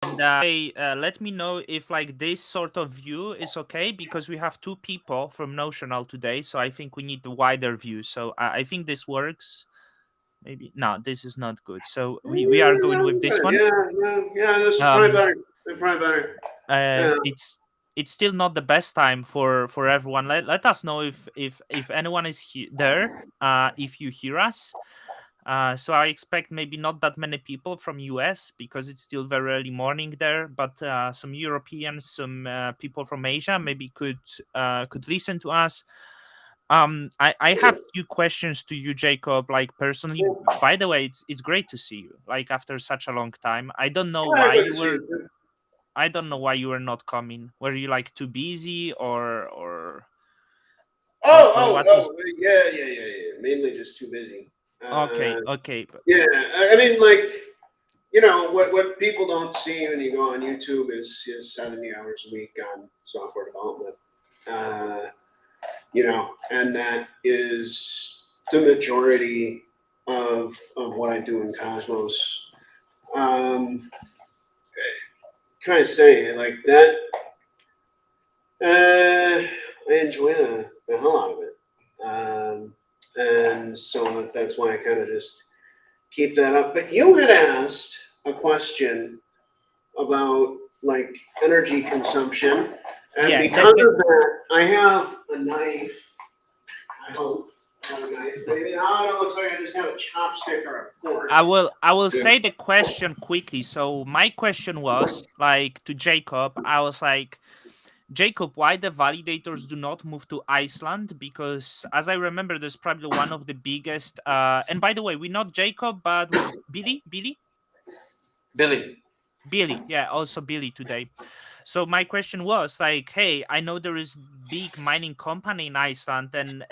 And hey, let me know if like this sort of view is okay, because we have two people from Notional today, so I think we need the wider view. So I think this works. Maybe no, this is not good. So we are going with this one. Yeah. This is probably Um, better. Probably better. uh, Yeah. it's it's still not the best time for everyone. Let us know if anyone is there. If you hear us. So I expect maybe not that many people from US, because it's still very early morning there, but some Europeans, some people from Asia maybe could listen to us. I have few questions to you, Jacob. Like personally, by the way, it's great to see you. Like after such a long time, Yeah, good to see you. I don't know why you were not coming. Were you like too busy, or what was? Yeah. Mainly just too busy. Okay, Uh, okay. yeah, I mean, like, you know, what people don't see when you go on YouTube is 70 hours a week on software development. Uh, you know, and that is the majority of what I do in Cosmos. Um, can I say like that? I enjoy the hell out of it, and so that's why I kind of just keep that up. But you had asked a question about like energy consumption, and Yeah, because of that, I have a knife. I hope I have a knife. Maybe no, it looks like I just have a chopstick or a fork. I will Yeah. say the question quickly. So my question was like to Jacob. I was like, Jacob, why the validators do not move to Iceland? Because as I remember, there's probably one of the biggest. And by the way, we're not Jacob, but we Billy. Billy. Yeah, also Billy today. So my question was like, hey, I know there is big mining company in Iceland, and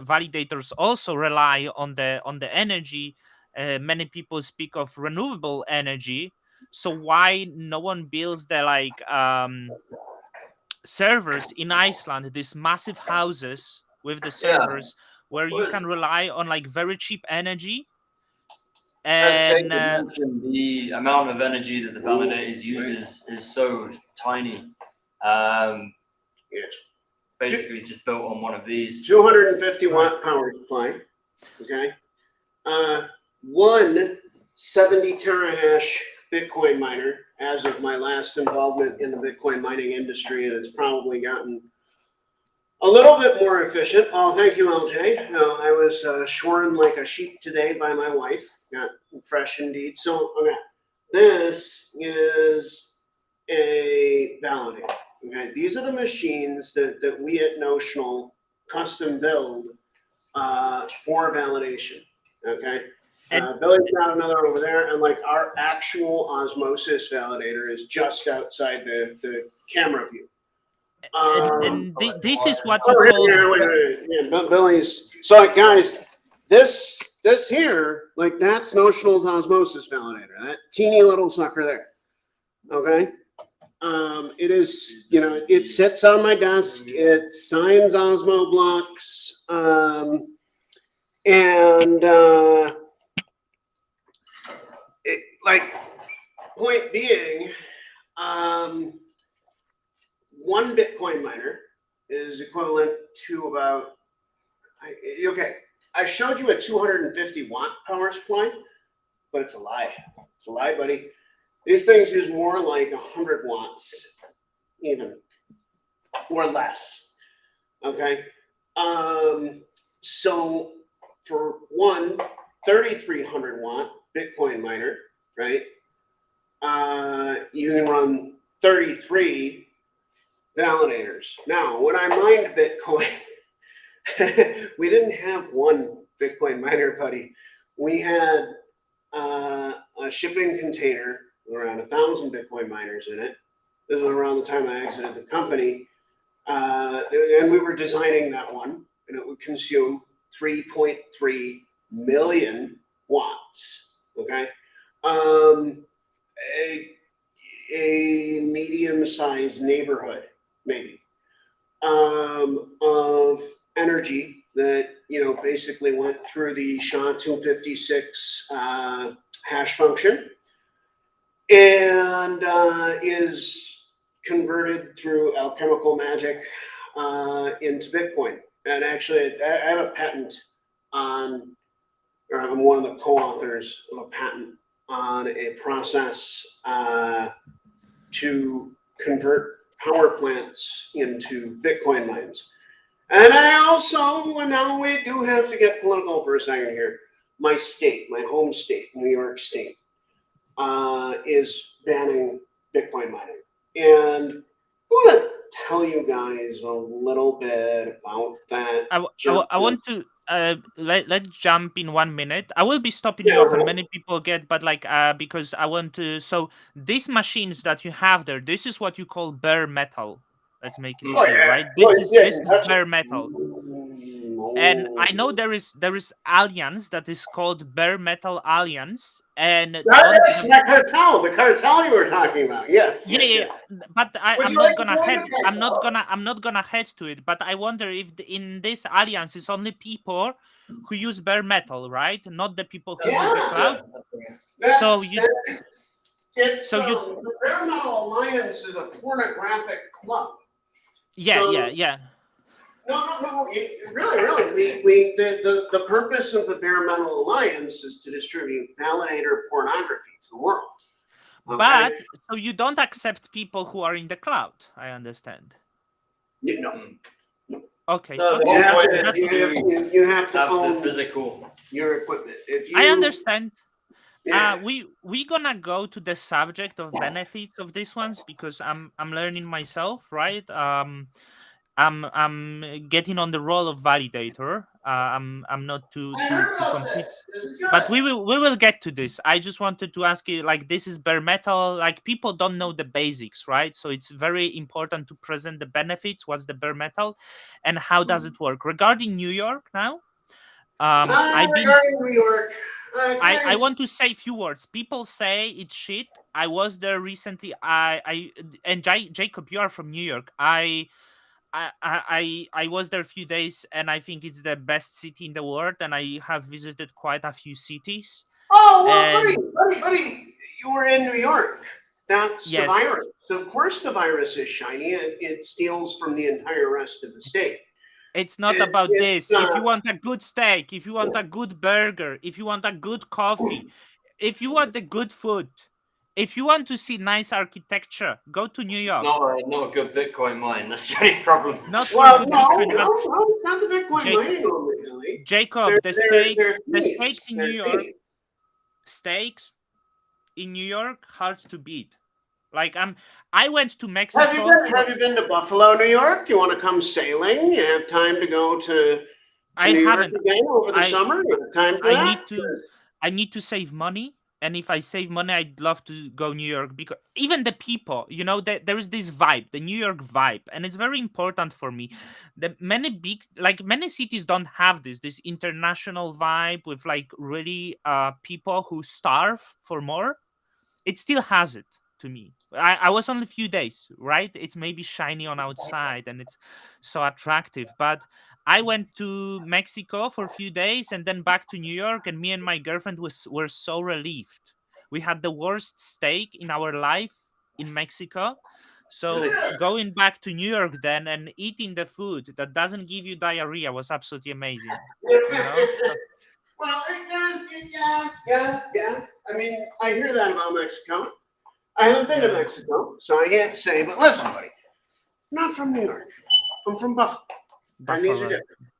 validators also rely on the energy. Many people speak of renewable energy. So why no one builds the like servers in Iceland, these massive houses with the Yeah. servers where Well, you can rely on like very cheap energy as and Jacob mentioned, the amount of energy that the Ooh, validators right. uses is so tiny. Um, Yes. basically, just built on one of these. 250 watt power supply. Okay. One 70 terahash Bitcoin miner as of my last involvement in the Bitcoin mining industry, and it's probably gotten a little bit more efficient. Oh, thank you, LJ. I was shorn like a sheep today by my wife. Got fresh indeed. So, okay, this is a validator. Okay, these are the machines that we at Notional custom build for validation. Okay. and Billy's got another over there, and like our actual osmosis validator is just outside the camera view. this is what you Oh, call wait. Yeah, Billy's. So, like, guys, this here, like, that's Notional's osmosis validator. That teeny little sucker there. Okay. It is, you know, it sits on my desk. It signs Osmo blocks. And like, point being, one Bitcoin miner is equivalent to about, okay, I showed you a 250 watt power supply, but it's a lie. It's a lie, buddy. These things use more like 100 watts, even, or less. Okay. So for one 3,300 watt Bitcoin miner, right? You can run 33 validators. Now, when I mined Bitcoin, we didn't have one Bitcoin miner, buddy. We had a shipping container with around 1,000 Bitcoin miners in it. This was around the time I exited the company. And we were designing that one, and it would consume 3.3 million watts. Okay. A medium-sized neighborhood, maybe, of energy that, you know, basically went through the SHA-256 hash function. and is converted through alchemical magic into Bitcoin. And actually, I have a patent on, or I'm one of the co-authors of a patent on a process to convert power plants into Bitcoin mines. And I also, now we do have to get political for a second here. My state, my home state, New York State, is banning Bitcoin mining. And I want to tell you guys a little bit about that. I want to let's jump in 1 minute. I will be stopping you Yeah, off, and right. many people get, but like because I want to. So these machines that you have there, this is what you call bare metal. Let's make it Mm. Oh clear, yeah. right? Well, yeah, you This can is touch it. bare metal. And I know there is alliance that is called Bare Metal Alliance, and That's my cartel, the cartel you were talking about. Yes, yeah, yes, yeah, yes. but Would I'm you not like to gonna join head. the cartel? I'm not gonna head to it. But I wonder if in this alliance is only people who use bare metal, right? Not the people who use the Yeah, cloud. Yeah. So you, it's so you, the Bare Metal Alliance is a pornographic club. yeah, yeah, So yeah. no, really. The purpose of the Bare Metal Alliance is to distribute Validator pornography to the world. Okay? But so you don't accept people who are in the cloud. I understand. You know, Okay, No, the okay. you whole have point to is you have to have the own physical. your equipment. If I you understand. yeah. We gonna go to the subject of benefits of these ones because I'm learning myself, right? I'm getting on the role of validator. I'm not I heard too about complete, this. This is but good. we will get to this. I just wanted to ask you, like, this is bare metal. Like, people don't know the basics, right? So it's very important to present the benefits. What's the bare metal, and how does it work? Regarding New York now, I've been Regarding New York, I guys, want to say a few words. People say it's shit. I was there recently. Jacob, you are from New York. I was there a few days, and I think it's the best city in the world. And I have visited quite a few cities. oh And well, buddy, you were in New York. That's the yes, virus. So of course the virus is shiny. It steals from the entire rest of the state. it's not about It's this. If you want a good steak, if you want a good burger, if you want a good coffee, if you want the good food, if you want to see nice architecture, go to New York. Not a good Bitcoin mine. That's the only problem. Not for well, good no, Bitcoin, no, but no, it's not the Bitcoin Jacob, mining only, Billy. Jacob, They're the thieves. steaks in New They're York, thieves. steaks in New York, hard to beat. Like I went to Have you Mexico been? for. Have you been to Buffalo, New York? You want to come sailing? You have time to go to I New York haven't. again over the I summer? You have time for I that? need to I need to save money. And if I save money, I'd love to go New York because even the people, there is this vibe, the New York vibe, and it's very important for me. The many big, like many cities, don't have this international vibe with like really people who starve for more. It still has it to me. I was only a few days, right? It's maybe shiny on outside and it's so attractive. But I went to Mexico for a few days and then back to New York, and me and my girlfriend were so relieved. We had the worst steak in our life in Mexico. So going back to New York then and eating the food that doesn't give you diarrhea was absolutely amazing. So Well, yeah. I mean, I hear that about Mexico. I haven't been to yeah, Mexico, so I can't say. But listen, buddy, I'm not from New York. I'm from Buffalo, and these are Buffalo. different.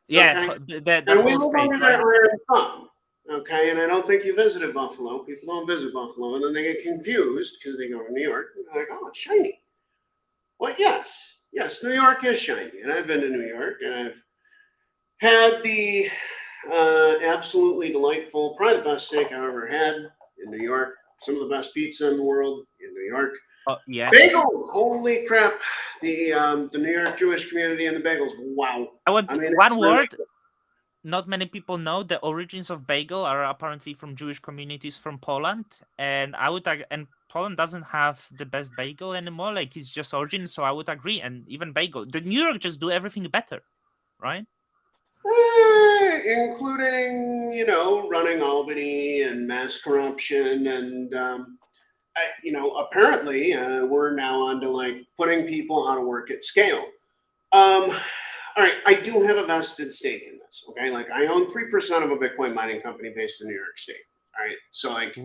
Yeah, Okay, that and we whole live state, under their right? iron thumb. Okay, and I don't think you visited Buffalo. People don't visit Buffalo, and then they get confused because they go to New York. And they're like, oh, it's shiny. Well, yes, New York is shiny, and I've been to New York, and I've had the absolutely delightful, probably the best steak I've ever had in New York. Some of the best pizza in the world in New York. Oh, yeah. Bagels, holy crap! The New York Jewish community and the bagels. Wow. I want I mean, one it's really word. Not many people know the origins of bagel are apparently from Jewish communities from Poland, and and Poland doesn't have the best bagel anymore. Like, it's just origin, so I would agree. And even bagel, the New York just do everything better, right? including running Albany and mass corruption and apparently we're now on to like putting people out of work at scale. All right, I do have a vested stake in this. Okay, like I own 3% of a Bitcoin mining company based in New York State. All right, so like,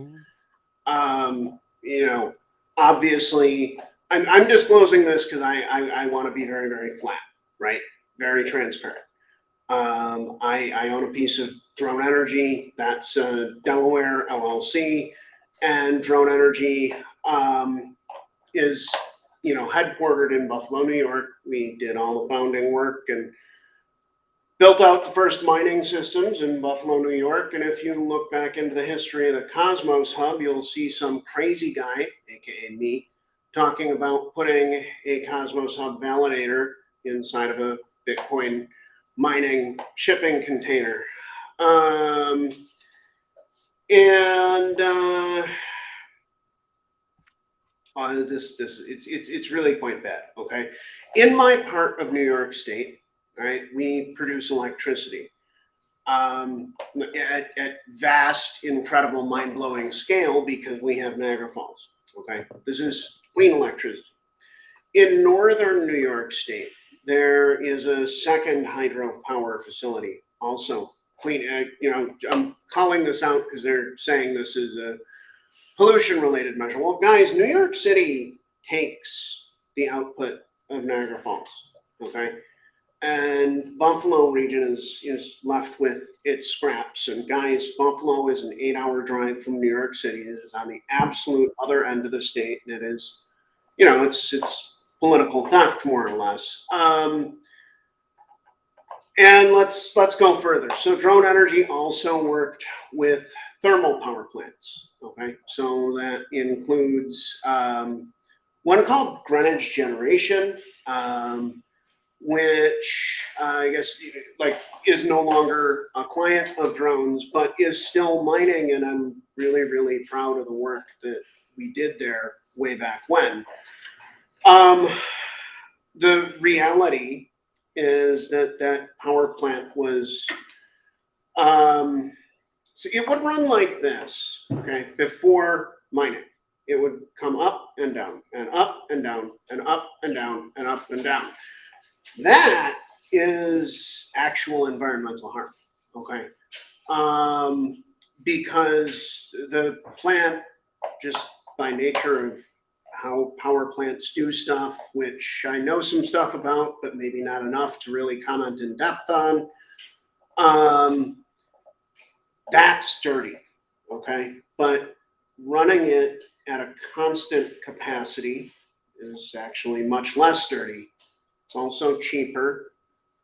obviously, I'm disclosing this because I want to be very, very flat, right? Very transparent. I own a piece of Drone Energy, that's Delaware LLC, and Drone Energy is headquartered in Buffalo, New York. We did all the founding work and built out the first mining systems in Buffalo, New York. And if you look back into the history of the Cosmos Hub, you'll see some crazy guy, aka me, talking about putting a Cosmos Hub validator inside of a Bitcoin mining shipping container. It's really quite bad. Okay, in my part of New York State, all right, we produce electricity at vast, incredible, mind-blowing scale because we have Niagara Falls. Okay, this is clean electricity. In northern New York State, there is a second hydropower facility, also clean. I'm calling this out because they're saying this is a pollution-related measure. Well, guys, New York City takes the output of Niagara Falls, okay? And Buffalo region is left with its scraps. And guys, Buffalo is an 8-hour drive from New York City. It is on the absolute other end of the state, and it is, it's political theft, more or less. And let's go further. So Drone Energy also worked with thermal power plants. Okay, so that includes one called Greenwich Generation, which I guess is no longer a client of drones, but is still mining. And I'm really, really proud of the work that we did there way back when. The reality is that power plant was, so it would run like this, okay, before mining. It would come up and down and up and down and up and down and up and down. That is actual environmental harm, okay? Because the plant, just by nature of how power plants do stuff, which I know some stuff about, but maybe not enough to really comment in depth on, that's dirty, okay? But running it at a constant capacity is actually much less dirty. It's also cheaper.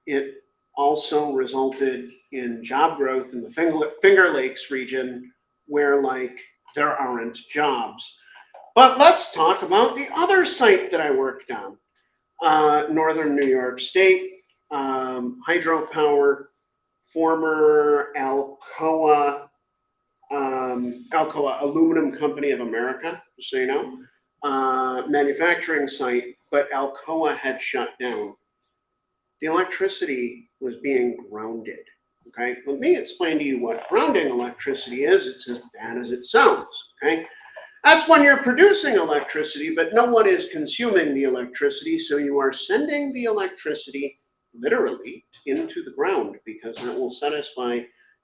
It also resulted in job growth in the Finger Lakes region where there aren't jobs. But let's talk about the other site that I worked on, Northern New York State, hydropower, former Alcoa Aluminum Company of America, just so you know, manufacturing site, but Alcoa had shut down. The electricity was being grounded. Okay, let me explain to you what grounding electricity is. It's as bad as it sounds. Okay. That's when you're producing electricity, but no one is consuming the electricity. So you are sending the electricity literally into the ground because that will satisfy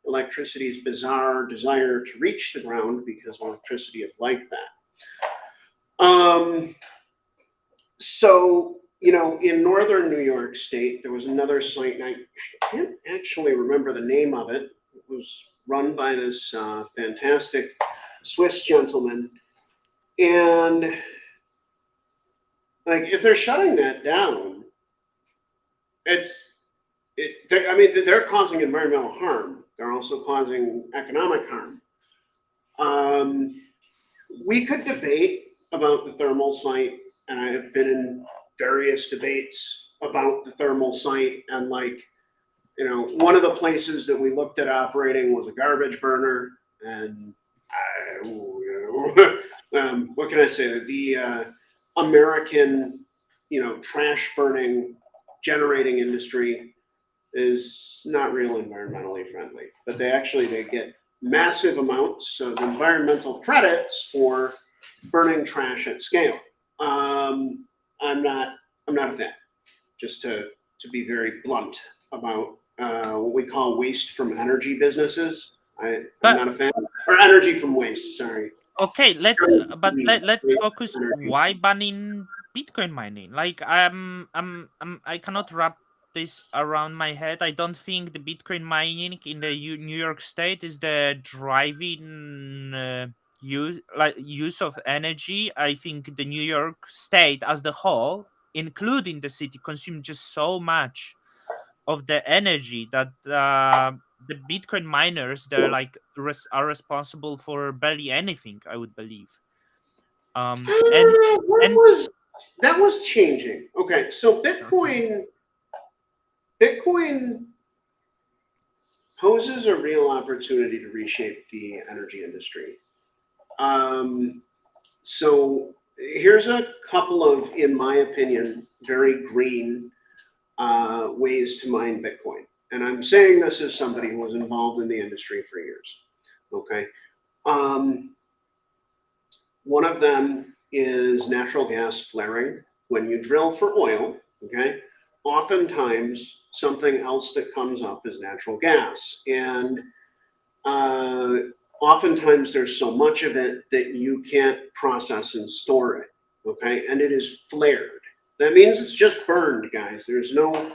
electricity's bizarre desire to reach the ground because electricity is like that. So, in northern New York State, there was another site, and I can't actually remember the name of it. It was run by this fantastic Swiss gentleman. And if they're shutting that down, they're causing environmental harm. They're also causing economic harm. We could debate about the thermal site, and I have been in various debates about the thermal site. And one of the places that we looked at operating was a garbage burner, and what can I say? The American, trash burning generating industry is not real environmentally friendly, but they get massive amounts of environmental credits for burning trash at scale. I'm not a fan. Just to be very blunt about what we call waste from energy businesses. I'm But not a fan, or energy from waste. Sorry. okay, let's focus why banning Bitcoin mining. Like I cannot wrap this around my head. I don't think the Bitcoin mining in the New York State is the driving use of energy. I think the New York State as the whole, including the city, consume just so much of the energy that the Bitcoin miners they're like are responsible for barely anything, I would believe. And and That was changing. Okay, so okay, Bitcoin poses a real opportunity to reshape the energy industry. Um, so here's a couple of, in my opinion, very green ways to mine Bitcoin. And I'm saying this as somebody who was involved in the industry for years. Okay. Um, One of them is natural gas flaring. When you drill for oil, okay, oftentimes something else that comes up is natural gas. And uh, oftentimes there's so much of it that you can't process and store it, okay, and it is flared. That means it's just burned, guys. There's no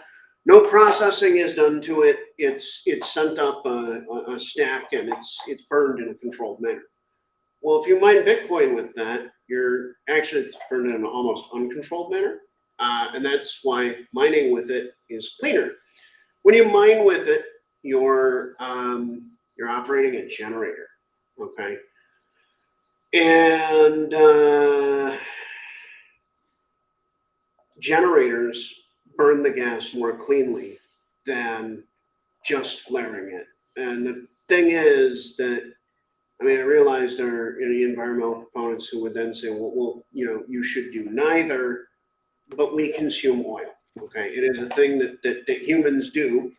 processing is done to it. It's sent up a stack and it's burned in a controlled manner. Well, if you mine Bitcoin with that, you're actually it's burned in an almost uncontrolled manner, and that's why mining with it is cleaner. When you mine with it, you're operating a generator, okay, and generators burn the gas more cleanly than just flaring it. And the thing is that I mean, I realize there are any environmental proponents who would then say, well, you should do neither, but we consume oil. Okay, it is a thing that humans do.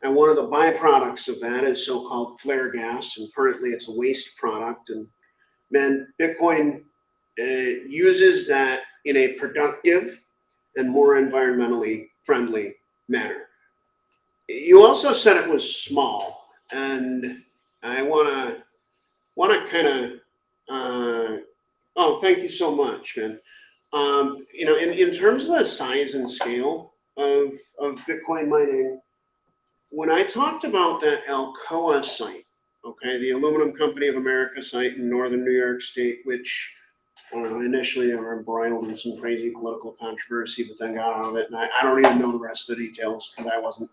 And one of the byproducts of that is so-called flare gas, and currently it's a waste product. And man, Bitcoin uses that in a productive and more environmentally friendly manner. You also said it was small, and I want to kind of oh, thank you so much, man. In terms of the size and scale of Bitcoin mining, when I talked about that Alcoa site, okay, the Aluminum Company of America site in northern New York State, which I don't know, initially they were embroiled in some crazy political controversy, but then got out of it, and I don't even know the rest of the details because I wasn't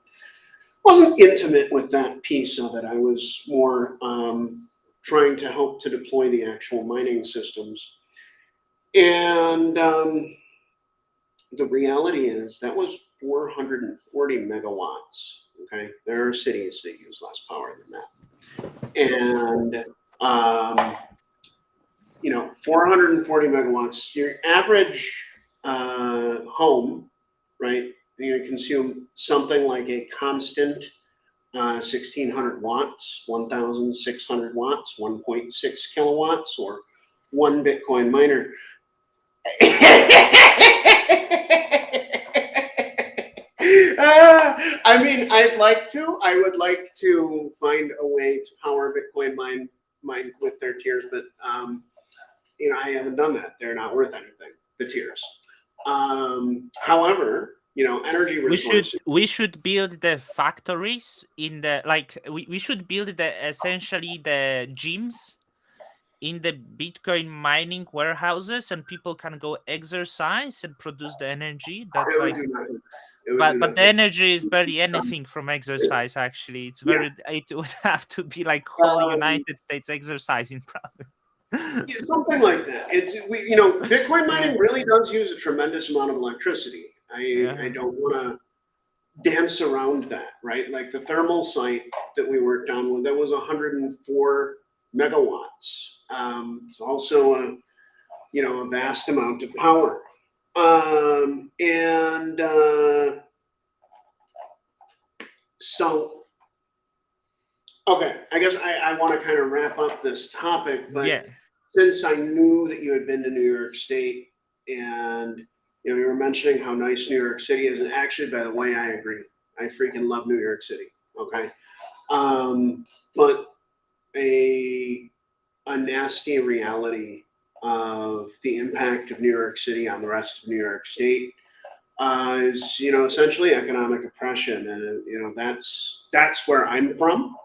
intimate with that piece of it. I was more trying to help to deploy the actual mining systems. And the reality is that was 440 megawatts. Okay, there are cities that use less power than that, and 440 megawatts. Your average home, right? You're going to consume something like a constant 1600 watts, 1600 watts, 1.6 kilowatts, or one Bitcoin miner. I mean, I would like to find a way to power Bitcoin mine with their tiers, but I haven't done that. They're not worth anything, the tiers. However, energy resources. we should build the factories in the like we should build the essentially the gyms in the Bitcoin mining warehouses, and people can go exercise and produce the energy. That's It would like, do nothing. It would do but the nothing. energy is barely anything from exercise. Actually, it's Yeah. very. It would have to be like whole Um, United States exercising, probably. Yeah, something like that. Bitcoin Yeah, mining really does use a tremendous amount of electricity. I yeah. don't want to dance around that, right? Like the thermal site that we worked on, that was 104 megawatts. It's also a vast amount of power. And so, okay, I guess I want to kind of wrap up this topic, but Yeah. since I knew that you had been to New York State, and you were mentioning how nice New York City is, and actually, by the way, I agree. I freaking love New York City. Okay, but a nasty reality of the impact of New York City on the rest of New York State is essentially economic oppression, and that's where I'm from.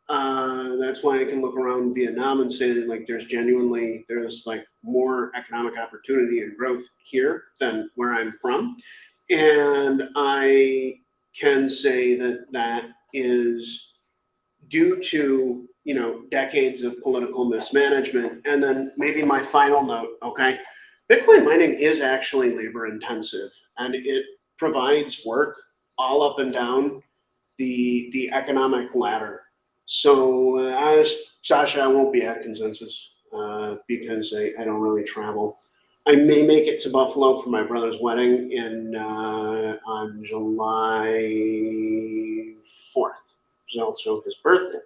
That's why I can look around Vietnam and say that like there's like more economic opportunity and growth here than where I'm from, and I can say that that is due to decades of political mismanagement. And then maybe my final note, okay, Bitcoin mining is actually labor intensive, and it provides work all up and down the economic ladder. So, Sasha, I won't be at consensus because I don't really travel. I may make it to Buffalo for my brother's wedding on July 4th. It's also his birthday.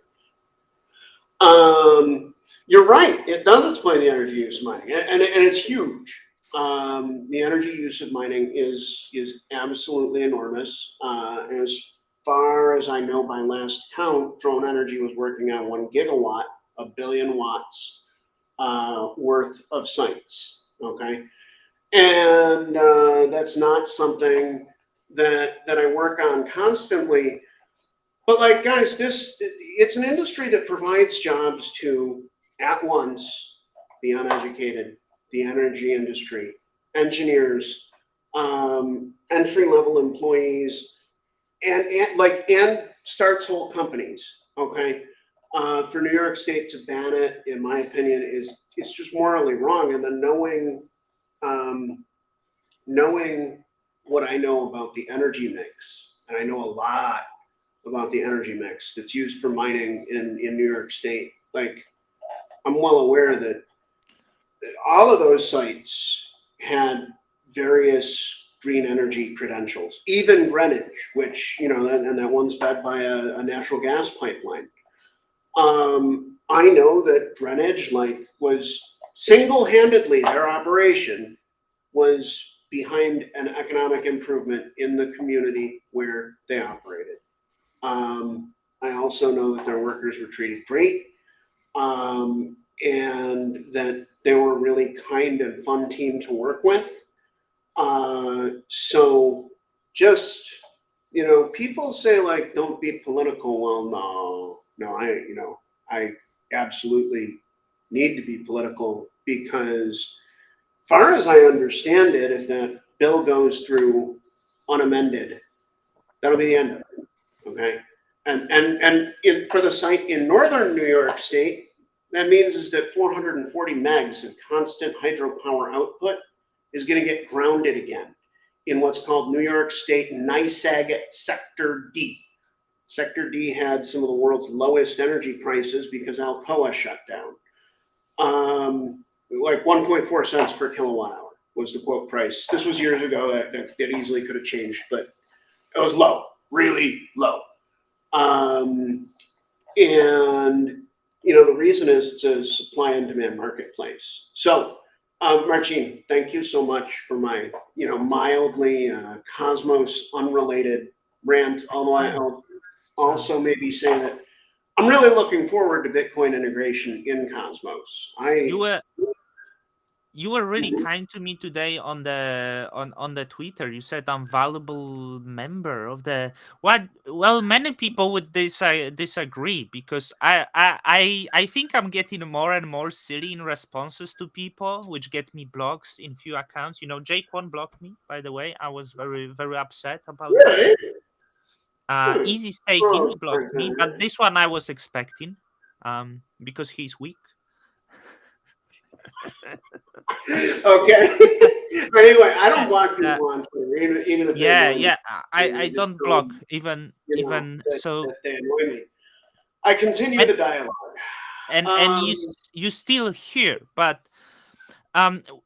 You're right. It does explain the energy use of mining, and it's huge. The energy use of mining is absolutely enormous. As far as I know, by last count, Drone Energy was working on 1 gigawatt, 1 billion watts worth of sites. Okay, and that's not something that I work on constantly. But like, guys, it's an industry that provides jobs to, at once, the uneducated, the energy industry, engineers, entry level employees, and starts whole companies. Okay, for New York State to ban it, in my opinion, it's just morally wrong. And then knowing what I know about the energy mix, and I know a lot about the energy mix that's used for mining in New York State. Like, I'm well aware that all of those sites had various green energy credentials, even Greenwich, which, and that one's fed by a natural gas pipeline. I know that Greenwich, was single-handedly, their operation was behind an economic improvement in the community where they operated. I also know that their workers were treated great, and that they were a really kind and fun team to work with. So just, people say like, don't be political. Well, no, I absolutely need to be political because, far as I understand it, if that bill goes through unamended, that'll be the end of it. Okay, for the site in northern New York State, that means is that 440 megs of constant hydropower output is going to get grounded again in what's called New York State NYSEG Sector D. Sector D had some of the world's lowest energy prices because Alcoa shut down. Like 1.4 cents per kilowatt hour was the quote price. This was years ago. That easily could have changed, but it was low, really low. And the reason is it's a supply and demand marketplace. So, Marcin, thank you so much for my, mildly Cosmos unrelated rant. Although I'll also maybe say that I'm really looking forward to Bitcoin integration in Cosmos. You were really kind to me today on the Twitter. You said I'm valuable member of the what? Well, many people would disagree because I think I'm getting more and more silly in responses to people, which get me blocks in few accounts. Jake one blocked me, by the way. I was very very upset about that. Really? Easy staking blocked me, but this one I was expecting, because he's weak. Okay. Anyway, I don't block people on Twitter, even if I don't block even so. That they annoy me. I continue the dialogue. And you still here, but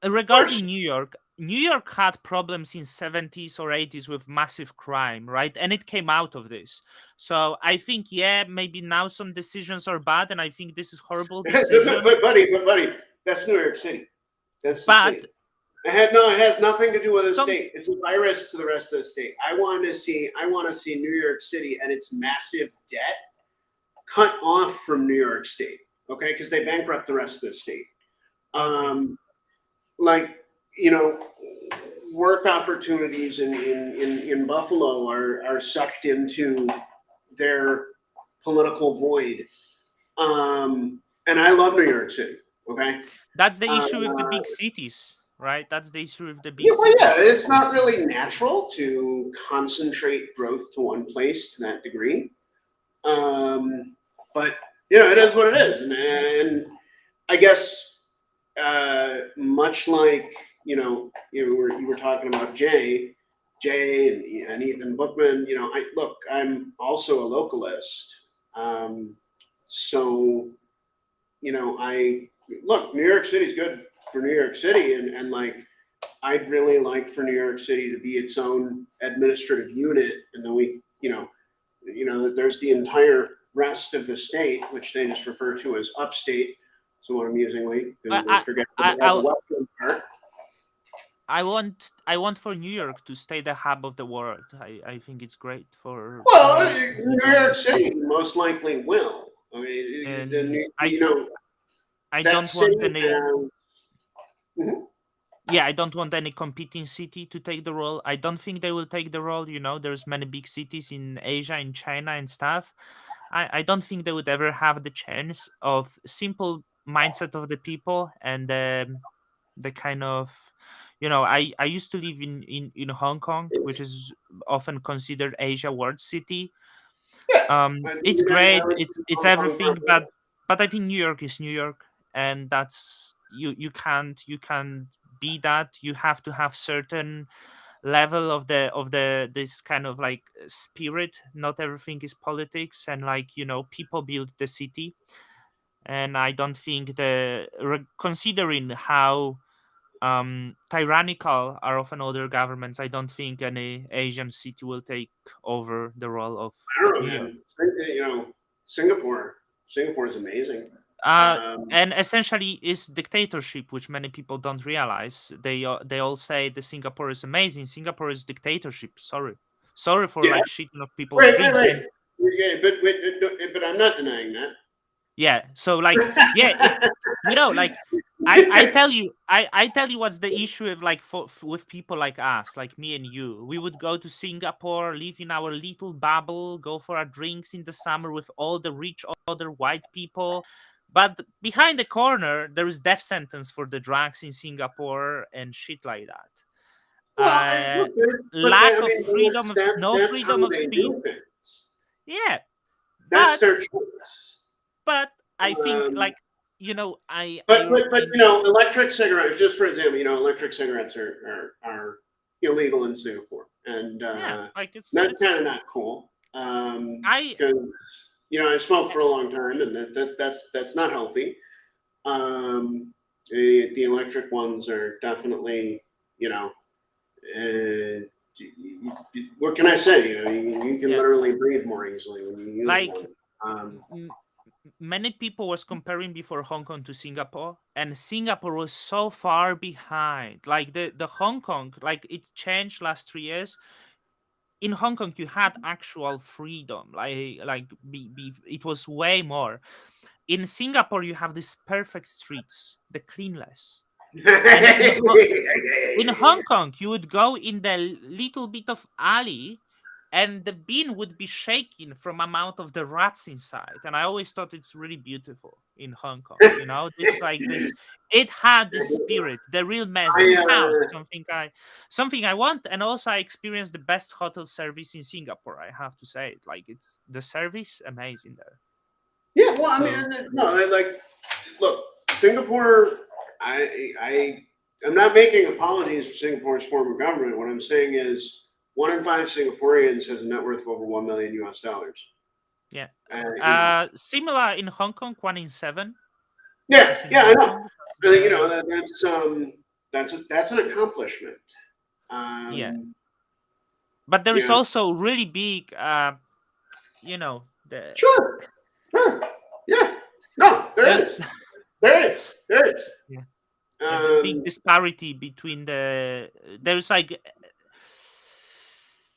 regarding New York had problems in 70s or 80s with massive crime, right? And it came out of this. So I think maybe now some decisions are bad, and I think this is horrible decision. but buddy, That's New York City. That's the But state. It has nothing to do with the some state. It's a virus to the rest of the state. I want to see New York City and its massive debt cut off from New York State. Okay, because they bankrupt the rest of the state. okay. Like, work opportunities in Buffalo are sucked into their political void. And I love New York City. Okay. That's the Uh, issue with the big cities, right? That's the issue with the yeah, big well, yeah, cities. it's not really natural to concentrate growth to one place to that degree. But it is what it is, and I guess much like you were talking about Jay and Ethan Bookman. I'm also a localist, so I look. New York City's good for New York City, and like I'd really like for New York City to be its own administrative unit, and then that there's the entire rest of the state, which they just refer to as upstate, somewhat amusingly, because they I forget that I it has a I western part. I want for New York to stay the hub of the world. I think it's great for Well, New York to be New the York City most likely will. I mean, and I that don't want city any. has. Mhm. Yeah, I don't want any competing city to take the role. I don't think they will take the role. There's many big cities in Asia, in China, and stuff. I don't think they would ever have the chance of simple mindset of the people and the kind of I used to live in Hong Kong, which is often considered Asia world city. Yeah, It's I great, was it's Hong Kong for a everything, but I think New York is New York, and that's you can't be that. You have to have certain level of the this kind of like spirit. Not everything is politics, and like people build the city. And I don't think considering how tyrannical are often other governments, I don't think any Asian city will take over the role I of don't New know, York. man. Singapore. Singapore is amazing. uh Um, and essentially is dictatorship, which many people don't realize. They all say the Singapore is amazing. Singapore is dictatorship. Sorry for yeah, like shitting of people's dreams. right. And Yeah, but I'm not denying that. yeah, so like, yeah, it like I tell you what's the issue with like with people like us, like me and you. We would go to Singapore, live in our little bubble, go for our drinks in the summer with all the rich other white people. But behind the corner, there is death sentence for the drugs in Singapore and shit like that. Well, Uh, look, lack I of mean, freedom of no that's freedom how of they speech. do things. Yeah, That's but their choice. I think Um, like I electric cigarettes, just for example, electric cigarettes are illegal in Singapore, and yeah, like that's it's kind of not cool. I Because I smoked for a long time, and that's not healthy. The electric ones are definitely, you know, uh, what can I say? You can yeah, literally breathe more easily when you use like one. Um, m- many people was comparing before Hong Kong to Singapore, and Singapore was so far behind. Like the Hong Kong, like it changed last 3 years. In Hong Kong, you had actual freedom, it was way more. In Singapore, you have these perfect streets, the cleanless. And in Hong Kong, you would go in the little bit of alley, and the bin would be shaking from amount of the rats inside. And I always thought it's really beautiful in Hong Kong. This like this. It had this spirit, the real mess, the I, chaos. Something I want. And also, I experienced the best hotel service in Singapore. I have to say it. Like it's the service amazing there. yeah, well, I mean, So no, look, Singapore. I'm not making apologies for Singapore's form of government. What I'm saying is, 1 in 5 Singaporeans has a net worth of over 1 million US dollars. yeah. You know, Similar in Hong Kong, 1 in 7 yeah, is in yeah, I Hong know. Kong. Uh, That's an accomplishment. yeah, Um, but there is yeah, also really big, the sure, sure, yeah. No, there there's is. There is. Yeah, yeah. The big Um, disparity between there's like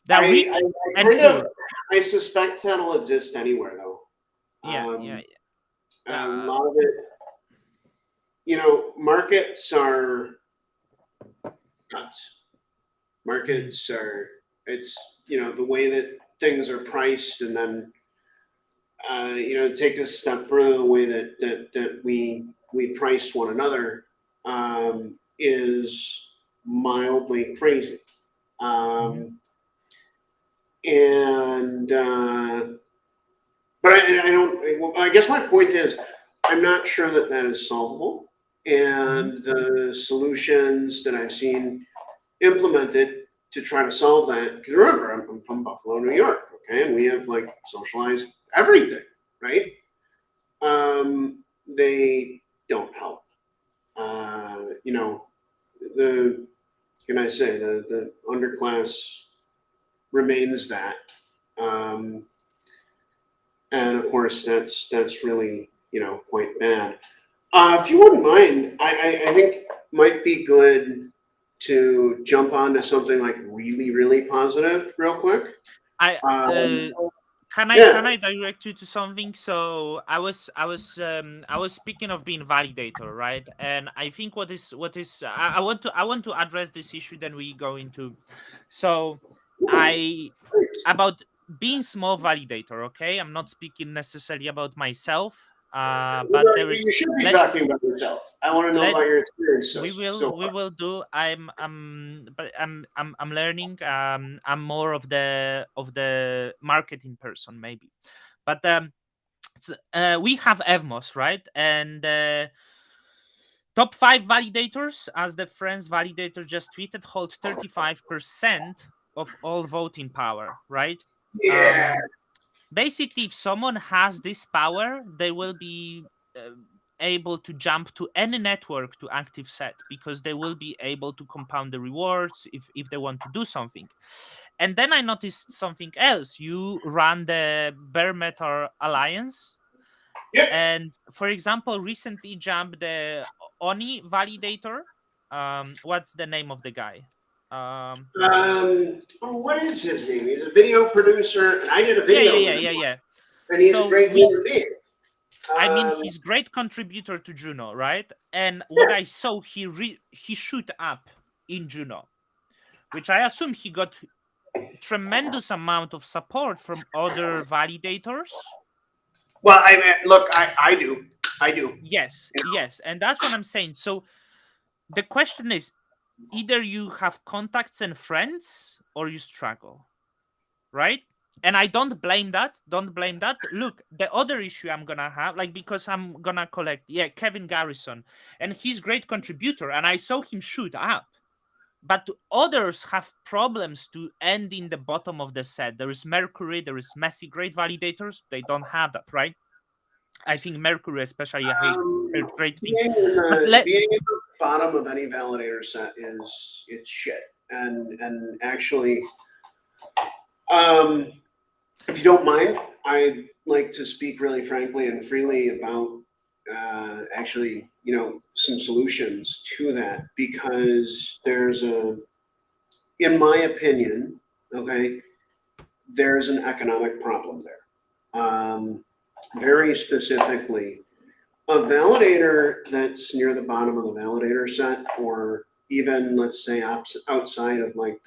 the I, I, rich I and kind of, poor. I suspect that'll exist anywhere though. Yeah, yeah, A yeah. lot of it, markets are nuts. Mm, Markets are, it's, the way that things are priced, and then, take this a step further, the way that we price one another, is mildly crazy. mhm. Um, and, but I don't, well, I guess my point is, I'm not sure that that is solvable. Mhm. And the solutions that I've seen implemented to try to solve that, because remember, I'm from Buffalo, New York, okay, and we have like socialized everything, right? They don't help. You know, the can I say the underclass remains that, um, and of course that's really quite bad. If you wouldn't mind, I think might be good to jump onto something like really positive real quick. I Um, can yeah, I direct you to something? So I was speaking of being validator, right? And I think I want to address this issue. Then we go into so I about being small validator. Okay, I'm not speaking necessarily about myself. But there is you should be let talking about yourself. I want to know let about your experience so we far. will do. I'm learning. I'm more of the marketing person maybe, but we have evmos, right? And top 5 validators, as the friends validator just tweeted, hold 35% of all voting power, right? Yeah, um Basically, if someone has this power, they will be uh, able to jump to any network to active set, because they will be able to compound the rewards if they want to do something. And then I noticed something else. You run the bare metal alliance, yeah. and for example, recently jumped the Oni validator. What's the name of the guy? What is his name? He's a video producer, and I did a video with him, Yeah. and he's a So great human being. I mean, Um, he's great contributor to Juno, right? And what I saw, he shoot up in Juno, which I assume he got tremendous amount of support from other validators. well, I mean, look, I do. Yes, and that's what I'm saying. So the question is, either you have contacts and friends, or you struggle, right? And I don't blame that. Don't blame that. Look, the other issue I'm gonna have, like, because I'm gonna collect, yeah, Kevin Garrison, and he's great contributor, and I saw him shoot up. But others have problems to end in the bottom of the set. There is Mercury, there is Messi, great validators. They don't have that, right? I think Mercury, especially, I hate great things. But Being in the bottom of any validator set it's shit. And actually, um, if you don't mind, I'd like to speak really frankly and freely about actually, some solutions to that, because in my opinion, okay, there's an economic problem there. Very specifically, a validator that's near the bottom of the validator set, or even let's say outside of like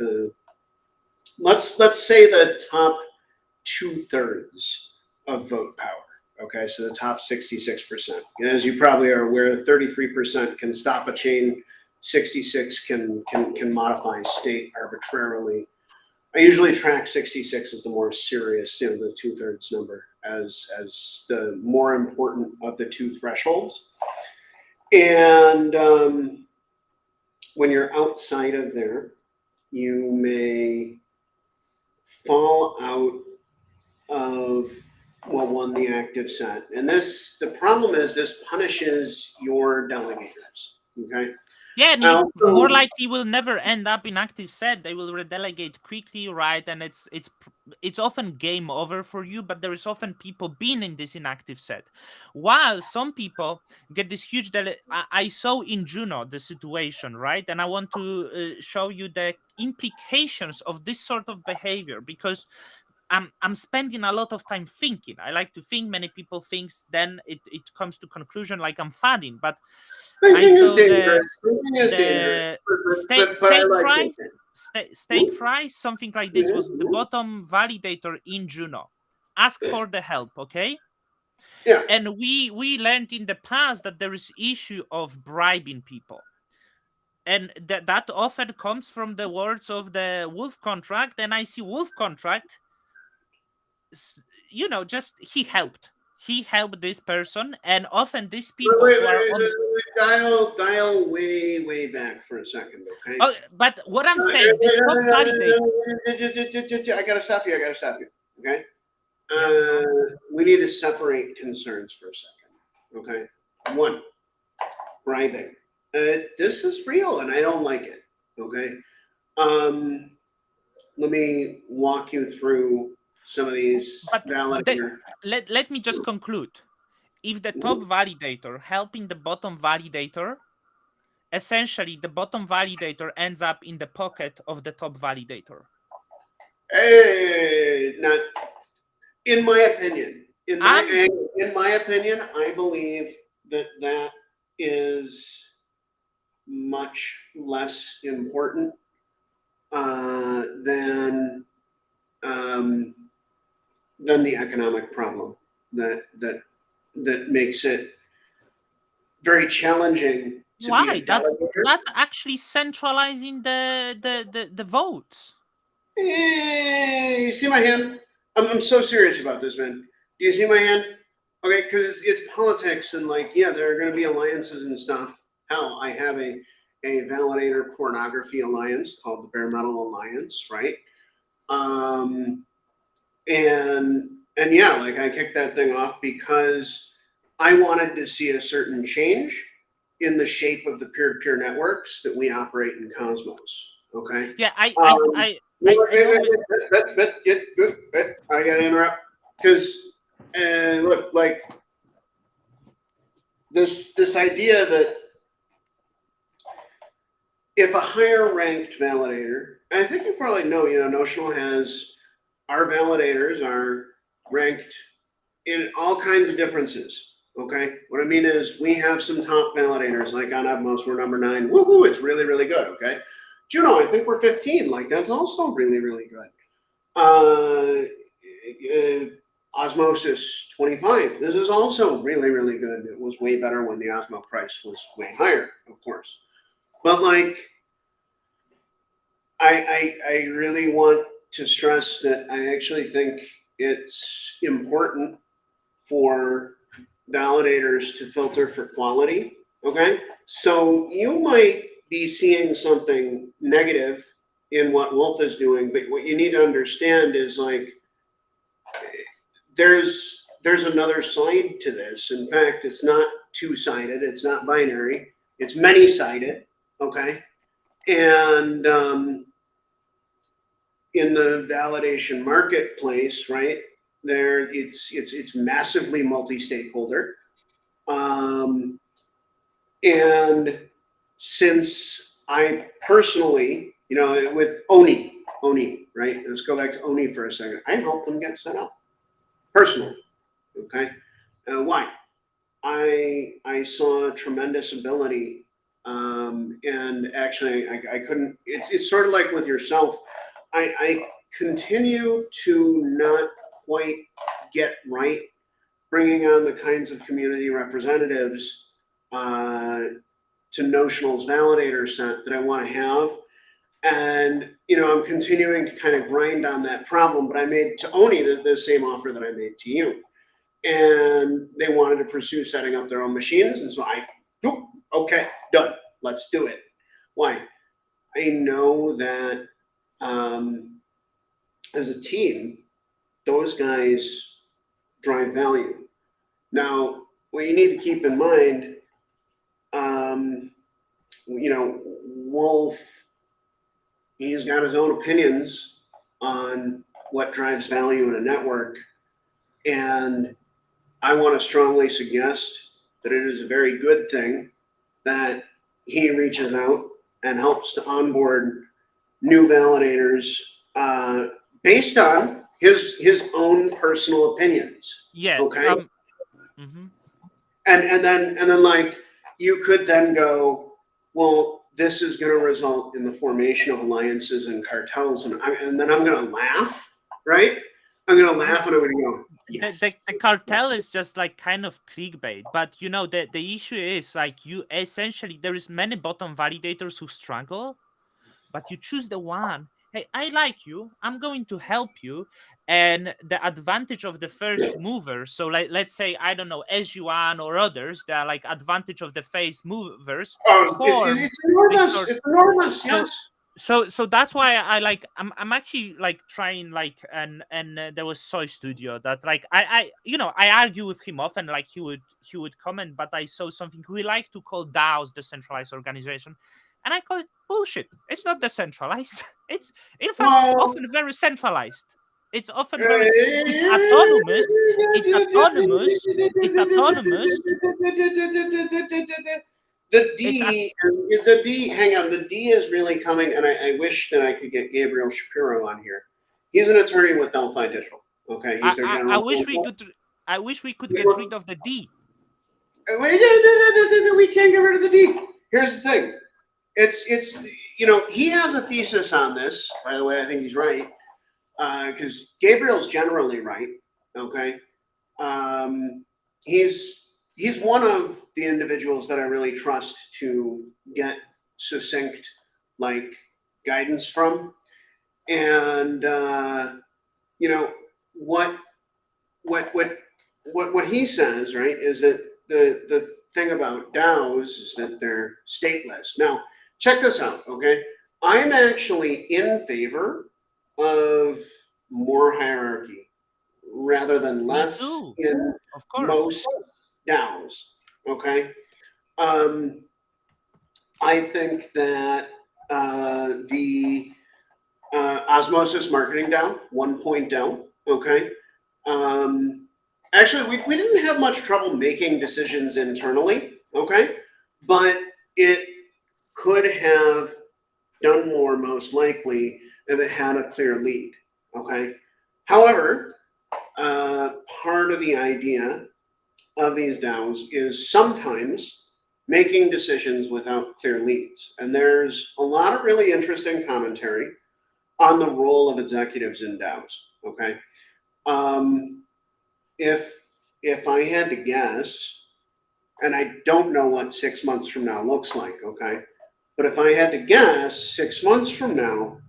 let's say the top 2/3 of vote power. Okay, so the top 66%. And as you probably are aware, 33% can stop a chain, 66 can modify state arbitrarily. I usually track 66 as the more serious, the 2/3 number as the more important of the two thresholds. And when you're outside of there, you may fall out of, well, one, the active set. And the problem is this punishes your delegators. Okay. Yeah, and I more also, likely will never end up in active set. They will redelegate quickly, right? And it's often game over for you. But there is often people being in this inactive set, while some people get this huge. I saw in Juno the situation, right? And I want to show you the implications of this sort of behavior because I'm spending a lot of time thinking. I like to think. Many people thinks then it comes to conclusion like I'm fadding. But I thinking is saw dangerous. Thinking is dangerous, the but I stake like price, thinking. stake price, something like this was the Mhm. bottom validator in Juno. Ask for the help, okay? Yeah. And we learned in the past that there is issue of bribing people, and that often comes from the words of the wolf contract. And I see wolf contract, just he helped this person, and often these Wait, people wait, who are wait, on. wait, dial way back for a second, okay? Oh, but what I'm Wait, saying, this wait, top no, validate. I gotta stop you. I gotta stop you. Okay. Yeah, go on. We need to separate concerns for a second. Okay. One, bribing. This is real, and I don't like it. Okay. Um, Let me walk you through some of these But validator. let me just conclude. If the top validator helping the bottom validator, essentially the bottom validator ends up in the pocket of the top validator. Hey, not in my opinion. I'm In my opinion, I believe that is much less important than um, than the economic problem that makes it very challenging to be why? a delegator. That's actually centralizing the votes. You see my hand? I'm so serious about this, man. Do you see my hand? Okay, because it's politics and like, yeah, there are going to be alliances and stuff. Hell, I have a validator pornography alliance called the Bare Metal Alliance, right? Um, and yeah, like I kicked that thing off because I wanted to see a certain change in the shape of the peer-to-peer networks that we operate in Cosmos. Okay. Yeah, Um, I know. I gotta interrupt because look, like this idea that if a higher ranked validator, and I think you probably know, Notional has our validators are ranked in all kinds of differences. Okay, what I mean is we have some top validators like on Upmost, we're number 9. Woohoo! It's really really good. Okay, Juno, I think we're 15. Like that's also really really good. Osmosis 25. This is also really really good. It was way better when the Osmo price was way higher, of course. But like, I really want to stress that I actually think it's important for validators to filter for quality. Okay. So you might be seeing something negative in what Wolf is doing, but what you need to understand is like there's another side to this. In fact, it's not two-sided, it's not binary, it's many-sided. Okay. And in the validation marketplace, right? There, it's massively multi-stakeholder, um, and since I personally, with Oni, right? Let's go back to Oni for a second. I helped them get set up personally. Okay, why? I saw tremendous ability, and actually I couldn't. It's sort of like with yourself. I continue to not quite get right bringing on the kinds of community representatives to Notional's validator set that I want to have. And, I'm continuing to kind of grind on that problem, but I made to Oni the same offer that I made to you. And they wanted to pursue setting up their own machines. And so okay, done. Let's do it. Why? I know that as a team, those guys drive value. Now, what you need to keep in mind, Wolf, he's got his own opinions on what drives value in a network. And I want to strongly suggest that it is a very good thing that he reaches out and helps to onboard new validators based on his own personal opinions. Yeah. Okay. Mhm. And then like you could then go, well, this is going to result in the formation of alliances and cartels, and then I'm going to laugh, right? I'm going to laugh and I'm going to go, yes. The cartel is just like kind of clickbait, but the issue is like you essentially there is many bottom validators who struggle, but you choose the one. Hey, I like you. I'm going to help you, and the advantage of the first mover. So like let's say I don't know SU1 or others. They are like advantage of the first movers Oh, form it's enormous. this sort. It's enormous. So Yes. so that's why I like I'm actually like trying like and there was Soy Studio that like I argue with him often, like he would comment, but I saw something we like to call DAOs, decentralized organization, and I call it bullshit. It's not decentralized. It's in fact Well, often very centralized. It's often very it's autonomous. It's autonomous. It's autonomous. It's The D. Hang on, the D is really coming, and I wish that I could get Gabriel Shapiro on here. He's an attorney with Delphi Digital. Okay, he's their I general wish we counsel. could get rid of the D. We can't get rid of the D. Here's the thing. It's he has a thesis on this. By the way, I think he's right because Gabriel's generally right. Okay, he's one of the individuals that I really trust to get succinct like guidance from, and what what he says, right, is that the thing about DAOs is that they're stateless. Now, check this out, okay? I'm actually in favor of more hierarchy rather than Me less too. in Of course. most DAOs, okay? I think that the Osmosis Marketing DAO, 1 point DAO, okay? Actually, we didn't have much trouble making decisions internally, okay? But it could have done more, most likely, if it had a clear lead, okay? However, part of the idea of these DAOs is sometimes making decisions without clear leads. And there's a lot of really interesting commentary on the role of executives in DAOs, okay? If I had to guess, and I don't know what 6 months from now looks like, okay? But if I had to guess, 6 months from now,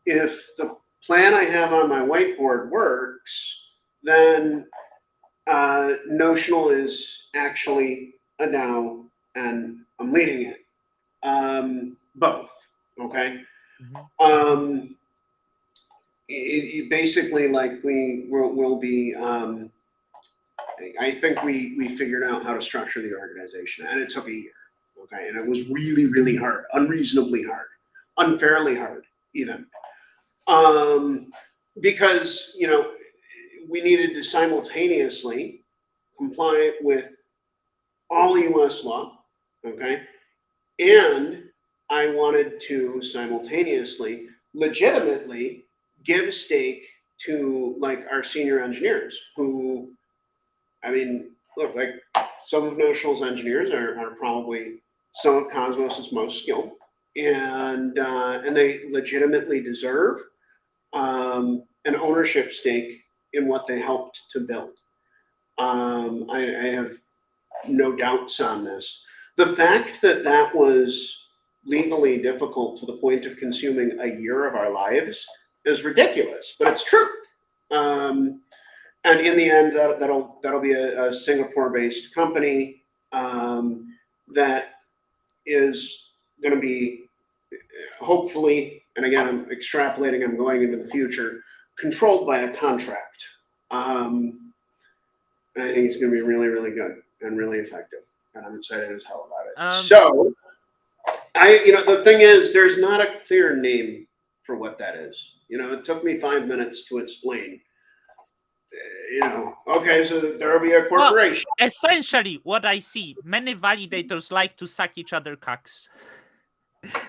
if the plan I have on my whiteboard works, then Notional is actually a DAO, and I'm leading it. Both, okay? Mhm. Basically, like we'll be. I think we figured out how to structure the organization, and it took a year. Okay, and it was really, really hard, unreasonably hard, unfairly hard, even, because we needed to simultaneously comply with all U.S. law, okay, and I wanted to simultaneously, legitimately give stake to like our senior engineers who, I mean, look, like some of Notional's engineers are probably some of Cosmos's most skilled, and they legitimately deserve an ownership stake in what they helped to build. I have no doubts on this. The fact that that was legally difficult to the point of consuming a year of our lives is ridiculous, but it's true. And in the end, that'll be a Singapore-based company that is going to be hopefully, and again, I'm extrapolating, I'm going into the future, controlled by a contract. And I think it's going to be really, really good and really effective. And I'm excited as hell about it. Um, So, The thing is, there's not a clear name for what that is. It took me 5 minutes to explain. Okay, so there'll be a Well, corporation. essentially, what I see, many validators like to suck each other cocks.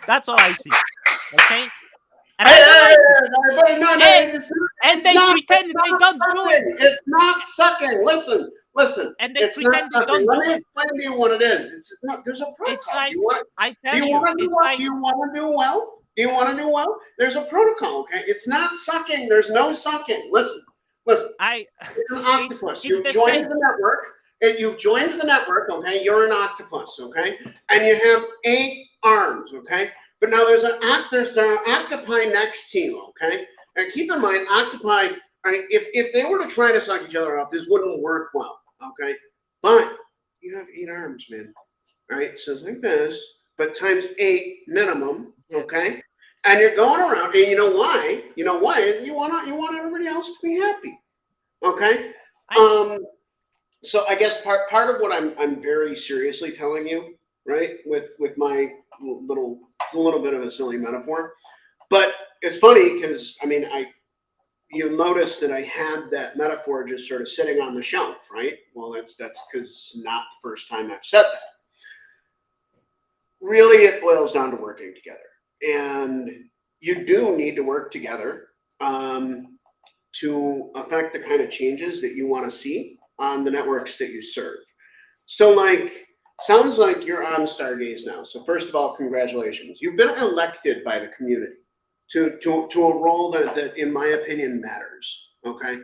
That's all I see. Okay, and I don't Hey, like it. hey, no, And it's not. and It's they not. pretend It's they not don't do it, sucking. It's not sucking. Listen. and they It's not pretend they sucking. don't Let do me it. explain to you what it is. It's not. There's a It's protocol. like I Do tell you you, want to do it's what? Do like you want to do well? Do you want to do well? There's a protocol. Okay, it's not sucking. There's no sucking. Listen. I. You're an It's octopus. it's You've the joined same. the network. You've joined the network. Okay, you're an octopus. Okay, and you have 8 arms. Okay, but now there's an octopi next to you. Okay, and keep in mind, octopi. Right, if they were to try to suck each other off, this wouldn't work well. Okay, but you have 8 arms, man. All right, so it's like this, but times 8 minimum. Yeah. Okay, and you're going around, and you know why? You want everybody else to be happy. Okay. So I guess part of what I'm very seriously telling you, right, with my it's a little bit of a silly metaphor, but it's funny because you'll notice that I had that metaphor just sort of sitting on the shelf, right? Well, that's because it's not the first time I've said that. Really, it boils down to working together, and you do need to work together to affect the kind of changes that you want to see on the networks that you serve. So, sounds like you're on Stargaze now. So, first of all, congratulations. You've been elected by the community to a role that, in my opinion, matters. Okay.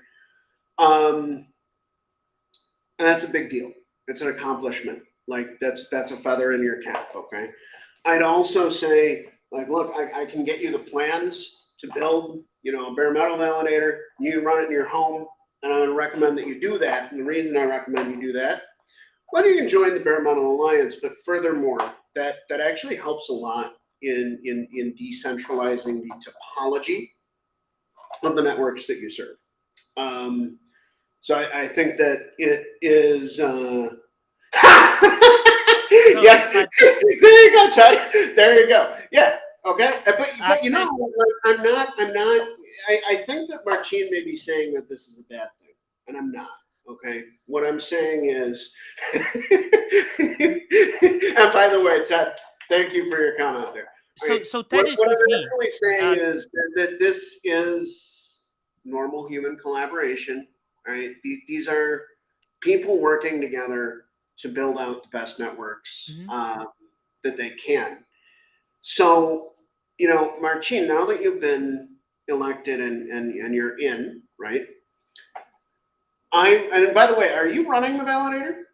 And that's a big deal. It's an accomplishment. That's a feather in your cap. Okay. I'd also say, look, I can get you the plans to build, a bare metal validator. You can run it in your home, and I would recommend that you do that. And the reason I recommend you do that, well, you can join the Bare Metal Alliance, but furthermore, that actually helps a lot in decentralizing the topology of the networks that you serve. So I think that it is. Yeah, But there you go, Ted. There you go. Yeah. Okay. But Ted, I'm not. I think that Marcin may be saying that this is a bad thing, and I'm not. Okay. What I'm saying is, and by the way, Ted, thank you for your comment there. Okay. so What Ted is I'm with me. actually saying is that this is normal human collaboration. Right. These are people working together to build out the best networks Mhm. that they can. So, Marcin, now that you've been elected and you're in, right? And by the way, are you running the validator?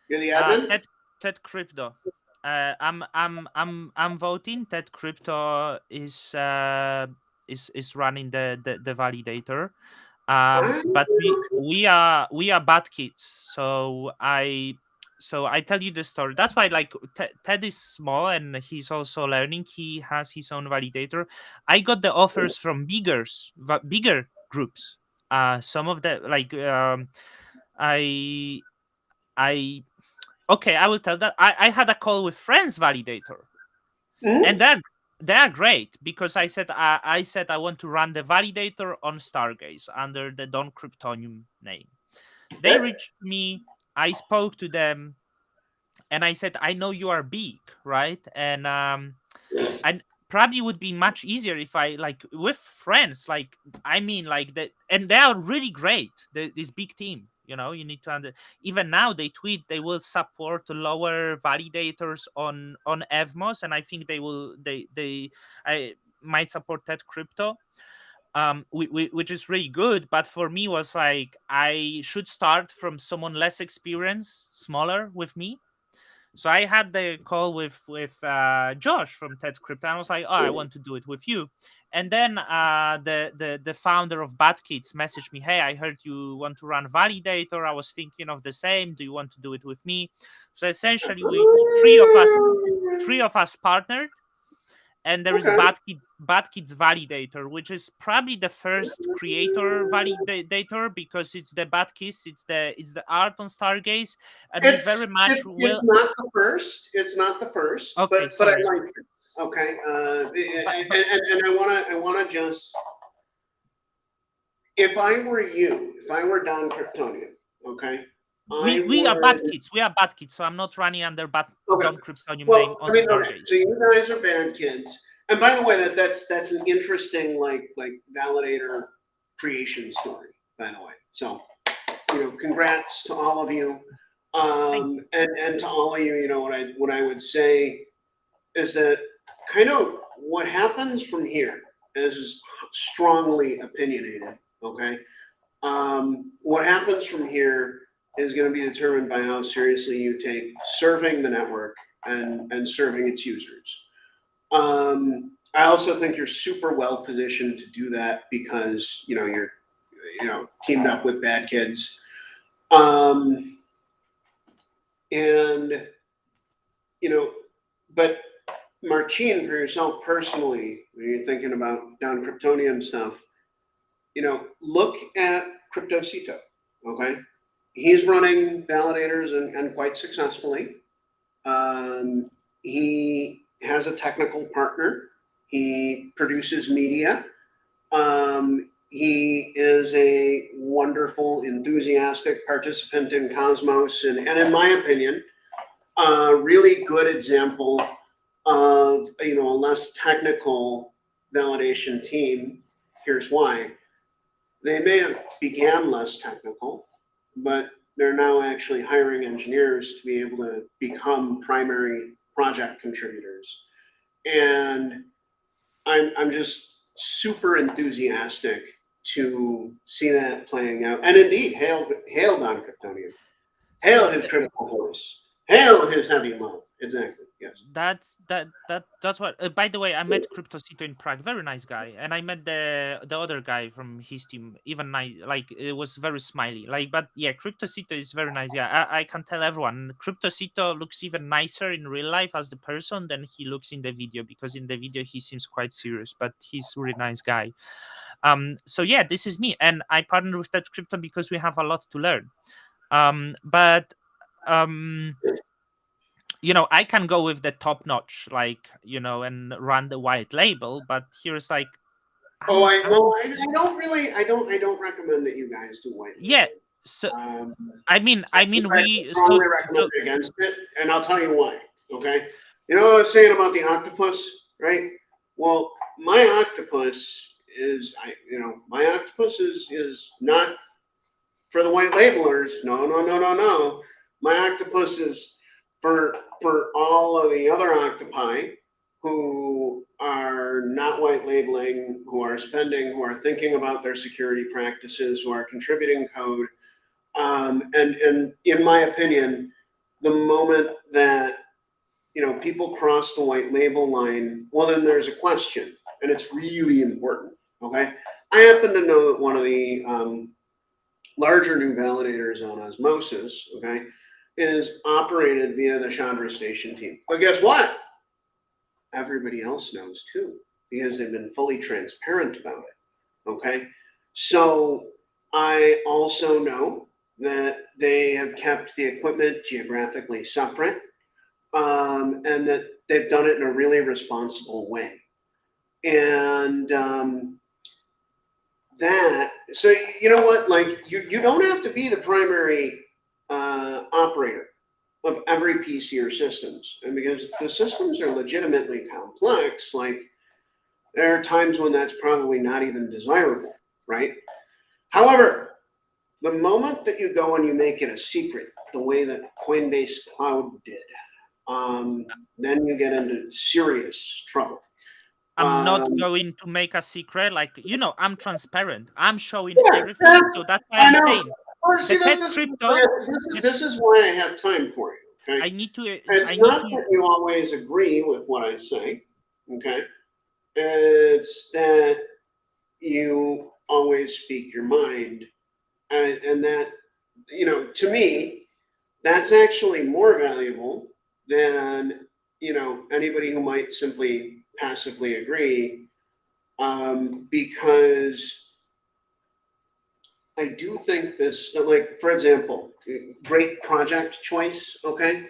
You're the admin? Ted Crypto. I'm voting. Ted Crypto is running the validator. Ah, But we are bad kids. So I tell you the story. That's why Ted is small and he's also learning. He has his own validator. I got the offers from bigger groups. Some of the I I okay, I will tell that. I had a call with Friends Validator, and mhm. they're great because I said I want to run the validator on Stargaze under the Don Kryptonium name. They Okay. reached me. I spoke to them, and I said, I know you are big, right? And probably would be much easier if I with friends, like that, and they are really great. This big team, you need to even now they tweet they will support lower validators on Evmos, and I think they I might support that crypto, which is really good. But for me was like I should start from someone less experienced, smaller with me. So I had the call with Josh from TED Crypto. And I was like, "Oh, I want to do it with you." And then the founder of Bad Kids messaged me, "Hey, I heard you want to run Validator. I was thinking of the same. Do you want to do it with me?" So essentially, we three of us partnered, and there is Okay. Bad Kids Validator, which is probably the first creator validator because it's the Bad Kids, it's the art on Stargaze, and we very much It's will. not the first. It's not the first, Okay, but I sorry. like it. Okay, and, But I wanna just, if I were you, if I were Don Kryptonian, okay, we I we are bad would. kids. We are bad kids. So I'm not running under bad Okay. Don Kryptonium name Well, on I mean, Star okay. Days. So you guys are bad kids. And by the way, that's an interesting like validator creation story. By the way, so congrats to all of you. Thank you. And to all of you, what I would say is that kind of what happens from here is strongly opinionated. Okay. What happens from here is going to be determined by how seriously you take serving the network and serving its users. I also think you're super well positioned to do that because you're teamed up with bad kids, um, and but Marcin, for yourself personally, when you're thinking about Don Kryptonian stuff, look at Cryptocito. Okay, he's running validators and quite successfully. He has a technical partner. He produces media. He is a wonderful, enthusiastic participant in Cosmos, and in my opinion, a really good example of a less technical validation team. Here's why: they may have began less technical, but they're now actually hiring engineers to be able to become primary project contributors. And I'm just super enthusiastic to see that playing out. And indeed, hail Don Kryptonian. Hail So his critical voice. Hail his heavy love. Exactly. Yes. that's what. By the way, I met Cryptocito in Prague. Very nice guy, and I met the other guy from his team. Even nice, like it was very smiley. Like, but yeah, Cryptocito is very nice. Yeah, I can tell everyone. Cryptocito looks even nicer in real life as the person than he looks in the video, because in the video he seems quite serious, but he's a really nice guy. So yeah, this is me, and I partnered with that crypto because we have a lot to learn. But I can go with the top notch, like, and run the white label, but here's like, Oh, I'm, I'm, I don't really, I don't recommend that you guys do white yeah. labeling. So Um, we, strongly recommend against it, and I'll tell you why. Okay, you know what I was saying about the octopus, right? Well, my octopus my octopus is not for the white labelers. No, no, no, no, no. My octopus is for all of the other octopi who are not white labeling, who are spending, who are thinking about their security practices, who are contributing code. And in my opinion, the moment that people cross the white label line, well, then there's a question, and it's really important. Okay, I happen to know that one of the larger new validators on Osmosis, okay, is operated via the Chandra Station team. But guess what? Everybody else knows too, because they've been fully transparent about it. Okay, so I also know that they have kept the equipment geographically separate, and that they've done it in a really responsible way. And so you know what, like you don't have to be the primary operator of every piece of your systems, and because the systems are legitimately complex, like there are times when that's probably not even desirable, right? However, the moment that you go and you make it a secret, the way that Coinbase Cloud did, then you get into serious trouble. I'm not um, going to make a secret. Like, I'm transparent. I'm showing yeah, everything. So that's why I I'm know. saying Well, the see, pet this, crypto. The, this is why I have time for you. Okay, I need to. it's I need not to. that you always agree with what I say. Okay, it's that you always speak your mind, and that to me, that's actually more valuable than anybody who might simply passively agree, because I do think this, like, for example, great project choice. Okay,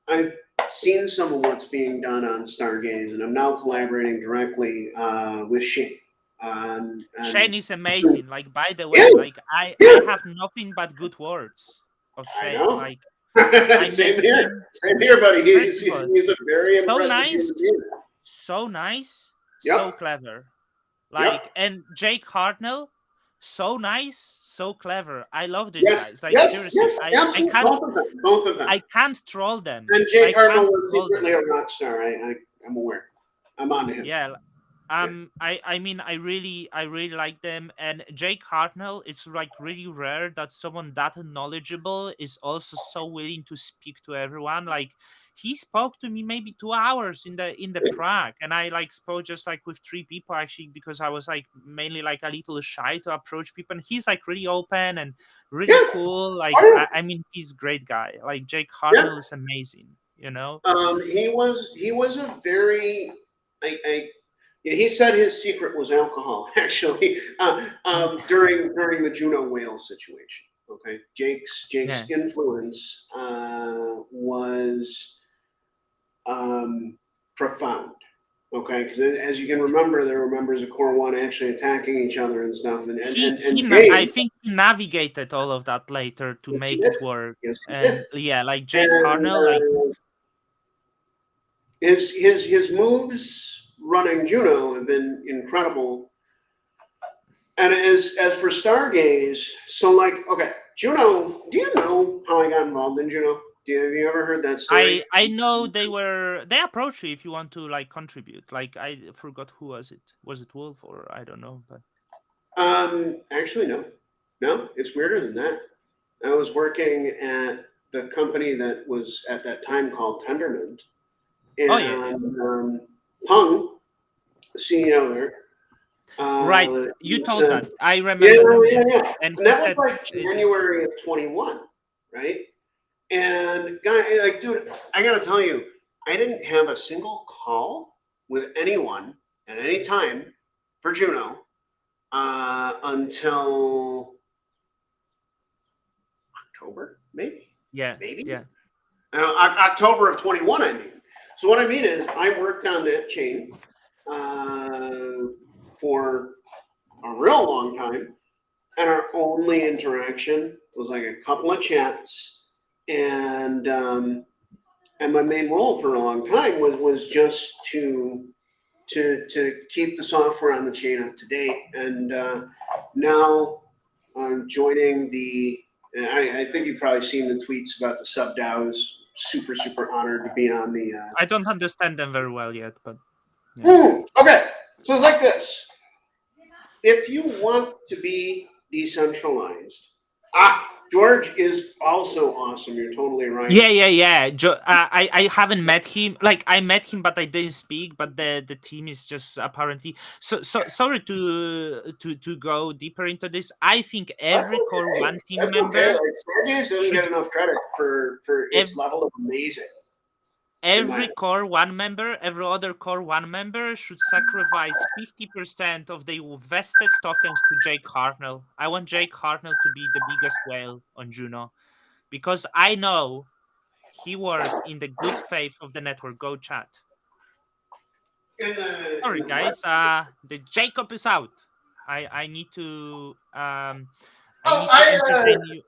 I've seen some of what's being done on Stargaze, and I'm now collaborating directly with Shane. Shane is amazing. Like, by the Yeah, way, like I yeah, have nothing but good words of I Shane. know. Like, I met Same here. him. Same here, buddy. First of all, He's a very so impressive nice, human being. so nice, so Yep. clever. Yep. Like, and Jake Hartnell, so nice, so clever. I love these Yes. guys. Like, Yes. seriously, Yes. I Absolutely. can't Both of them. Both of them. I can't troll them. And I Jake Hartnell can't was troll secretly them. a rock star. I'm aware. I'm on to him. Yeah, Yeah. I mean, I really like them. And Jake Hartnell, it's like really rare that someone that knowledgeable is also so willing to speak to everyone. Like, he spoke to me maybe 2 hours in the Prague, and I like spoke just like with 3 people actually, because I was like mainly like a little shy to approach people. And he's like really open and really Yeah. cool. Like, Oh, I mean, he's a great guy. Like, Jake yeah. Hartnell is amazing. You know? He was a very I yeah, he said his secret was alcohol. Actually, Mm, during the Juno whale situation. Okay, yeah. Jake's influence was profound. Okay, because as you can remember, there were members of Core One actually attacking each other and stuff, and I Jake, think he navigated all of that later to yes, he make did. it work. Yes, he did. And yeah, like Jake And Harnell, like his moves running Juno have been incredible. And as for Stargaze, so like, okay, Juno, do you know how I got involved in Juno? Have you ever heard that story? I know they approached you if you want to like contribute. Like, I forgot who was it. Was it Wolf or I don't know, but Actually, no, no, it's weirder than that. I was working at the company that was at that time called Tendermint, oh yeah, yeah. and Peng, the CEO there, Right. You he told said, that. I yeah, remember that. yeah, yeah. And And he that was said like January of 21, right? And guy, like, dude, I gotta tell you, I didn't have a single call with anyone at any time for Juno until October, maybe, yeah, maybe yeah. October of 21. I mean, so what I mean is, I worked on that chain for a real long time, and our only interaction was like a couple of chats, and my main role for a long time was just to keep the software on the chain up to date. And now I'm joining the. I think you've probably seen the tweets about the sub DAOs. Super honored to be on the. I don't understand them very well yet, but yeah. Okay, so it's like this. If you want to be decentralized, George is also awesome. You're totally right. Yeah. I haven't met him. Like, I met him, but I didn't speak. But the team is just apparently so sorry to go deeper into this. I think That's every core okay. one team That's okay. member Like Stargaze doesn't get should enough credit for its ev- level of amazing. In my every core one member, every other core one member should sacrifice 50% of their vested tokens to Jake Hartnell. I want Jake Hartnell to be the biggest whale on Juno, because I know he worked in the good faith of the network. Go chat. in Sorry the what? guys, the Jacob is out. I need to I Oh, need to entertain you.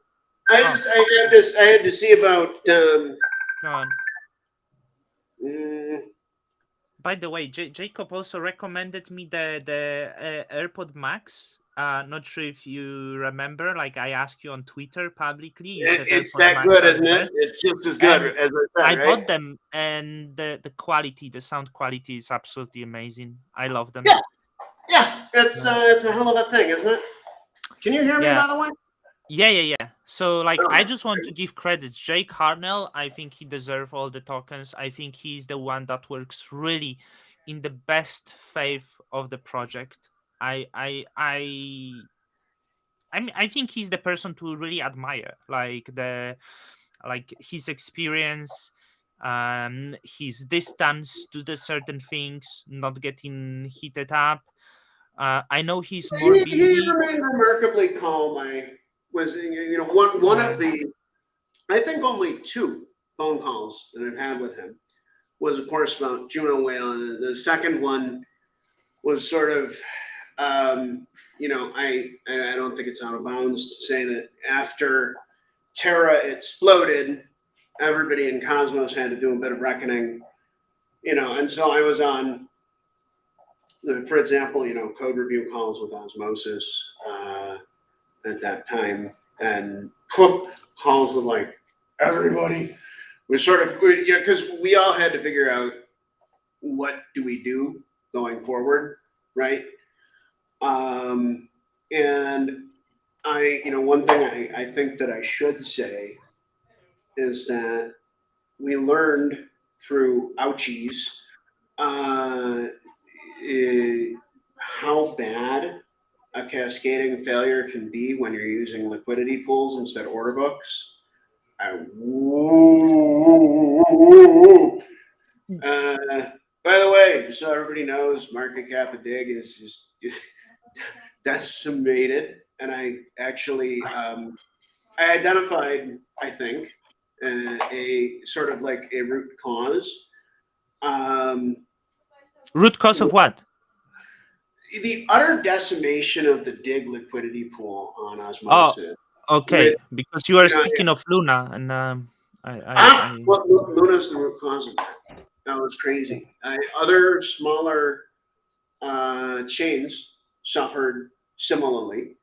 Oh, I had to see about go on. mm, By the way, Jacob also recommended me the AirPod Max. Not sure if you remember. Like, I asked you on Twitter publicly. You said it's AirPod that Max good, are the isn't it? best, It's just as good and as I I said, right? bought them, and the quality, the sound quality is absolutely amazing. I love them. Yeah, yeah. Yeah. It's a hell of a thing, isn't it? Can you hear me, Yeah. by the way? Yeah. So, like, I Oh, just want to give credits. Jake Harnell, I think he deserves all the tokens. I think he's the one that works really in the best faith of the project. I I I I mean, I think he's the person to really admire. Like his experience, his distance to the certain things, not getting heated up. I know he's more he busy. remained remarkably calm. I was, one Yeah. of the, I think only two phone calls that I've had with him was, of course, about Juno whale. And the second one was sort of, you know, I don't think it's out of bounds to say that after Terra exploded, everybody in Cosmos had to do a bit of reckoning, you know, and so I was on, for example, you know, code review calls with Osmosis at that time, and calls with like everybody. We sort of, you know, because we all had to figure out what do we do going forward, right? And I, you know, one thing I think that I should say is that we learned through ouchies how bad a cascading failure can be when you're using liquidity pools instead of order books. By the way, so everybody knows, market cap of Dig is just decimated, and I actually I identified, I think, a sort of like a root cause. Root cause of what? The utter decimation of the Dig liquidity pool on Oh, Osmosis. okay. With, Because you are you know, speaking of Luna, and I well, Luna's the root cause of that. That was crazy. Other smaller chains suffered similarly.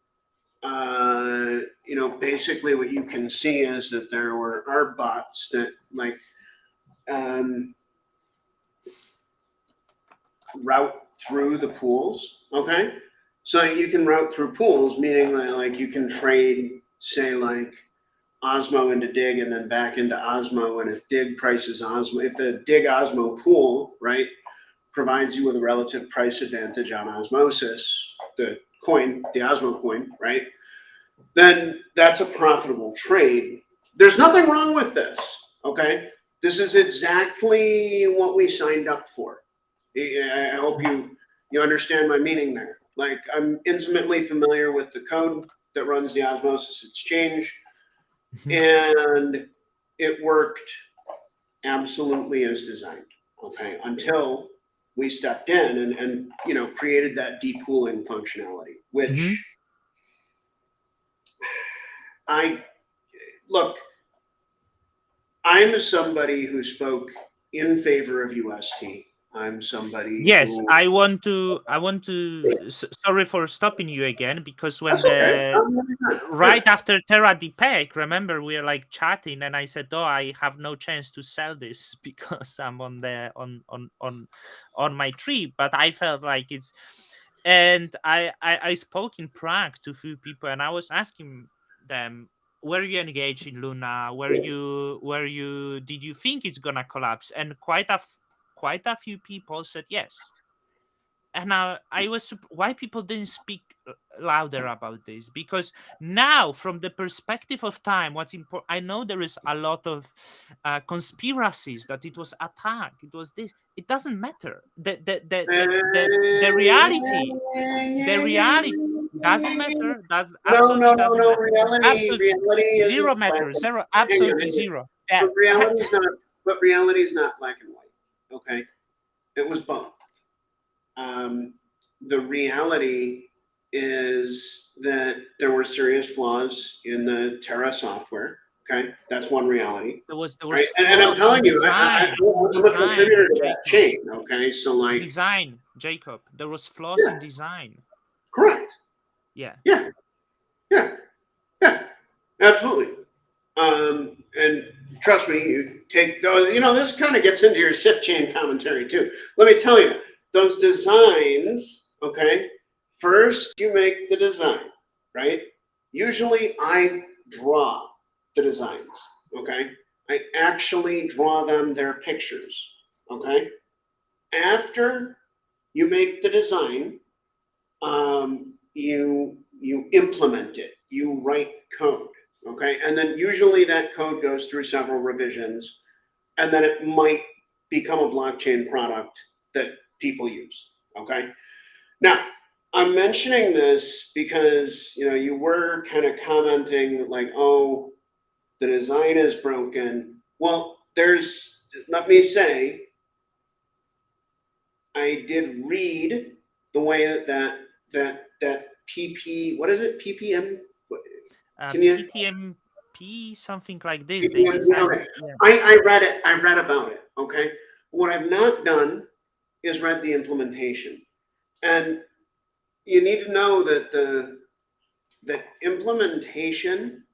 You know, basically what you can see is that there are bots that like route through the pools. Okay, so you can route through pools, meaning that like you can trade, say, like Osmo into Dig and then back into Osmo, and if Dig prices Osmo, if the Dig Osmo pool, right, provides you with a relative price advantage on Osmosis, the coin, the Osmo coin, right, then that's a profitable trade. There's nothing wrong with this, okay? This is exactly what we signed up for. I hope you understand my meaning there. Like, I'm intimately familiar with the code that runs the Osmosis exchange, and it worked absolutely as designed, okay, until we stepped in and you know, created that depooling functionality, which I look, I'm somebody who spoke in favor of UST. I'm somebody Yes, who. I want to. Sorry for stopping you again, because when That's okay. right after Terra Deepek, remember we were like chatting, and I said, "Oh, I have no chance to sell this because I'm on the on my trip." But I felt like it's, and I spoke in Prague to a few people, and I was asking them, were you engaged in Luna? Were you did you think it's gonna collapse? And quite a few people said yes. And I was why people didn't speak louder about this, because now from the perspective of time, what's important, I know there is a lot of conspiracies that it was attack, it was this, it doesn't matter, the reality, the reality doesn't matter, does absolutely doesn't No. matter, absolutely Reality zero isn't black matters, and zero, hang on, absolutely hang on. zero. Yeah. But reality is not black and white. Okay, it was both. The reality is that there were serious flaws in the Terra software. Okay, that's one reality, There right? was And I'm flaws in telling you, design, I'm a contributor to that Jacob. chain. Okay, so like, Design, Jacob. There was flaws yeah, in design. correct. Yeah. Yeah, yeah, yeah, absolutely. And trust me, you take those, you know, this kind of gets into your Sifchain commentary too. Let me tell you, those designs, okay, first you make the design, right? Usually I draw the designs, okay? I actually draw them their pictures, okay? After you make the design, you implement it, you write code, okay, and then usually that code goes through several revisions, and then it might become a blockchain product that people use. Okay, now I'm mentioning this because you know you were kind of commenting like, oh, the design is broken. Well, let me say, I did read the way that PP, what is it? PPM? Can you? PTMP, something like this. They PPM, yeah, designed. okay. Yeah. I read it. I read about it. Okay. What I've not done is read the implementation. And you need to know that the implementation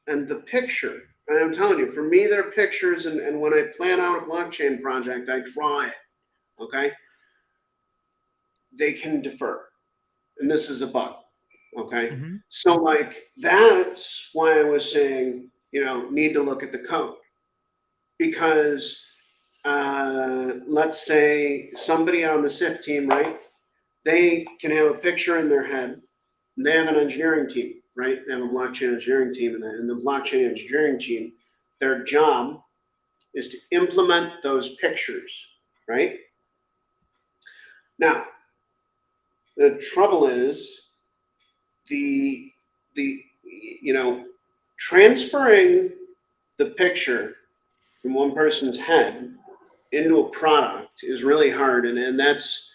and the picture, and I'm telling you, for me, they're pictures, and when I plan out a blockchain project, I draw it. Okay. They can defer. And this is a bug. Okay. Hmm. So, like, that's why I was saying, need to look at the code. Because let's say somebody on the SIF team, right? They can have a picture in their head, and they have an engineering team, right? They have a blockchain engineering team, and the blockchain engineering team, their job is to implement those pictures, right? Now, the trouble is the transferring the picture from one person's head into a product is really hard, and that's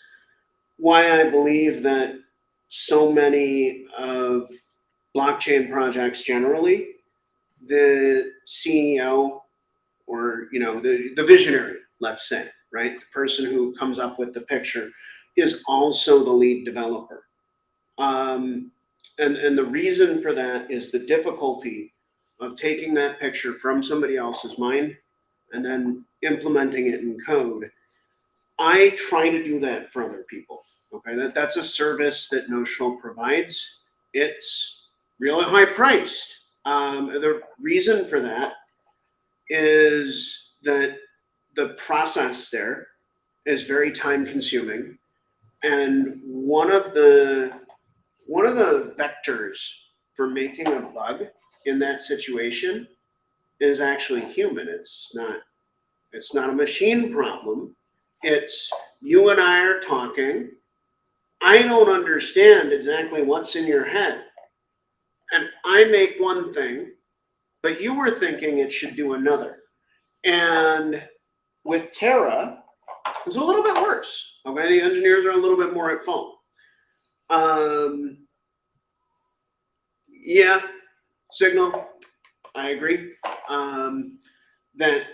why I believe that so many of blockchain projects generally, the CEO or the visionary, let's say, right, the person who comes up with the picture is also the lead developer. And the reason for that is the difficulty of taking that picture from somebody else's mind and then implementing it in code. I try to do that for other people. Okay, that's a service that Notional provides. It's really high priced. The reason for that is that the process there is very time consuming, and one of the vectors for making a bug in that situation is actually human. It's not a machine problem. It's you and I are talking. I don't understand exactly what's in your head. And I make one thing, but you were thinking it should do another. And with Terra, it's a little bit worse. Okay, the engineers are a little bit more at fault. Yeah, Signal, I agree. That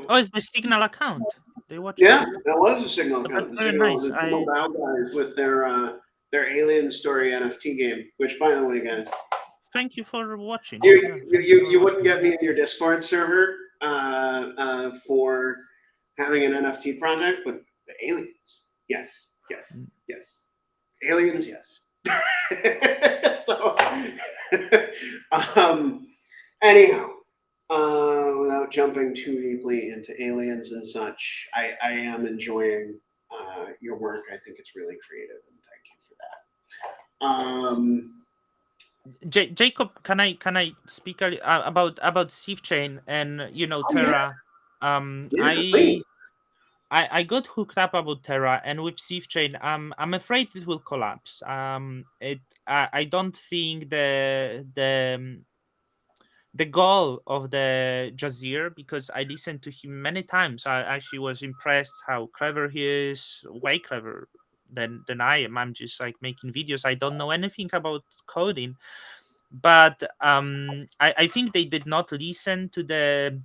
Oh, it's the Signal account. They watch it. yeah, that was a Signal Oh, account. that's The very Signal, nice. the Signal Bow guys with their Alien Story NFT game. Which, by the way, guys, Thank you for watching. you Yeah, you, thank you you, for you wouldn't watching. get me in your Discord server for having an NFT project, but the aliens, yes, yes, Mm. yes, aliens, yes. So, anyhow, without jumping too deeply into aliens and such, I am enjoying your work. I think it's really creative, and thank you for that. Jacob, can I speak about Sifchain and Oh yeah, Terra? yeah, please. I got hooked up about Terra, and with Sifchain, I'm afraid it will collapse. I don't think the goal of the Jazir, because I listened to him many times. I actually was impressed how clever he is, way clever than I am. I'm just like making videos. I don't know anything about coding, but I think they did not listen to the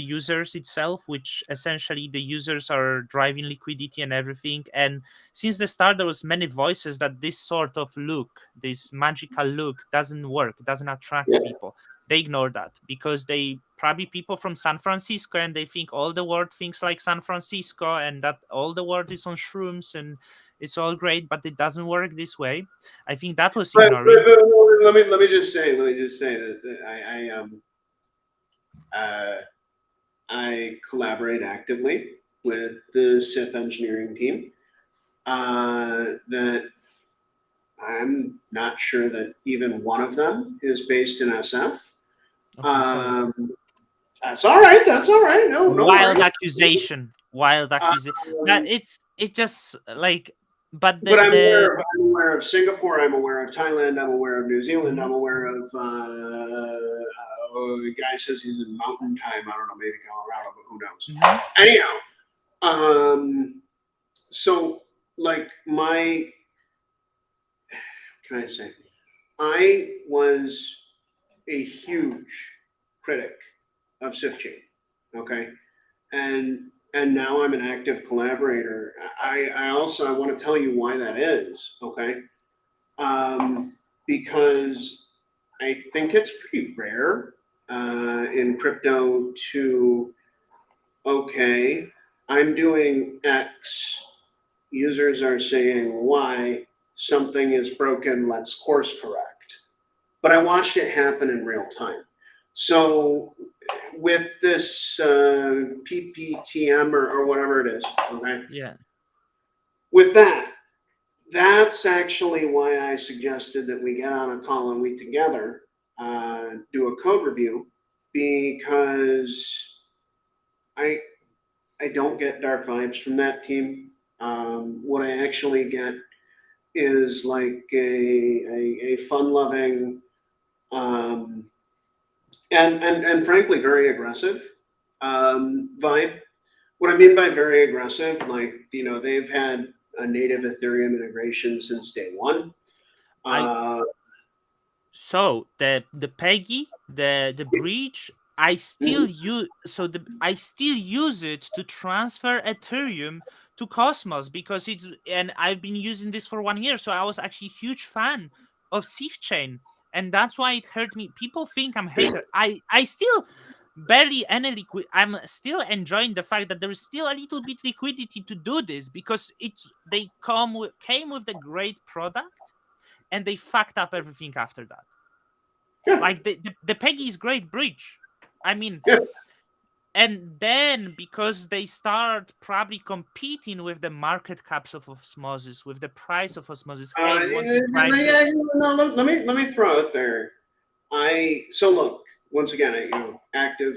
users itself, which essentially the users are driving liquidity and everything. And since the start there was many voices that this sort of look, this magical look, doesn't work, doesn't attract Yeah. people. They ignore that because they probably people from San Francisco, and they think all the world thinks like San Francisco, and that all the world is on shrooms and it's all great, but it doesn't work this way. I think that was ignoring. But let me just say that uh, I collaborate actively with the SIF engineering team. That I'm not sure that even one of them is based in SF. Okay, sorry. That's all right. That's all right. No Wild worries. accusation. Wild accusation. That Um, it just like, but but the I'm aware of Singapore. I'm aware of Thailand. I'm aware of New Zealand. Mhm. I'm aware of The guy says he's in Mountain Time. I don't know, maybe Colorado, but who knows? Hmm. Anyhow, so like can I say, I was a huge critic of Sifchain. Okay, and now I'm an active collaborator. I also I want to tell you why that is. Okay, because I think it's pretty rare in crypto to, okay, I'm doing X, users are saying Y, something is broken, let's course correct. But I watched it happen in real time. So with this PPTM or whatever it is, okay, Yeah. with that, that's actually why I suggested that we get on a call and we together do a code review, because I I don't get dark vibes from that team. What I actually get is like a fun loving um, and frankly very aggressive vibe. What I mean by very aggressive, like, they've had a native Ethereum integration since day one. I Uh, So the Peggy, the bridge, I still use I still use it to transfer Ethereum to Cosmos, because and I've been using this for 1 year, so I was actually a huge fan of Sifchain, and that's why it hurt me. People think I'm a hater. I still barely any liquid. I'm still enjoying the fact that there is still a little bit liquidity to do this, because they came with the great product, and they fucked up everything after that. yeah, Like the Peggy's great bridge. I mean, yeah. and then because they start probably competing with the market caps of Osmosis, with the price of Osmosis. Hey, we want to drive you. Yeah, no, let me throw it there. So look, once again, active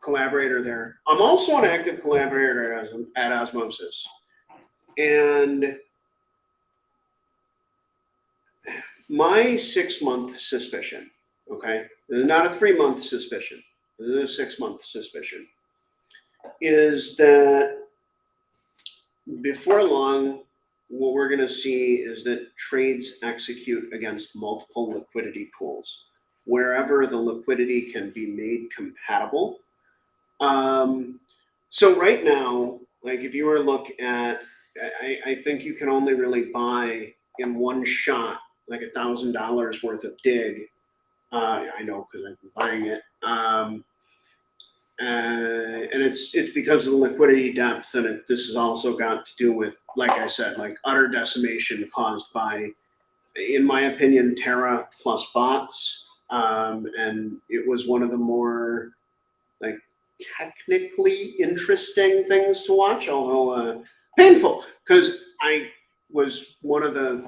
collaborator there. I'm also an active collaborator at Osmosis, and my 6 month suspicion. Okay, not a 3 month suspicion. This is a 6 month suspicion. Is that before long, what we're going to see is that trades execute against multiple liquidity pools, wherever the liquidity can be made compatible. Um, so right now, like if you were to look at, I think you can only really buy in one shot like $1,000 worth of dig. I know because I've been buying it. And it's because of the liquidity depth, and this has also got to do with, like I said, like utter decimation caused by, in my opinion, Terra plus bots. And it was one of the more like technically interesting things to watch, although painful, because I was one of the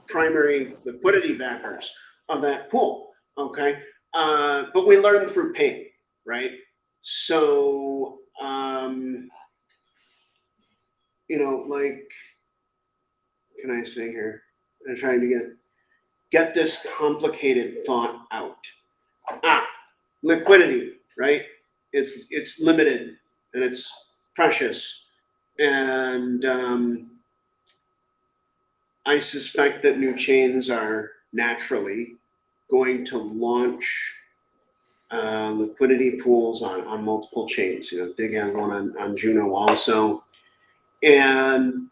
primary liquidity backers of that pool. Okay, but we learned through pain, right? So, like, can I say here? I'm trying to get this complicated thought out. Liquidity, right? It's limited and it's precious, and I suspect that new chains are naturally going to launch liquidity pools on multiple chains. Dig on one on Juno also. And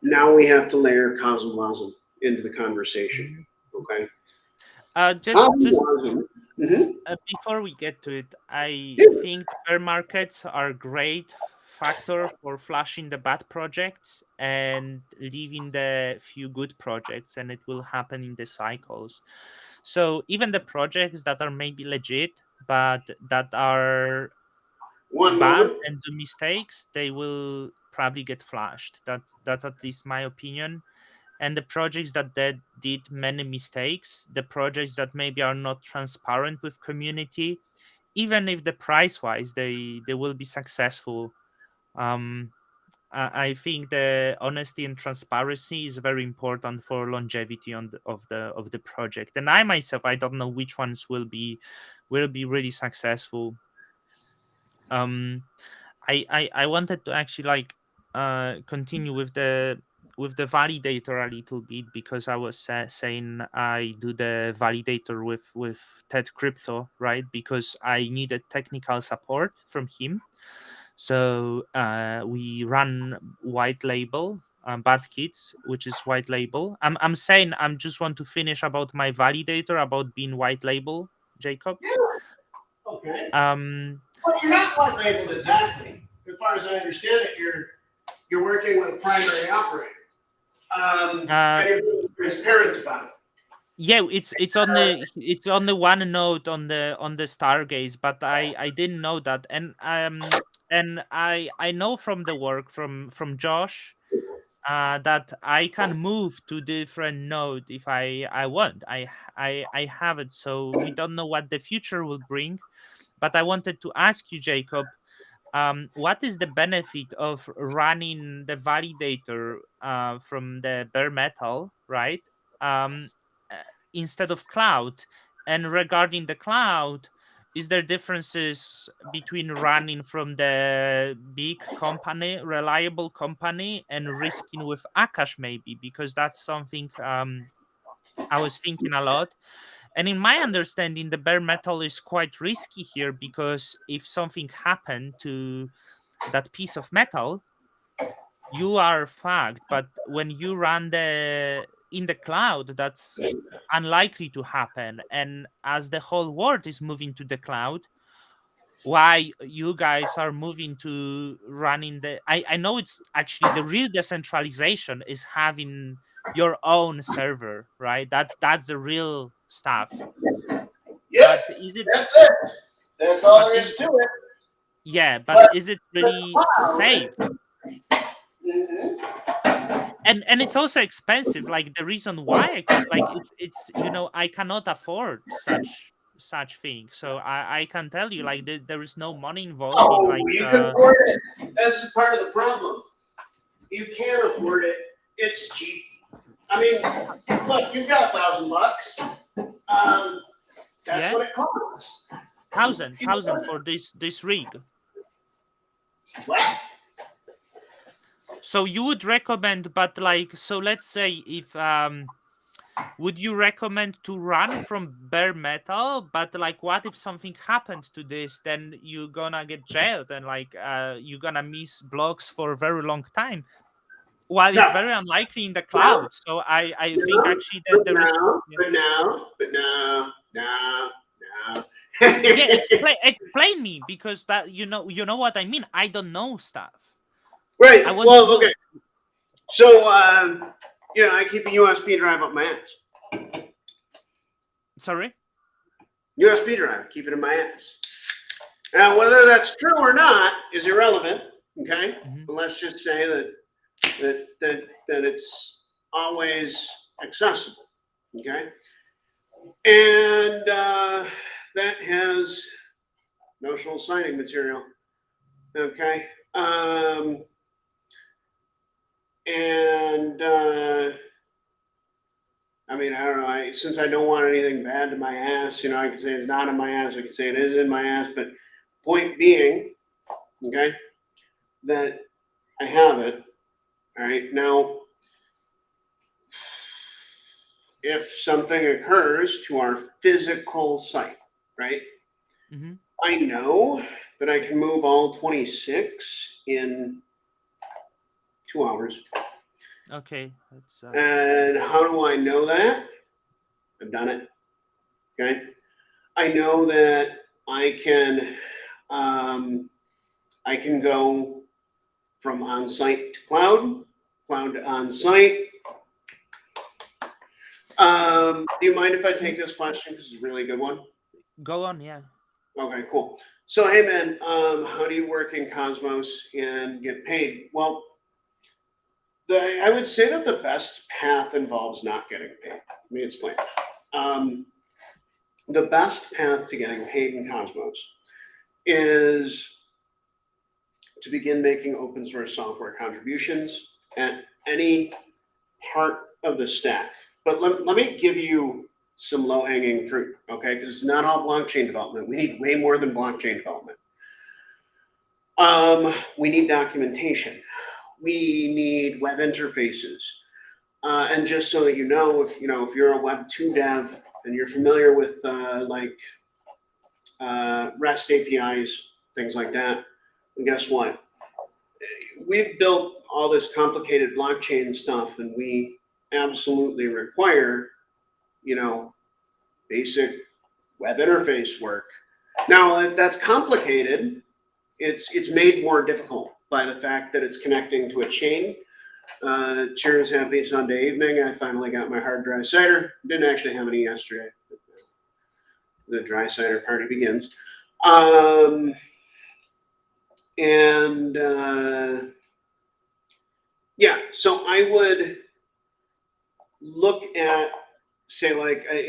now we have to layer Cosmosm into the conversation. Mhm. Okay. Just Cosmosm. Mm-hmm. before we get to it, I Yeah. think bear markets are great factor for flashing the bad projects and leaving the few good projects, and it will happen in the cycles. So even the projects that are maybe legit but that are One bad moment. and do mistakes, they will probably get flashed. That's at least my opinion. And the projects that did many mistakes, the projects that maybe are not transparent with community, even if the price wise they will be successful. um I think the honesty and transparency is very important for longevity of the project. And I myself, I don't know which ones will be will be really successful. um I wanted to actually like continue with the validator a little bit, because I was saying I do the validator with Ted Crypto, right? Because I needed technical support from him. So we run white label, Bad Kids, which is white label. I'm saying I'm just want to finish about my validator about being white label, Jacob. Yeah. Okay. Um, Well, you're not white labeled exactly. As far as I understand it, you're working with a primary operator, uh, and you're being transparent about it. yeah, it's on the one note on the Stargaze, but I didn't know that. And I know from the work from Josh, that I can move to different node if I want. I have it, so we don't know what the future will bring. But I wanted to ask you, Jacob, what is the benefit of running the validator from the bare metal, right? Um, uh, Instead of cloud. And regarding the cloud, is there differences between running from the big company, reliable company, and risking with Akash maybe? Because that's something I was thinking a lot. And in my understanding, the bare metal is quite risky here, because if something happened to that piece of metal, you are fucked. But when you run the in the cloud, that's unlikely to happen. And as the whole world is moving to the cloud, why you guys are moving to running I know it's actually the real decentralization is having your own server, right? That's the real stuff. Yep, But is it that's it. That's all but there is is to it. yeah, but But is it the really cloud, safe? mhm. And it's also expensive. Like the reason why like it's I cannot afford such thing. So I can tell you, like, there is no money involved in, Oh, like, you can afford it. That's part of the problem. You can't afford it. It's cheap. I mean, look, you've got $1,000. Um, that's yeah, what it costs. thousand for this rig. What? So you would recommend, but like, so let's say, if would you recommend to run from bare metal? But like, what if something happened to this? Then you're gonna get jailed, and like you're gonna miss blocks for a very long time. While it's No, very unlikely in the no, cloud. So I think no, actually but that there is, no, yeah. but no, but no, no, no. Yeah, explain me, because that you know what I mean. I don't know stuff. I Right. want to Well, okay. know. So, I keep a USB drive up my ass. Sorry. USB drive, keep it in my ass. Now, whether that's true or not is irrelevant. Okay, Hmm. but let's just say that it's always accessible. Okay, and that has notional signing material. Okay, and I mean, I don't know. Since I don't want anything bad to my ass, I can say it's not in my ass. I can say it is in my ass. But point being, okay, that I have it. All right. Now, if something occurs to our physical site, right, Hmm. I know that I can move all 26 in 2 hours. Okay. That's And how do I know that? I've done it. Okay. I know that um, I can go from on-site to cloud, cloud to on-site. Do you mind if I take this question? Because it's a really good one. Go on. Yeah. Okay, cool. So, hey man, how do you work in Cosmos and get paid? Well, I would say that the best path involves not getting paid. Let me explain. Um, the best path to getting paid in Cosmos is to begin making open source software contributions at any part of the stack. But let me give you some low-hanging fruit, okay? Because it's not all blockchain development. We need way more than blockchain development. We need documentation. We need web interfaces. And just so that you know, if you're a Web 2 dev and you're familiar with REST APIs, things like that, and guess what? We've built all this complicated blockchain stuff, and we absolutely require, basic web interface work. Now, that's complicated. It's made more difficult by the fact that it's connecting to a chain. Cheers, happy Sunday evening. I finally got my hard dry cider. Didn't actually have any yesterday. The dry cider party begins. So I would look at, say,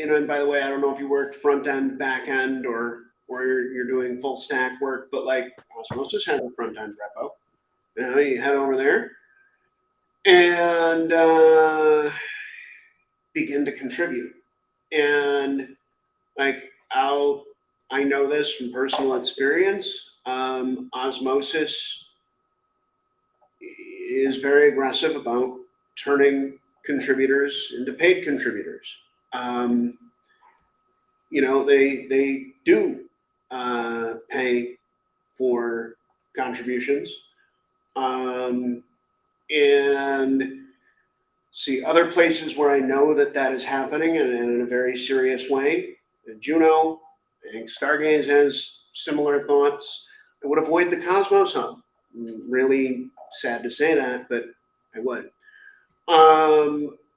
and by the way, I don't know if you work front end, back end, or you're doing full stack work, but Osmosis has a front end repo. You head over there and begin to contribute. And I know this from personal experience. Osmosis is very aggressive about turning contributors into paid contributors. They do pay for contributions. And see other places where I know that is happening and in a very serious way. Juno, I think Stargaze has similar thoughts. I would avoid the Cosmos Hub. Really sad to say that, but I would.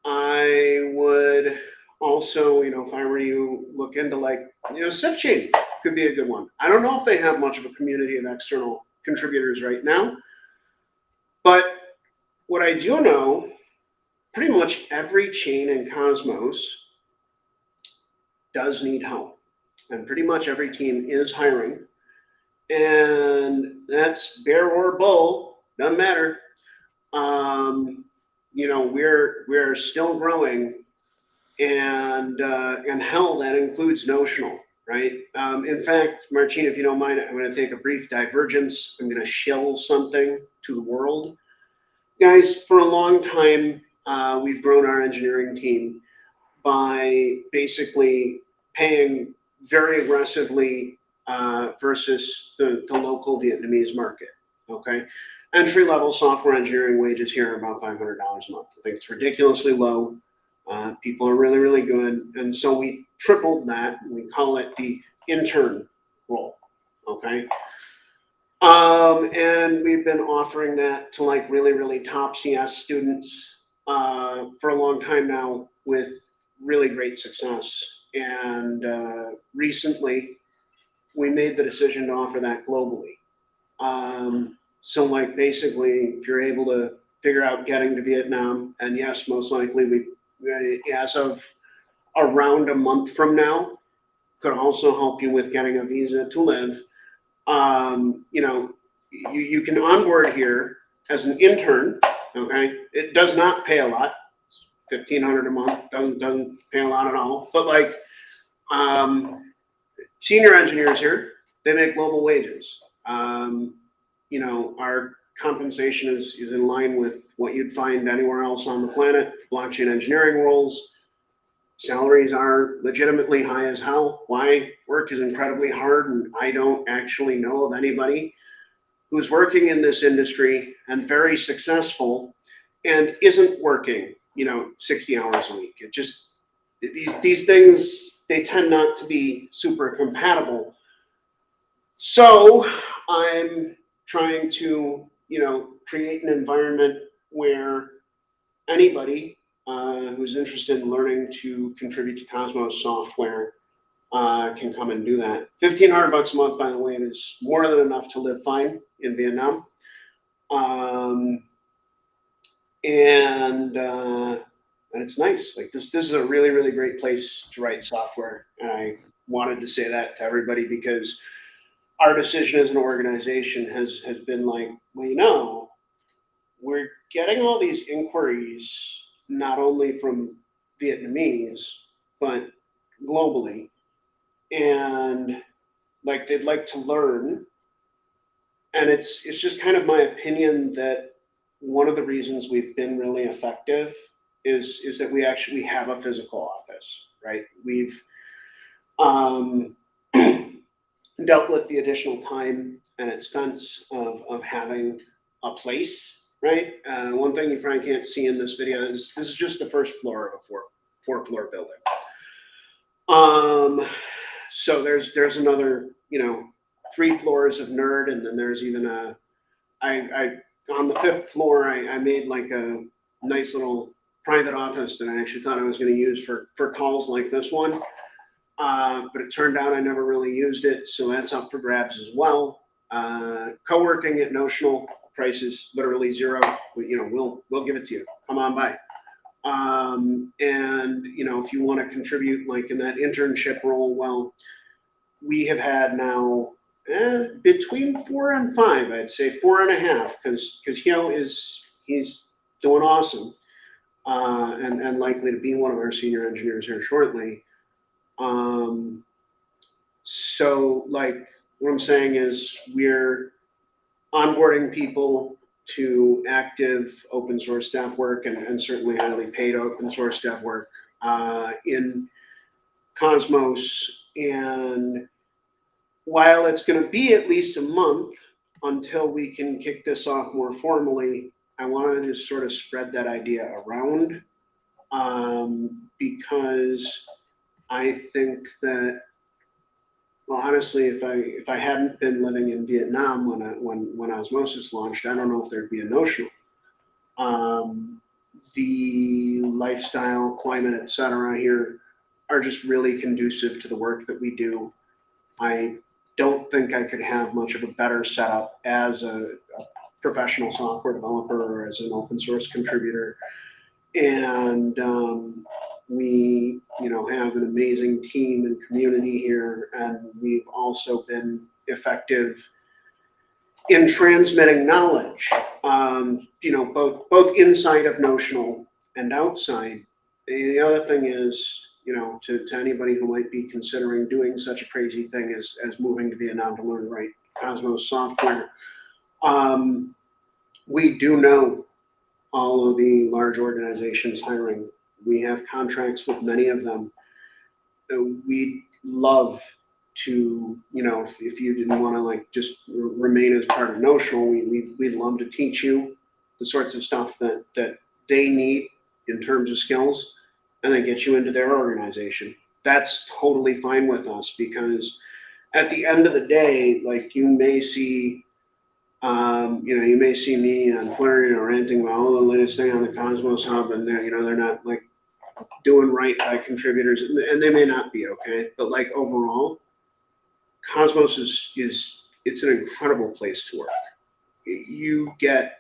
I would also, if I were you, look into Sifchain could be a good one. I don't know if they have much of a community of external contributors right now, but what I do know, pretty much every chain in Cosmos does need help, and pretty much every team is hiring, and that's bear or bull, doesn't matter. We're still growing, and hell, that includes Notional, right? In fact, Marcin, if you don't mind, I'm going to take a brief divergence. I'm going to shill something to the world. Guys, for a long time, we've grown our engineering team by basically paying very aggressively versus the local Vietnamese market, okay? Entry-level software engineering wages here are about $500 a month. I think it's ridiculously low. People are really, really good. And so we tripled that. We call it the intern role, okay? And we've been offering that to really, really top CS students for a long time now with really great success. And recently, we made the decision to offer that globally. So basically, if you're able to figure out getting to Vietnam, and yes, most likely we, as of around a month from now, could also help you with getting a visa to live. You can onboard here as an intern, okay? It does not pay a lot. $1,500 a month doesn't pay a lot at all. But senior engineers here, they make global wages. Our compensation is in line with what you'd find anywhere else on the planet. Blockchain engineering roles, salaries are legitimately high as hell. Why? Work is incredibly hard, and I don't actually know of anybody who's working in this industry and very successful and isn't working, 60 hours a week. It just, these things, they tend not to be super compatible. So I'm trying to, create an environment where anybody who's interested in learning to contribute to Cosmos software can come and do that. $1,500 a month, by the way, is more than enough to live fine in Vietnam. And it's nice. This is a really, really great place to write software. And I wanted to say that to everybody because our decision as an organization has been we're getting all these inquiries not only from Vietnamese, but globally, and like they'd like to learn. And it's just kind of my opinion that one of the reasons we've been really effective is that we actually have a physical office, right? We've dealt with the additional time and expense of having a place, right? One thing you probably can't see in this video is this is just the first floor of a four floor building. So there's another, 3 floors of nerd, and then there's even I on the 5th floor I made like a nice little private office that I actually thought I was going to use for calls like this one. But it turned out I never really used it, so that's up for grabs as well. Co-working at Notional, price is literally zero. We'll give it to you. Come on by. And if you want to contribute, like in that internship role, well, we have had now between 4 and 5. I'd say 4.5, because he's doing awesome, and likely to be one of our senior engineers here shortly. So like what I'm saying is we're onboarding people to active open source dev work, and certainly highly paid open source dev work in Cosmos. And while it's going to be at least a month until we can kick this off more formally, I want to just sort of spread that idea around, because I think that, well, honestly, if I hadn't been living in Vietnam when Osmosis launched, I don't know if there'd be a Notional. The lifestyle, climate, etc. here are just really conducive to the work that we do. I don't think I could have much of a better setup as a professional software developer or as an open source contributor. And we have an amazing team and community here, and we've also been effective in transmitting knowledge, both inside of Notional and outside. The other thing is, to anybody who might be considering doing such a crazy thing as moving to Vietnam to learn to write Cosmos software, we do know all of the large organizations hiring. We have contracts with many of them. We'd love to, if you didn't want to just remain as part of Notional, we'd love to teach you the sorts of stuff that they need in terms of skills, and then get you into their organization. That's totally fine with us, because at the end of the day, you may see me on Twitter, ranting about all the latest thing on the Cosmos Hub, and they're not doing right by contributors, and they may not be, okay, but overall, Cosmos it's an incredible place to work. You get,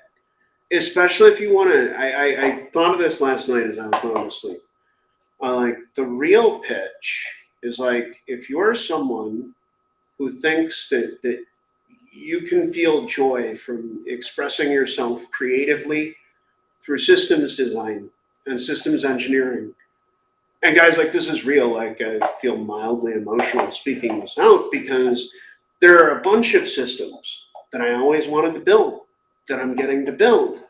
especially if you want to. I thought of this last night as I was going to sleep. The real pitch is if you're someone who thinks that you can feel joy from expressing yourself creatively through systems design and systems engineering. And guys, this is real. I feel mildly emotional speaking this out, because there are a bunch of systems that I always wanted to build that I'm getting to build.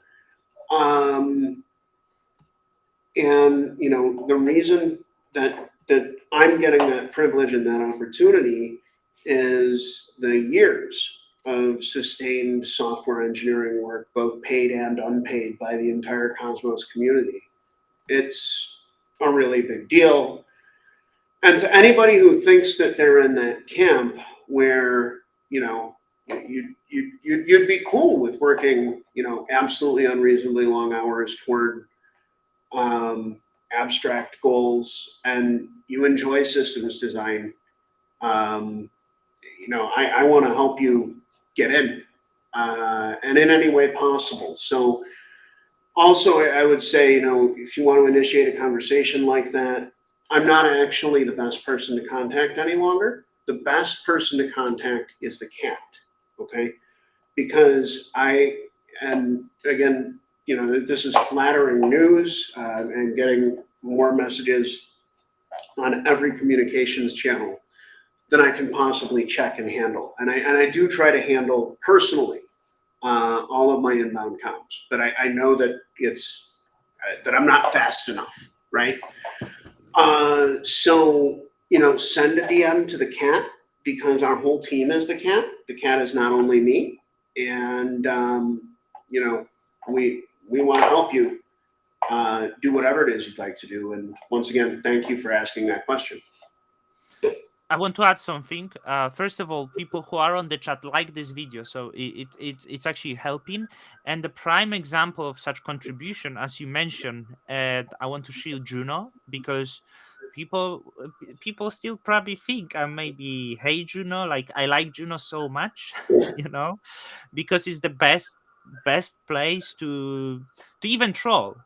And the reason that I'm getting that privilege and that opportunity is the years of sustained software engineering work, both paid and unpaid, by the entire Cosmos community. It's a really big deal. And to anybody who thinks that they're in that camp where, you'd be cool with working, absolutely unreasonably long hours toward abstract goals, and you enjoy systems design, I want to help you get in, and in any way possible. So also, I would say, if you want to initiate a conversation like that, I'm not actually the best person to contact any longer. The best person to contact is the cat, okay? Because and again, this is flattering news, and getting more messages on every communications channel that I can possibly check and handle. And I do try to handle personally all of my inbound comms, but I know that that I'm not fast enough, right? So, send a DM to the cat, because our whole team is the cat. The cat is not only me. And, we want to help you do whatever it is you'd like to do. And once again, thank you for asking that question. I want to add something. First of all, people who are on the chat like this video, so it's actually helping. And the prime example of such contribution, as you mentioned, I want to shield Juno, because people still probably think I maybe hate Juno. Like, I like Juno so much, because it's the best place to even troll.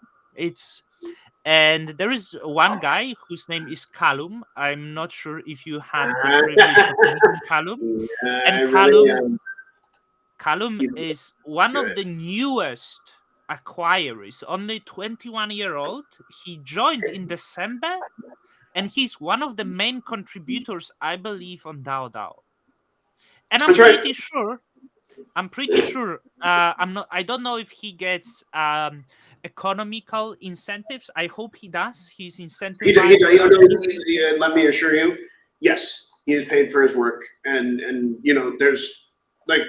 And there is one guy whose name is Callum. I'm not sure if you had the privilege of meeting Callum. Yeah, I And really Callum He's is one of good. the newest acquirers, only 21-year-old. He joined in December, and he's one of the main contributors, I believe, on DAO. And That's right. I'm pretty sure. I don't know if he gets economical incentives. I hope he does. He's incentivized to achieve. Let me assure you, yes, he is paid for his work, and there's like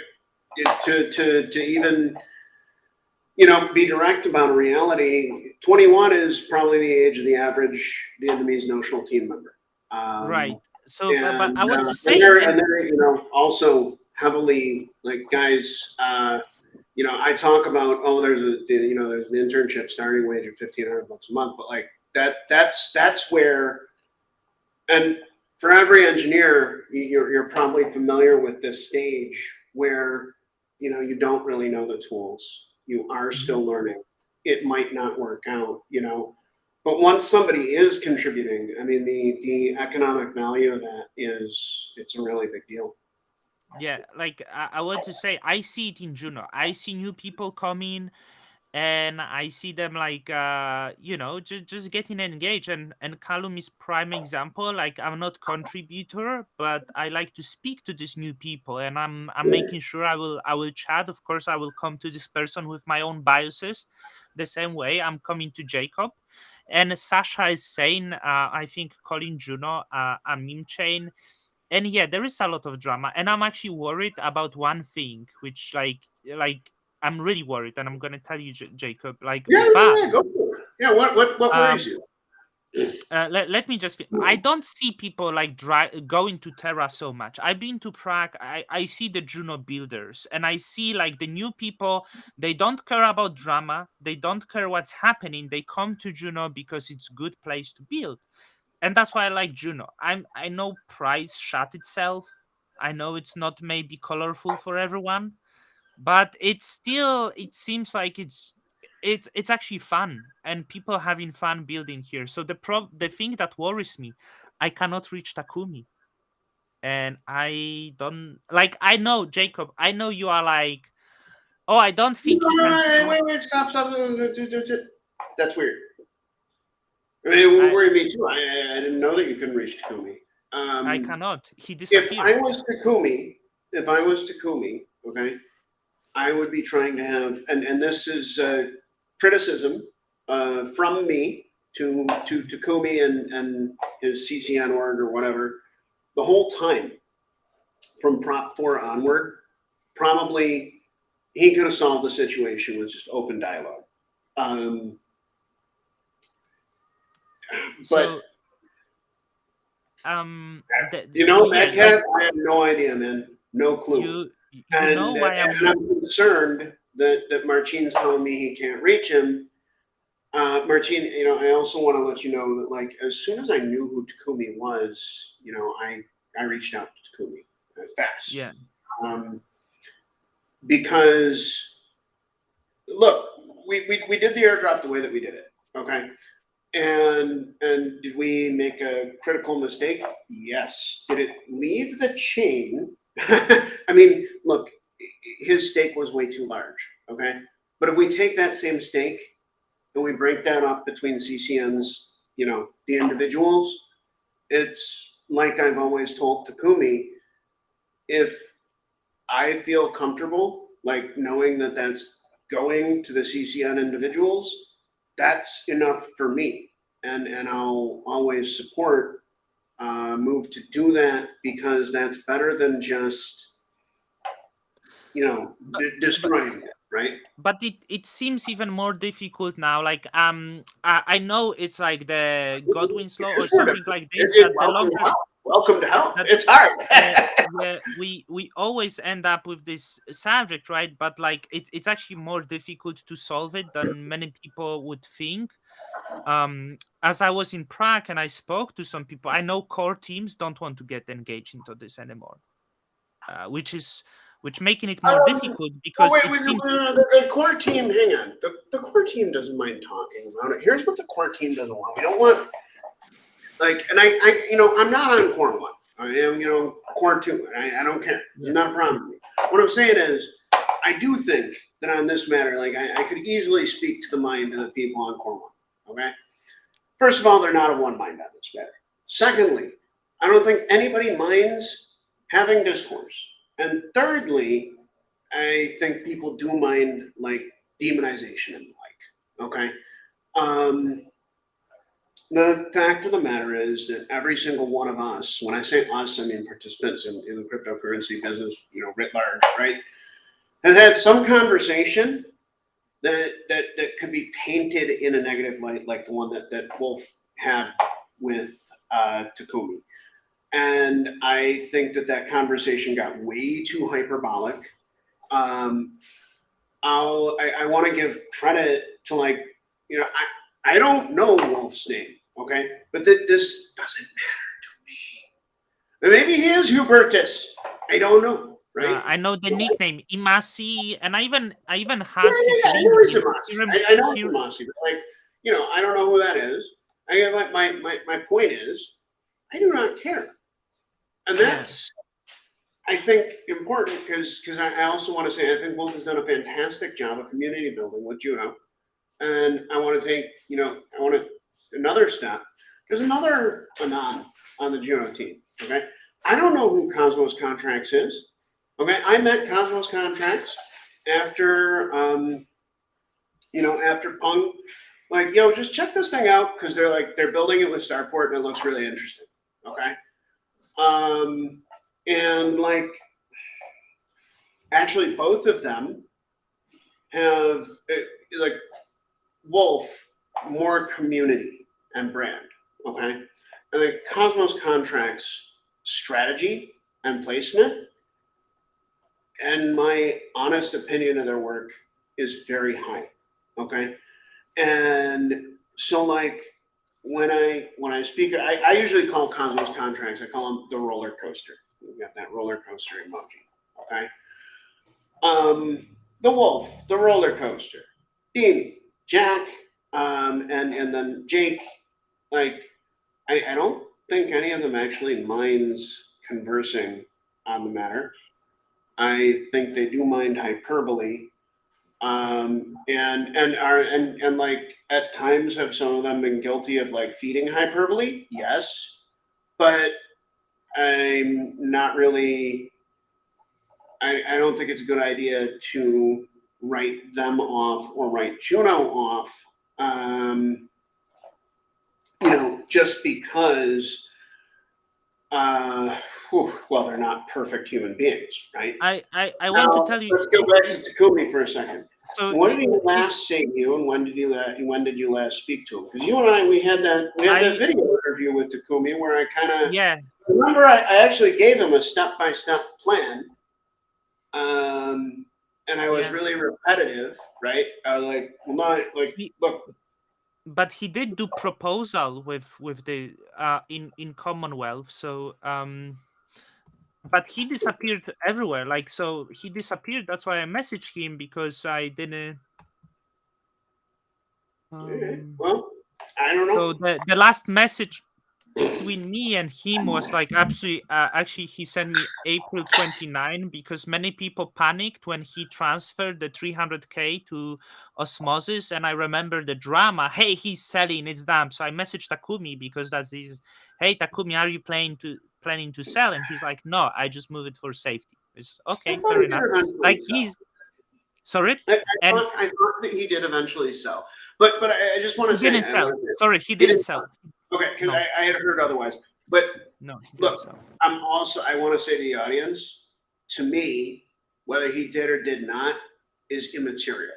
to even be direct about a reality. 21 is probably the age of the average Vietnamese Notional team member. Right. So, but And I want to and say, they're also heavily, like, guys. I talk about, there's there's an internship starting wage of $1,500 a month, but like that's where, and for every engineer, you're probably familiar with this stage where you don't really know the tools. You are still learning. It might not work out, but once somebody is contributing, I mean, the economic value of that it's a really big deal. yeah, like I want to say, I see it in Juno. I see new people coming, and I see them like just getting engaged. And Callum is prime example. Like, I'm not contributor, but I like to speak to these new people, and I'm making sure I will chat. Of course, I will come to this person with my own biases, the same way I'm coming to Jacob. And Sasha is saying, I think calling Juno a meme chain. And yeah, there is a lot of drama, and I'm actually worried about one thing, which like I'm really worried, and I'm gonna tell you, Jacob. Like, Yeah, go for it. Yeah, what worries um, you? let me just. I don't see people like going to Terra so much. I've been to Prague. I see the Juno builders, and I see like the new people. They don't care about drama. They don't care what's happening. They come to Juno because it's good place to build, and that's why I like Juno. I know price shot itself. I know it's not maybe colorful for everyone, but it seems like it's actually fun, and people having fun building here. So the thing that worries me, I cannot reach Takumi, and I don't like. I know, Jacob, I know you are like, oh, I don't think you can scroll. Wait, stop. That's weird. I mean, it would I worry me too. I didn't know that you couldn't reach Takumi. I cannot. He If disappeared. I was Takumi, okay, I would be trying to have, and this is criticism from me to Takumi and his CCN org or whatever. The whole time from Prop 4 onward, probably he could have solved the situation with just open dialogue. But So so yeah, Mad like Cat, I have no idea, man. No clue. you know why And I'm concerned that Martin's telling me he can't reach him. Martin, I also want to let you know that, like, as soon as I knew who Takumi was, I reached out to Takumi fast. Yeah. Because, look, we did the airdrop the way that we did it, okay? And did we make a critical mistake? Yes. Did it leave the chain? I mean, look, his stake was way too large, okay? But if we take that same stake and we break that up between CCNs, the individuals, it's like I've always told Takumi, if I feel comfortable, like knowing that that's going to the CCN individuals, that's enough for me. And I'll always support move to do that because that's better than just, but but destroying it, right? but it seems even more difficult now. Like I know it's like the Godwin's law or It's more something difficult. like this, that the Welcome to longer hell. Welcome to hell. that It's hard. yeah, we always end up with this subject, right? But like it's actually more difficult to solve it than many people would think. As I was in Prague and I spoke to some people, I know core teams don't want to get engaged into this anymore, which making it more Um, difficult well, because wait, it wait, seems the core team, hang on. The core team doesn't mind talking about it. Here's what the core team doesn't want. We don't want, like, and I'm not on core one. I am, core two. I don't care. yeah. It's not a problem with me. What I'm saying is, I do think that on this matter, like, I could easily speak to the mind of the people on core one. Okay. First of all, they're not of one mind on this matter. Secondly, I don't think anybody minds having discourse. And thirdly, I think people do mind like demonization and the like. Okay. Um, the fact of the matter is that every single one of us, when I say us, I mean participants in the cryptocurrency business, writ large, right, have had some conversation that could be painted in a negative light, like the one that Wolf had with Takumi. And I think that conversation got way too hyperbolic. Um, I want to give credit to, like, I don't know Wolf's name, okay, but this doesn't matter to me. Maybe he is Hubertus. I don't know, right? I know the nickname Imasi, and I even Yeah, had his yeah, yeah. I know he's LinkedIn. a Masi. I know he's a Masi, but, like, I don't know who that is. My point is, I do not care, and Yeah, that's, I think, important because I also want to say I think Wolf has done a fantastic job of community building with Juno, and I want to take I want to another step. There's another Anon on the Juno team. Okay, I don't know who Cosmos Contracts is. Okay, I met Cosmos Contracts after after Pung, like, just check this thing out because they're building it with Starport and it looks really interesting. Okay, and like, actually both of them have like Wolf more community and brand. Okay, and like Cosmos Contracts strategy and placement, and my honest opinion of their work is very high. Okay, and so, like, when I speak, I usually call Cosmos Contracts, I call them the roller coaster. We got that roller coaster emoji. Okay, the wolf, the roller coaster, Dean, Jack, and then Jake. Like, I don't think any of them actually minds conversing on the matter. I think they do mind hyperbole, and like, at times have some of them been guilty of like feeding hyperbole. Yes, but I'm not really. I don't think it's a good idea to write them off or write Juno off. Just because. Uh, well, they're not perfect human beings, right? I want to Now, tell you. let's go back to Takumi for a second. So When did he last see you, and when did you last speak to him? Because you and I, we had that I video interview with Takumi where I kind of yeah remember I actually gave him a step-by-step plan, and I was yeah really repetitive, right? I was like, well, not like, he, look, but he did do proposal with the in Commonwealth. So but he disappeared everywhere. Like, so he disappeared. That's why I messaged him because I didn't. okay, Um, well, I don't so know. the last message between me and him was like absolutely actually he sent me April 29 because many people panicked when he transferred the 300k to Osmosis, and I remember the drama. Hey, he's selling, it's dumb. So I messaged Takumi because that's his. Hey Takumi, are you planning to sell? And he's like, no, I just move it for safety. It's I okay, thought fair he did enough. eventually Like sell. he's sorry. I And thought that he did eventually sell. But I just want he to say, didn't sell. Sorry, he he didn't didn't sell. sell. Okay, because No, I had heard otherwise. But no, he didn't look, sell. I want to say to the audience, to me, whether he did or did not is immaterial.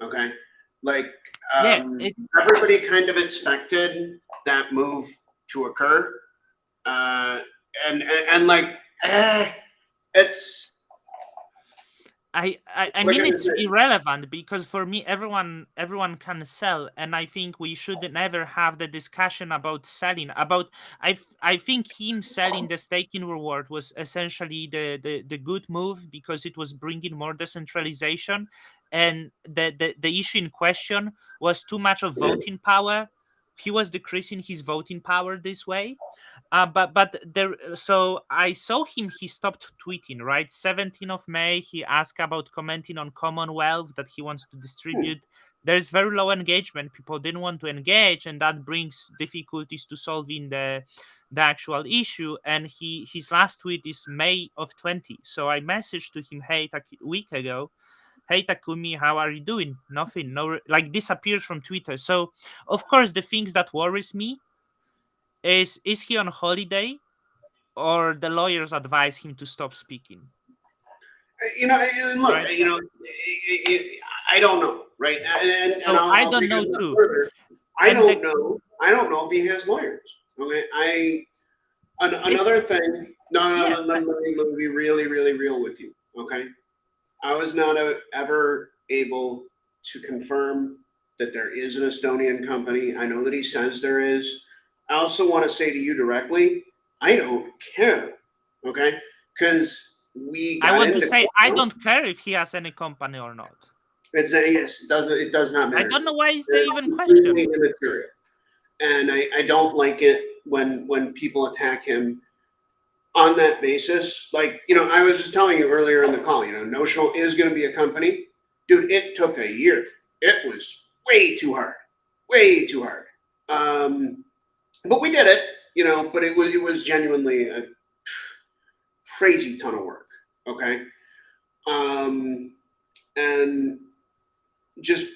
Okay, like Yeah, um, everybody kind of expected that move to occur, uh, and like, it's I like mean I it's said, irrelevant because for me everyone can sell, and I think we should never have the discussion about selling. About I think him selling the staking reward was essentially the good move because it was bringing more decentralization, and the issue in question was too much of voting power. He was decreasing his voting power this way. But there, so I saw him. He stopped tweeting. Right, 17th of May. He asked about commenting on Commonwealth that he wants to distribute. There's very low engagement. People didn't want to engage, and that brings difficulties to solving the actual issue. And his last tweet is May of 20. So I messaged to him, hey, week ago. Hey Takumi, how are you doing? Nothing, no, like disappeared from Twitter. So, of course, the things that worries me is he on holiday or the lawyers advise him to stop speaking, and look, right? I don't know, right? And So I I'll don't take it a know step too. further. I And don't know. I don't know if he has lawyers. Okay, it's another thing. No, yeah, let me be really, really real with you. Okay, I was not ever able to confirm that there is an Estonian company. I know that he says there is. I also want to say to you directly, I don't care. Okay, because we I got want to into say I don't care if he has any company or not. it's a yes. It does not I matter to don't me. know why is there It's even completely question. immaterial, and I don't like it when people attack him on that basis. Like I was just telling you earlier in the call. Notional is going to be a company, dude. It took a year. It was way too hard, way too hard. Um, but we did it. But it was genuinely a crazy ton of work. Okay, and just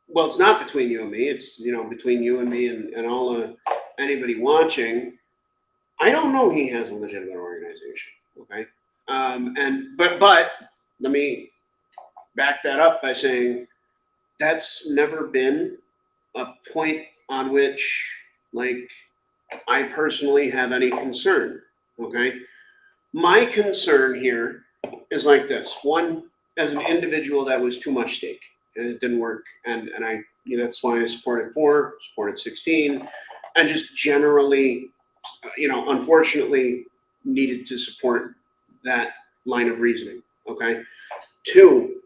well, it's not between you and me. It's between you and me and all anybody watching. I don't know he has a legitimate organization. Okay, and but let me back that up by saying that's never been a point on which like I personally have any concern. Okay, my concern here is like this: one, as an individual, that was too much stake and it didn't work, and I that's why I supported 4, supported 16, and just generally, unfortunately, needed to support that line of reasoning. Okay, 2,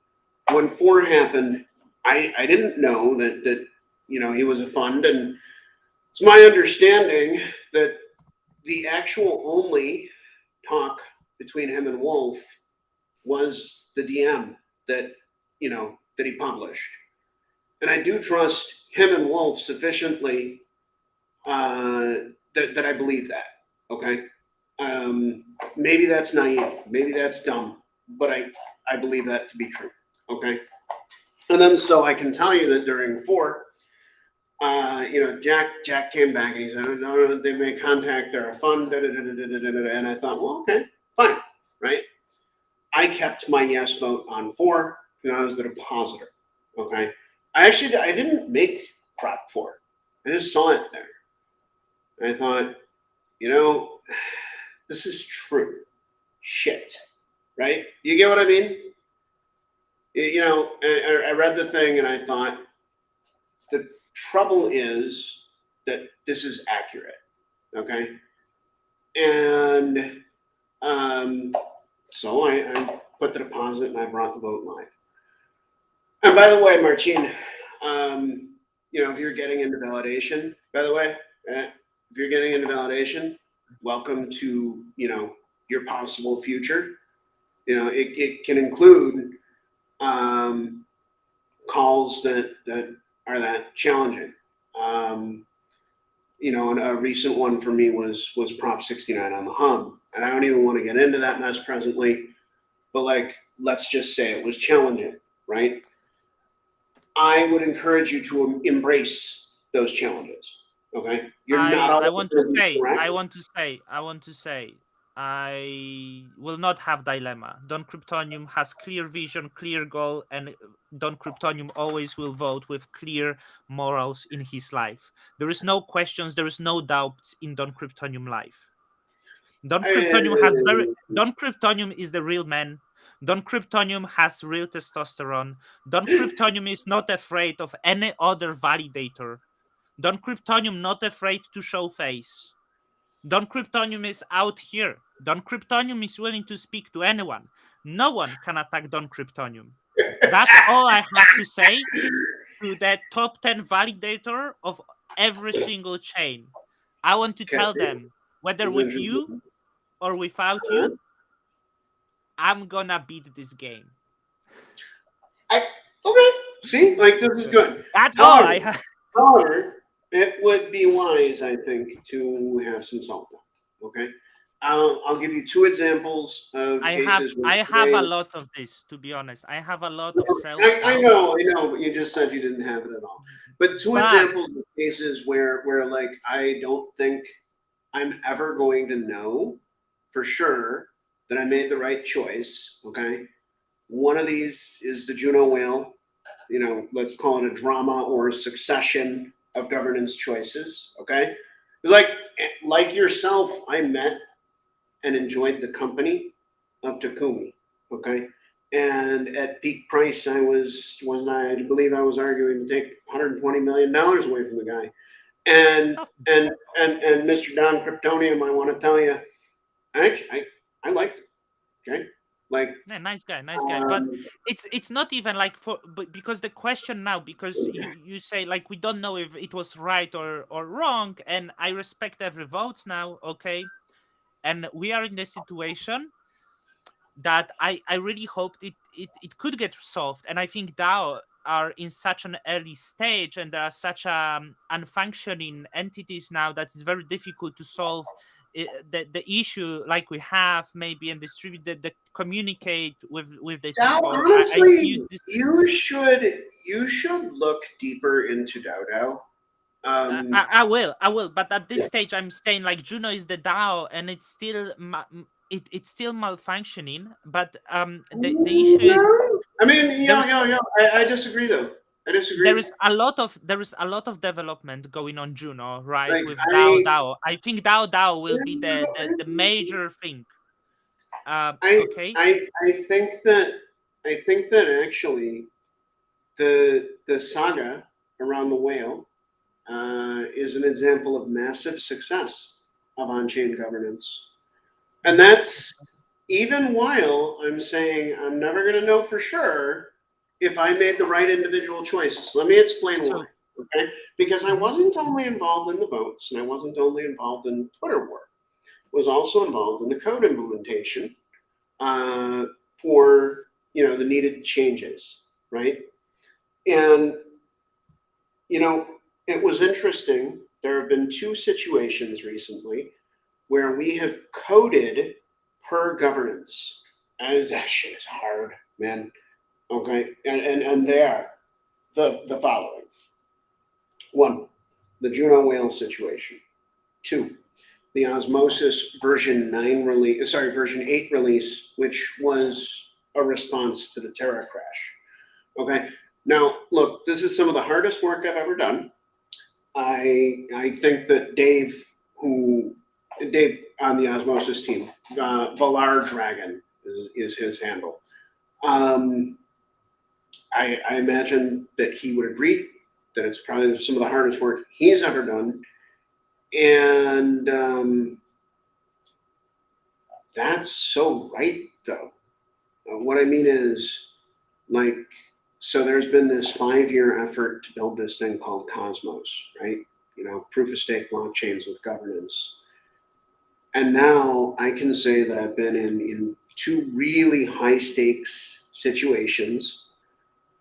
when 4 happened, I didn't know that he was a fund, and it's my understanding that the actual only talk between him and Wolf was the DM that he published, and I do trust him and Wolf sufficiently that I believe that. Okay, maybe that's naive, maybe that's dumb, but I believe that to be true. Okay, and then so I can tell you that during 4. Jack came back and he said, no, they made contact, they're a fund, and I thought, well, okay, fine, right? I kept my yes vote on 4, and I was the depositor. Okay, I didn't make prop 4. I just saw it there. And I thought, you know, this is true. Shit, right? You get what I mean? I read the thing and I thought the trouble is that this is accurate. Okay, and so I put the deposit and I brought the vote live. And by the way, Marcin, if you're getting into validation, by the way, if you're getting into validation, welcome to, your possible future. It can include calls that are that challenging. And a recent one for me was Prop 69 on the hub, and I don't even want to get into that mess presently, but let's just say it was challenging, right? I would encourage you to embrace those challenges. Okay, you're not I always want to going to be say, correct. I will not have dilemma. Don Kryptonium has clear vision, clear goal, and Don Kryptonium always will vote with clear morals in his life. There is no questions, there is no doubts in Don Kryptonium life. Don Kryptonium is the real man. Don Kryptonium has real testosterone. Don Kryptonium is not afraid of any other validator. Don Kryptonium not afraid to show face. Don Kryptonium is out here. Don Kryptonium is willing to speak to anyone. No one can attack Don Kryptonium. That's all I have to say to the top 10 validator of every single chain. I want to Okay, tell them, whether that's with you interesting. or without you, I'm gonna beat this game. Okay, see, this is good. That's all However, I have. however, it would be wise, I think, to have some self-doubt. Okay, I'll give you two examples of cases I where have a lot of this, to be honest. I have a lot of self I doubt. know, but you just said you didn't have it at all. But two But examples of cases where I don't think I'm ever going to know for sure that I made the right choice. Okay, one of these is the Juno whale. Let's call it a drama or a succession of governance choices. Okay, like yourself, I met and enjoyed the company of Takumi. Okay, and at peak price, I believe I was arguing to take $120 million away from the guy. it's And tough. Mr. Don Kryptonium, I want to tell you, I liked it. Okay, like Yeah, nice guy, nice guy. But um, it's not even like but because the question now, because you say like we don't know if it was right or wrong, and I respect every vote now, okay? And we are in the situation that I really hoped it could get solved. And I think DAO are in such an early stage, and there are such unfunctioning entities now that it's very difficult to solve the issue like we have maybe, and distribute the communicate with the Dow, people. I see honestly, you this. you should look deeper into Dow. I will, but at this stage, I'm saying like Juno is the DAO, and it's still it's still malfunctioning. But the issue is No. I mean, there is I disagree though. I disagree. there is a lot of development going on Juno, right? Like With DAO I, DAO. I think DAO will be the major thing. I, Okay. I think that actually the saga around the whale is an example of massive success of on-chain governance, and Mhm. that's even while I'm saying I'm never going to know for sure if I made the right individual choices. Let me explain why. So Okay, because I mhm. wasn't only involved in the votes, and I wasn't only involved in Twitter war. I was also involved in the code implementation uh, for the needed changes, right? And you know, it was interesting. There have been two situations recently where we have coded per governance. And that shit is hard, man. Okay. And they are the following. One, the Juno whale situation. Two, the Osmosis version 8 release, which was a response to the Terra crash. Okay. Now, look, this is some of the hardest work I've ever done. I think that Dave on the Osmosis team, Valar Dragon is his handle. I imagine that he would agree that it's probably some of the hardest work he's ever done, and that's so right though. What I mean is, so there's been this 5-year effort to build this thing called Cosmos, right? proof of stake blockchains with governance. And now I can say that I've been in two really high stakes situations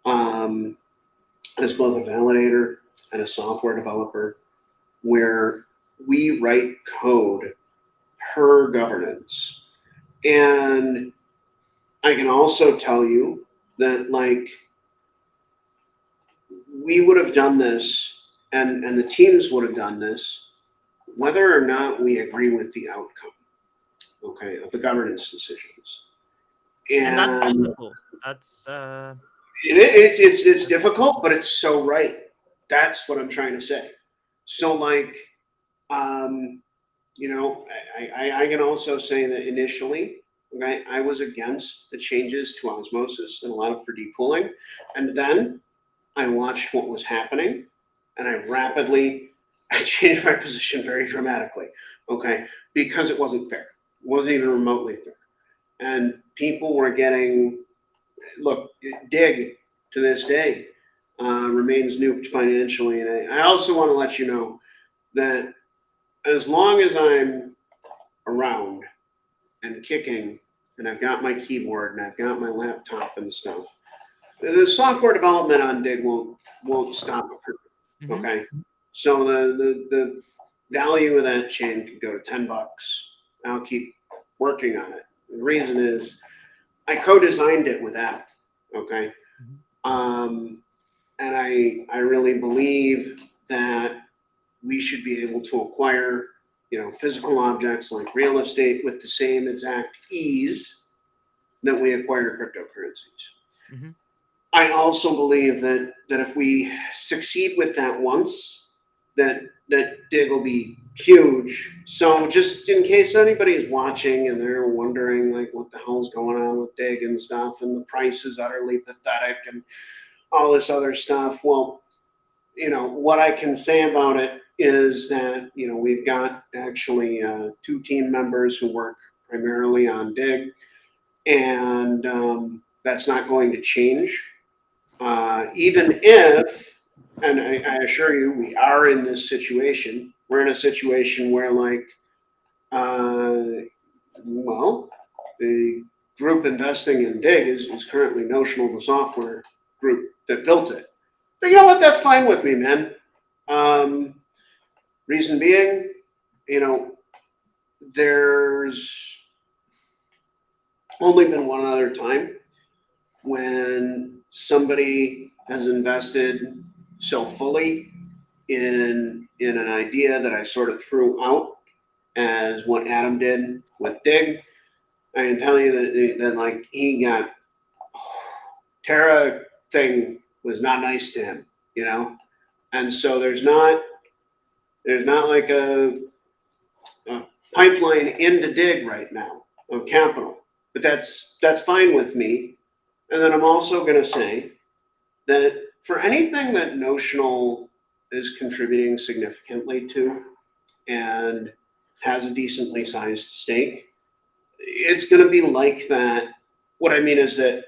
as both a validator and a software developer, where we write code per governance. And I can also tell you that, like, we would have done this, and the teams would have done this, whether or not we agree with the outcome, okay, of the governance decisions. And that's And beautiful. That's it's difficult, but it's so right. That's what I'm trying to say. So, like, I can also say that initially, okay, I was against the changes to osmosis and allowed for depooling, and then I watched what was happening, and I changed my position very dramatically, okay, because it wasn't fair. It wasn't even remotely fair. And people were getting, look, Dig to this day remains nuked financially. And I also want to let you know that as long as I'm around and kicking, and I've got my keyboard and I've got my laptop and stuff, the software development on Dig won't stop occurring. Okay, so the value of that chain could go to $10. I'll keep working on it. The reason is I co-designed it with Adam. Okay, and I really believe that we should be able to acquire physical objects like real estate with the same exact ease that we acquire cryptocurrencies. I also believe that if we succeed with that once, that Dig will be huge. So just in case anybody is watching and they're wondering like what the hell's going on with Dig and stuff, and the price is utterly pathetic and all this other stuff, well, what I can say about it is that we've got actually two team members who work primarily on Dig, and that's not going to change. Even if, and I assure you, we are in this situation. We're in a situation where, like, well, the group investing in Dig is currently Notional, the software group that built it. But you know what? That's fine with me, man. Reason being, there's only been one other time when somebody has invested so fully in an idea that I sort of threw out as what Adam did with Dig. I can tell you that like he got Terra thing was not nice to him, and so there's not like a pipeline into Dig right now of capital, but that's fine with me. And then I'm also going to say that for anything that Notional is contributing significantly to and has a decently sized stake, it's going to be like that. What I mean is that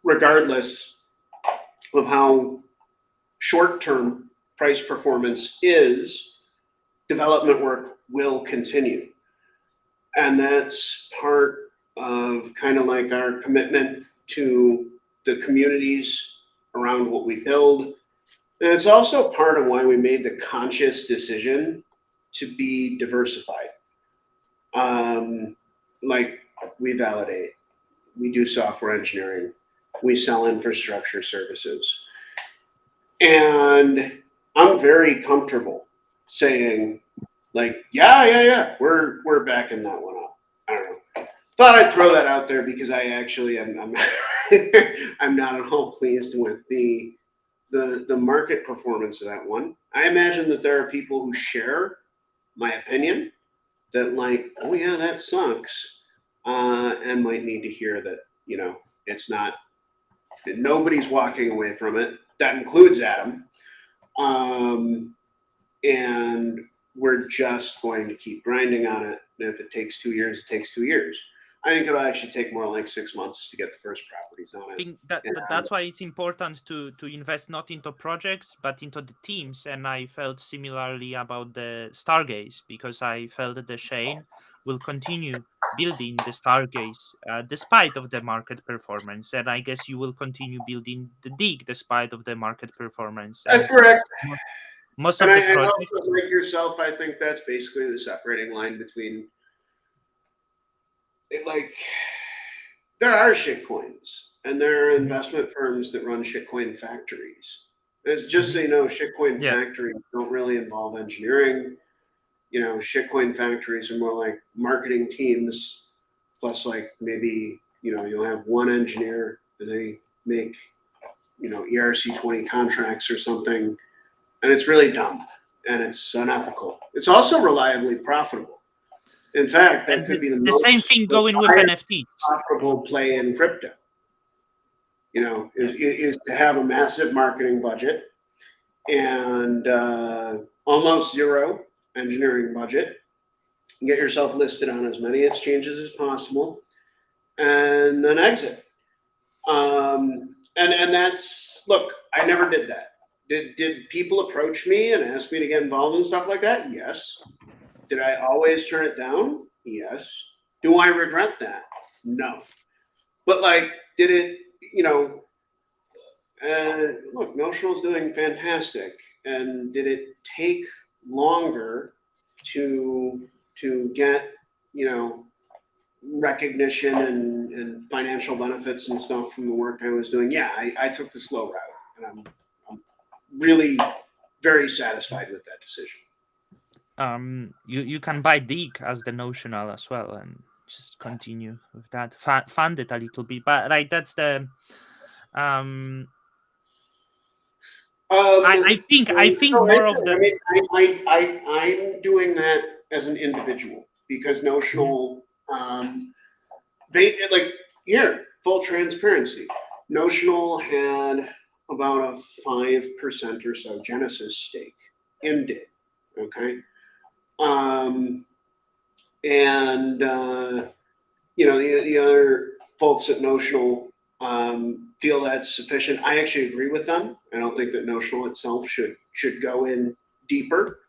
regardless of how short-term price performance is, development work will continue. And that's part of kind of like our commitment to the communities around what we build. And it's also part of why we made the conscious decision to be diversified. Like we validate, we do software engineering, we sell infrastructure services. And I'm very comfortable saying, like, yeah, we're backing that one up. I don't know. Thought I'd throw that out there because I actually am I'm not at all pleased with the market performance of that one. I imagine that there are people who share my opinion that like, oh yeah, that sucks, and might need to hear that it's not. Nobody's walking away from it. That includes Adam, and we're just going to keep grinding on it. And if it takes 2 years, it takes 2 years. I think it'll actually take more like 6 months to get the first properties on I it. think that's why it's important to invest not into projects but into the teams. And I felt similarly about the Stargaze, because I felt that the Shane will continue building the Stargaze despite of the market performance, and I guess you will continue building the Dig despite of the market performance. That's And correct. most And of the and also projects. like yourself, I think that's basically the separating line between it. Like there are shitcoins, and there are Mhm, investment firms that run shitcoin factories. It's just so mhm. you know, shitcoin Yeah. factories don't really involve engineering. You know, shitcoin factories are more like marketing teams, plus like maybe you'll have one engineer and they make ERC-20 contracts or something, and it's really dumb and it's unethical. It's also reliably profitable. In fact, that And could be the the same most thing going with reliable NFTs. profitable play in crypto. Yeah. Is to have a massive marketing budget and almost zero engineering budget. Get yourself listed on as many exchanges as possible, and then exit. And that's look. I never did that. Did people approach me and ask me to get involved in stuff like that? Yes. Did I always turn it down? Yes. Do I regret that? No. But like, did it? Look, Notional's doing fantastic. And did it take longer to get recognition and financial benefits and stuff from the work I was doing? Yeah, I took the slow route, and I'm really very satisfied with that decision. You can buy Dig as the Notional as well, and just continue with that. Fund it a little bit, but like that's the um. I think So more of the. I mean, I'm doing that as an individual because Mhm, Notional, they like here full transparency. Notional had about a 5% or so Genesis stake in Dig. Okay, um, and the other folks at Notional feel that's sufficient. I actually agree with them. I don't think that Notional itself should go in deeper.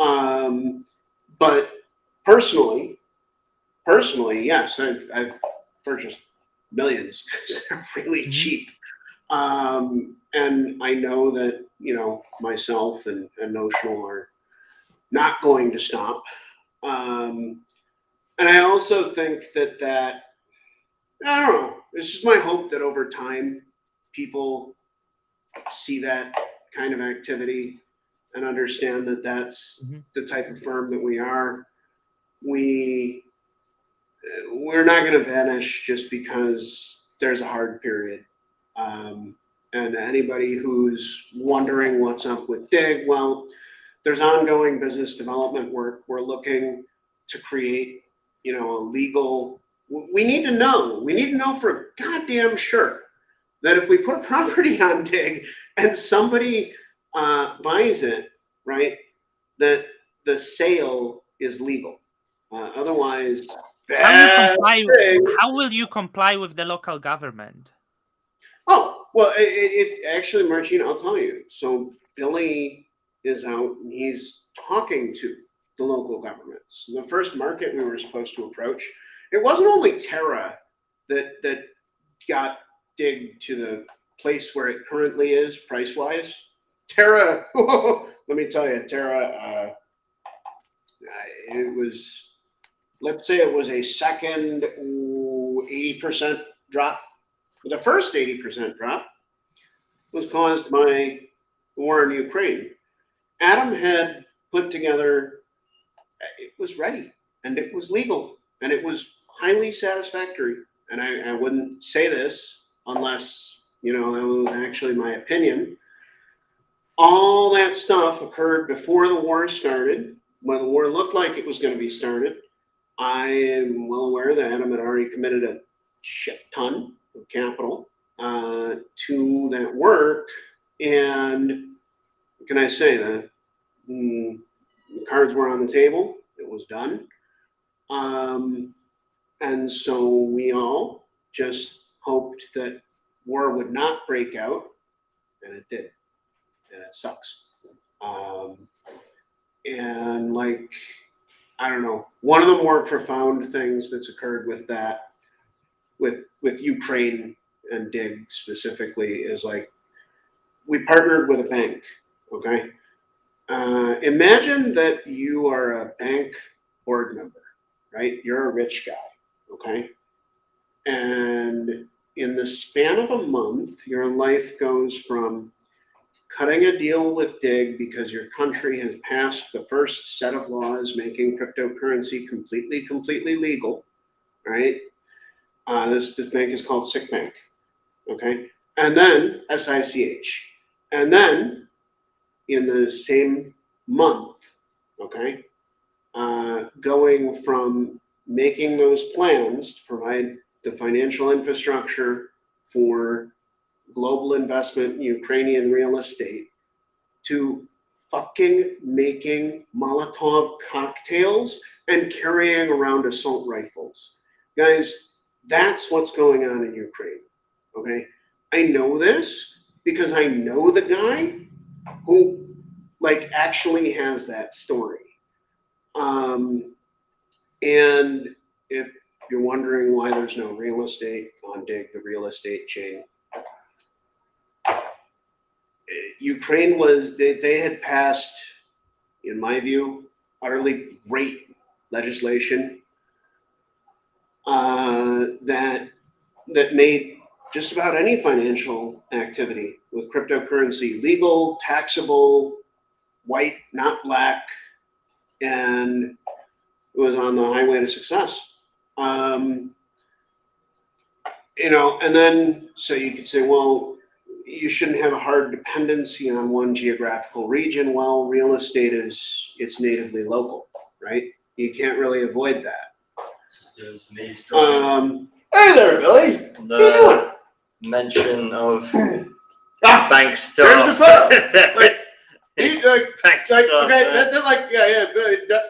Um, but personally, yes, I've purchased millions because they're really mhm. cheap. And I know that myself and Notional are not going to stop. Um, and I also think that I don't know. It's just my hope that over time, people see that kind of activity and understand that that's Mhm. the type of firm that we are. We we're not going to vanish just because there's a hard period. Um, and anybody who's wondering what's up with Dig, well, there's ongoing business development work. We're looking to create, a legal. We need to know. We need to know for goddamn sure that if we put a property on Dig and somebody buys it, right, that the sale is legal. Otherwise, How you bad comply? thing. How will you comply with the local government? Oh, well, it actually, Marcin, I'll tell you. So Billy is out and he's talking to the local governments. The first market we were supposed to approach, it wasn't only Terra that got Dig to the place where it currently is price wise. Terra, let me tell you, Terra, it was, let's say it was a second 80% drop. The first 80% drop was caused by the war in Ukraine. Adam had put together, it was ready and it was legal and it was highly satisfactory. And I wouldn't say this unless, that was actually my opinion. All that stuff occurred before the war started, when the war looked like it was going to be started. I am well aware that Adam had already committed a shit ton of capital to that work. And what can I say? The cards were on the table. It was done. Um, And so we all just hoped that war would not break out, and it did, and it sucks. And like, I don't know, one of the more profound things that's occurred with that, with Ukraine and DIG specifically, is like, we partnered with a bank, okay? Imagine that you are a bank board member, right? You're a rich guy, okay? And in the span of a month, your life goes from cutting a deal with DIG because your country has passed the first set of laws making cryptocurrency completely legal, right? This bank is called SICK Bank, okay? And then SICH. And then in the same month, okay, going from making those plans to provide the financial infrastructure for global investment in Ukrainian real estate to fucking making Molotov cocktails and carrying around assault rifles. Guys, that's what's going on in Ukraine, okay? I know this because I know the guy who like actually has that story. And if you're wondering why there's no real estate on DIG, the real estate chain, Ukraine was, they had passed, in my view, utterly great legislation that made just about any financial activity with cryptocurrency legal, taxable, white, not black, and it was on the highway to success. You know, and then so you could say, well, you shouldn't have a hard dependency on one geographical region. Well, real estate it's natively local, right? You can't really avoid that. Just doing some eavesdropping. Hey there, Billy. How you doing? Mention of Ah, bank stuff. there's the photo. Bank stuff. Okay,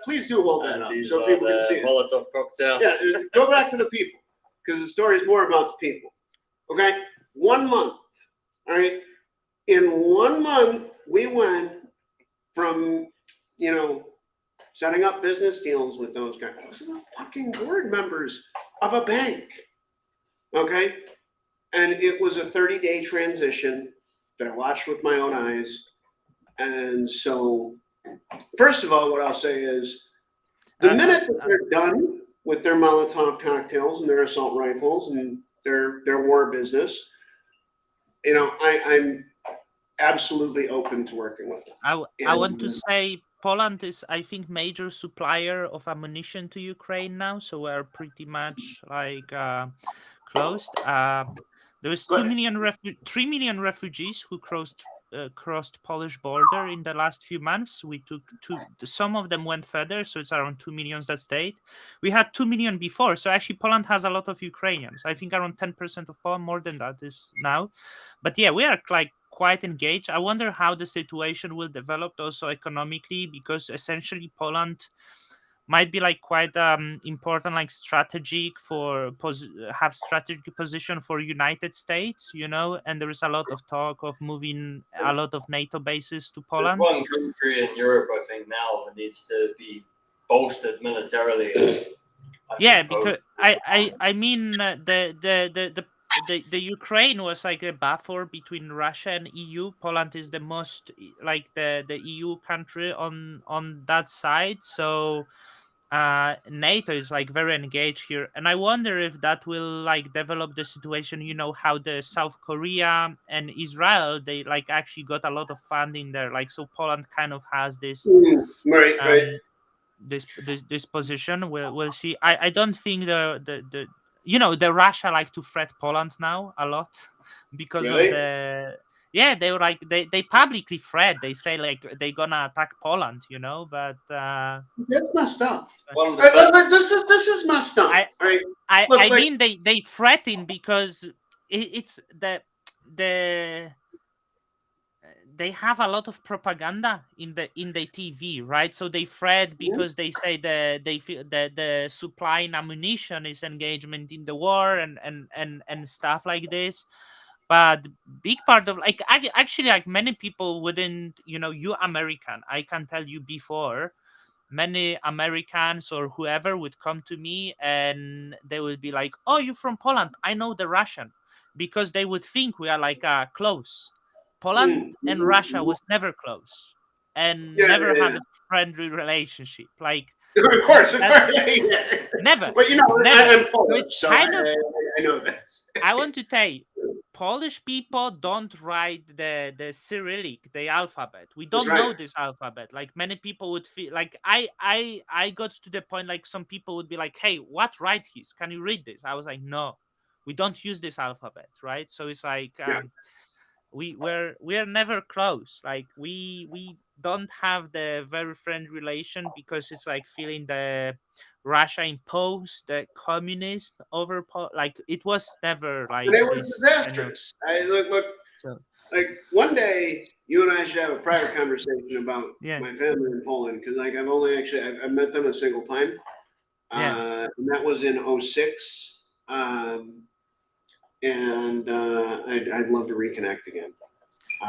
please do hold that And up these so are people can the see it. Molotov cocktails. Yeah, go back to the people because the story is more about the people. Okay, 1 month. All right, in 1 month we went from setting up business deals with those guys. Those are the fucking board members of a bank. Okay, and it was a 30-day transition that I watched with my own eyes. And so, first of all, what I'll say is, the minute that they're done with their Molotov cocktails and their assault rifles and their war business, I'm absolutely open to working with them. I want to say Poland is, I think, major supplier of ammunition to Ukraine now, so we're pretty much like closed. There was 3 million refugees who crossed Polish border in the last few months. We took some of them went further, so it's around 2 million that stayed. We had 2 million before, so actually Poland has a lot of Ukrainians. I think around 10% of Poland, more than that is now. But yeah, we are like quite engaged. I wonder how the situation will develop also economically, because essentially Poland might be like quite important, like strategic have strategic position for United States, and there is a lot of talk of moving a lot of NATO bases to There's Poland. one country in Europe, I think, now that needs to be bolstered militarily. Yeah, because I mean the Ukraine was like a buffer between Russia and EU. Poland is the most like the EU country on that side, so NATO is like very engaged here, and I wonder if that will like develop the situation. How the South Korea and Israel, they like actually got a lot of funding there, like, so Poland kind of has this right. this position. We'll see. I don't think the Russia like to threat Poland now a lot because Really? of they were like they publicly threat. They say like they gonna attack Poland, but That's messed up. One of the This is messed up. Right? I mean they threaten because it's the they have a lot of propaganda in the TV, right? So they fret because they say they feel that the supplying ammunition is engagement in the war and stuff like this. But big part of like actually like many people wouldn't, you American, I can tell you before, many Americans or whoever would come to me and they would be like, "Oh, you're from Poland? I know the Russian," because they would think we are like close. Poland and Russia was never close and Yeah, never yeah, had yeah. a friendly relationship. Like Of course, of that, course. Yeah. never, But never. I'm So Polish, it's so kind of, I know this. I want to tell you, Polish people don't write the Cyrillic, the alphabet. We That's don't right. know this alphabet. Like many people would feel like I got to the point like some people would be like, "Hey, what write his? Can you read this?" I was like, "No, we don't use this alphabet, right?" So it's like Yeah. we're never close. Like we don't have the very friend relation because it's like feeling the Russia imposed the communism over like it was never And like it was this kind of. disastrous. Look, So like one day you and I should have a private conversation about yeah, my family in Poland because like I've met them a single time, yeah. and that was in '06. And I'd love to reconnect again.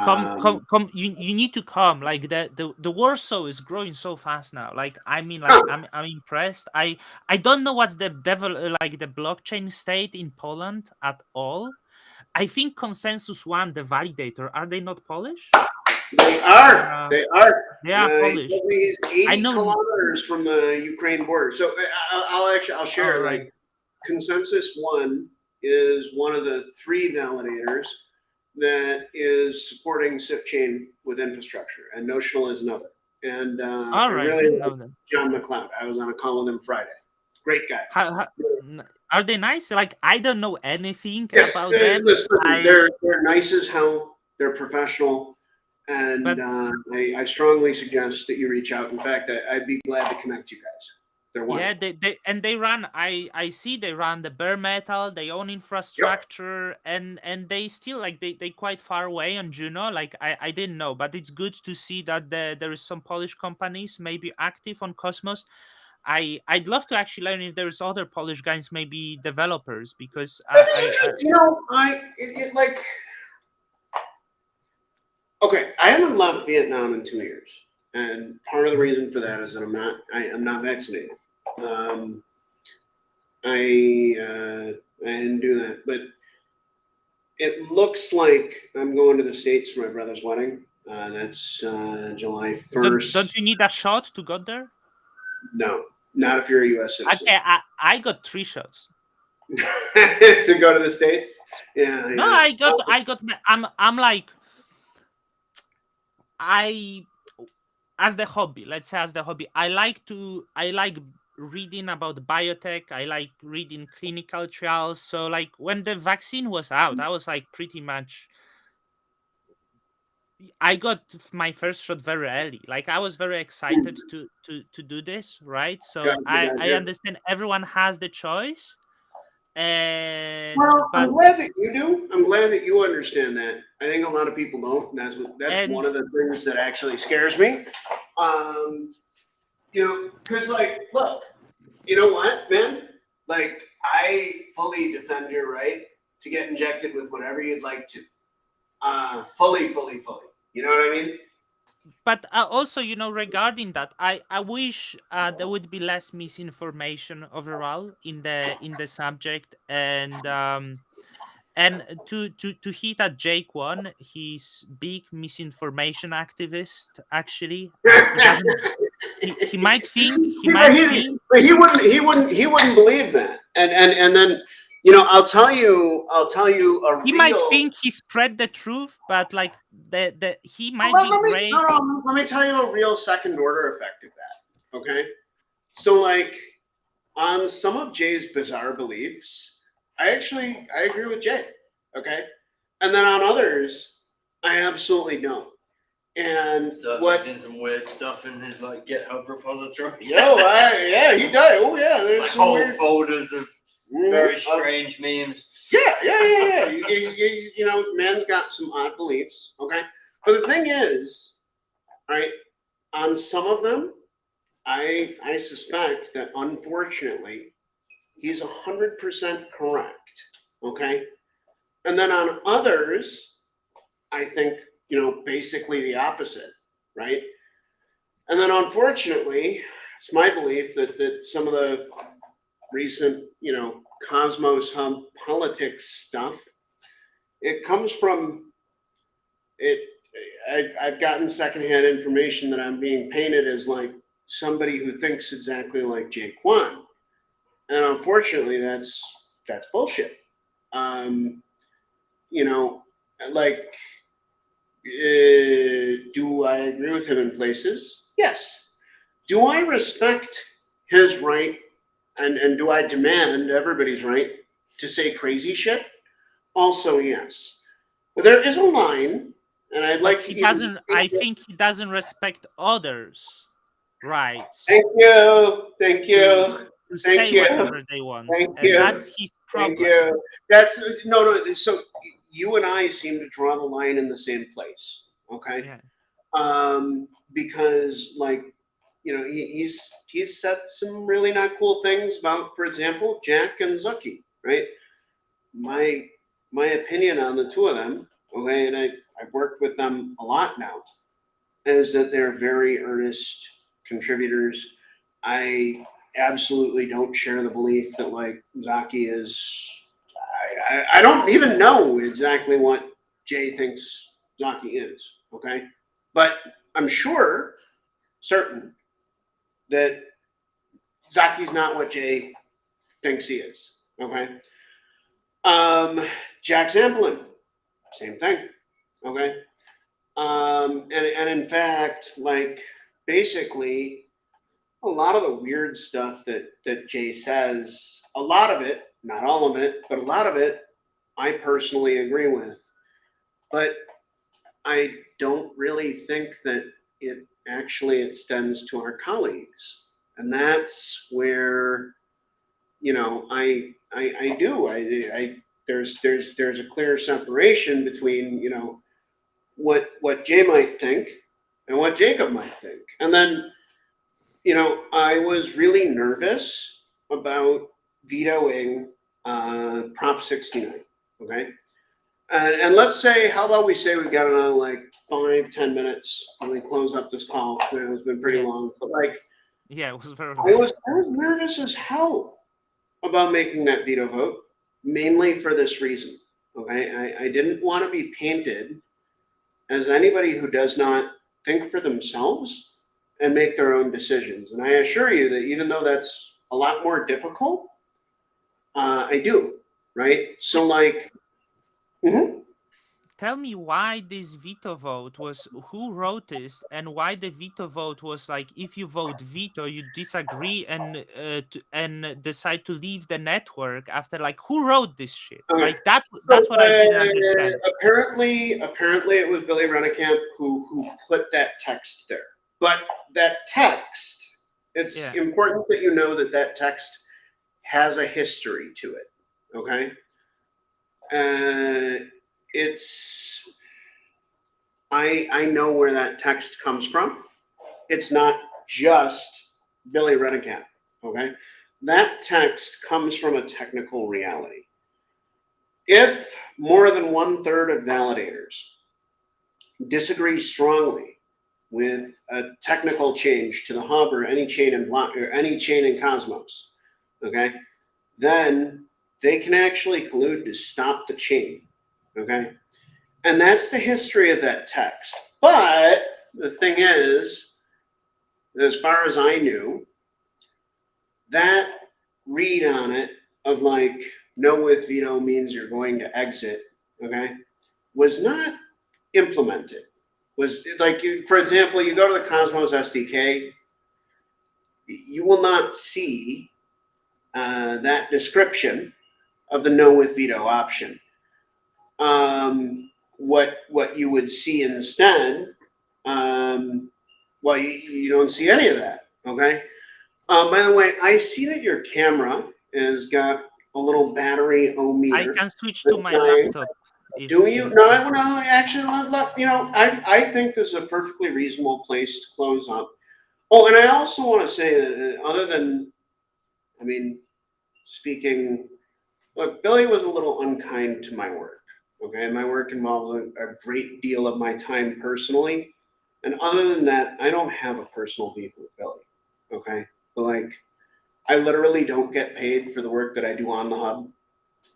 Come. You need to come. Like the Warsaw is growing so fast now. Like I mean, like Huh. I'm impressed. I don't know what's the devil like the blockchain state in Poland at all. I think Consensus One, the validator, are they not Polish? They are. Uh, They are. they are He Polish. told me he's I 80 know. kilometers from the Ukraine border. So I'll All share right. like Consensus One is one of the three validators that is supporting Sifchain with infrastructure, and Notional is another. And All I right. really Didn't like know that. John McLeod. I was on a call with him Friday. Great guy. Are they nice? Like I don't know anything Yes, about them. listen, they're nice as hell. They're professional, and But I strongly suggest that you reach out. In fact, I'd be glad to connect you guys. They're yeah, wonderful. they run. I see they run the bare metal. They own Yep. infrastructure, and they still like they quite far away on Juno. Like I didn't know, but it's good to see that there is some Polish companies maybe active on Cosmos. I'd love to actually learn if there's other Polish guys, maybe developers, because I Like okay. I haven't left Vietnam in 2 years, and part of the reason for that is that I'm not vaccinated. Um, I didn't do that, but it looks like I'm going to the States for my brother's wedding. That's July don't 1st. you need a shot to go there? No, not if you're a U.S. citizen. Okay, I got 3 shots. To go to the States? Yeah, No, yeah. I'm like I as the hobby, let's say as the hobby, I like reading about biotech. I like reading clinical trials. So like when the vaccine was out, I was like pretty much I got my first shot very early. Like I was very excited to do this, right? So I Gotcha. understand everyone has the choice, and Well, I'm but glad that you do. I'm glad that you understand that. I think a lot of people don't. And that's one and of the things that actually scares me. Um, because like, look, you know what, man? Like, I fully defend your right to get injected with whatever you'd like to. Fully, fully, fully. You know what I mean? but also regarding that I wish there would be less misinformation overall in the subject, and to hit at Jake one, he's big misinformation activist actually. He doesn't he might think He wouldn't believe that. And then, I'll tell you a he might real. think he spread the truth, but like the he might Let, be let me great. no, no, let me tell you a real second order effect of that. Okay, so like on some of Jay's bizarre beliefs, I agree with Jay. Okay, and then on others, I absolutely don't. And So what? I've seen some weird stuff in his like GitHub repository. Yeah, he does. Oh yeah, there's Like some whole weird. folders of very strange memes. Yeah. Man's got some odd beliefs. Okay, But the thing is, right, on some of them, I suspect that unfortunately he's 100% correct. Okay. And then on others, I think, basically the opposite, right? And then unfortunately, it's my belief that some of the recent, Cosmos Hub politics stuff, it comes from it. I've gotten secondhand information that I'm being painted as like somebody who thinks exactly like Jake Kwan, and unfortunately, that's bullshit. Um, you know, like, do I agree with him in places? Yes. Do I respect his right, and do I demand everybody's right to say crazy shit? Also, yes. But there is a line, and I'd But like to he even. doesn't. I think he doesn't respect others' rights Thank you. Thank to you. to Thank say you. whatever they want, Thank and you. that's his Thank problem. you. That's no. So you and I seem to draw the line in the same place. Okay. Yeah. Because like, he's said some really not cool things about, for example, Jack and Zucky, right? My my opinion on the two of them, okay, and I've worked with them a lot now, is that they're very earnest contributors. I absolutely don't share the belief that like Zaki is. I don't even know exactly what Jay thinks Zaki is. Okay, but I'm certain that Zaki's not what Jay thinks he is. Okay, Jack Zampolin, same thing. Okay, and in fact, like basically a lot of the weird stuff that Jay says, a lot of it, not all of it, but a lot of it, I personally agree with. But I don't really think that it actually extends to our colleagues, and that's where I do there's a clear separation between what Jay might think and what Jacob might think, and then I was really nervous about vetoing Prop 69. Okay. And let's say, how about we say we got another like 5-10 minutes when we close up this call? It's been pretty Yeah. long, but like Yeah. It was very I was nervous as hell about making that veto vote, mainly for this reason. Okay, I didn't want to be painted as anybody who does not think for themselves and make their own decisions. And I assure you that even though that's a lot more difficult, I do. Right. So like, mhm. Tell me why this veto vote was, who wrote this, and why the veto vote was like, if you vote veto you disagree and decide to leave the network after, like, who wrote this shit Okay. like that? So, That's what I didn't understand. apparently it was Billy Rennekamp who put that text there. But that text, it's Yeah. important that you know that text has a history to it. Okay. It's I know where that text comes from. It's not just Billy Rennekamp. Okay. That text comes from a technical reality. If more than 1/3 of validators disagree strongly with a technical change to the hub or any chain in block or any chain in Cosmos, okay, then they can actually collude to stop the chain. Okay. And that's the history of that text. But the thing is, as far as I knew, that read on it of like no with veto means you're going to exit, okay, was not implemented. Was like, for example, you go to the Cosmos SDK, you will not see that description of the no with veto option. What you would see instead, well, you don't see any of that. Okay. By the way, I see that your camera has got a little battery I meter can switch to that's my dying. laptop Do you? No, no. Actually, I think this is a perfectly reasonable place to close up. Oh, and I also want to say that other than, I mean, speaking, look, Billy was a little unkind to my work. Okay, my work involves a great deal of my time personally, and other than that, I don't have a personal beef with Billy. Okay, but like, I literally don't get paid for the work that I do on the hub.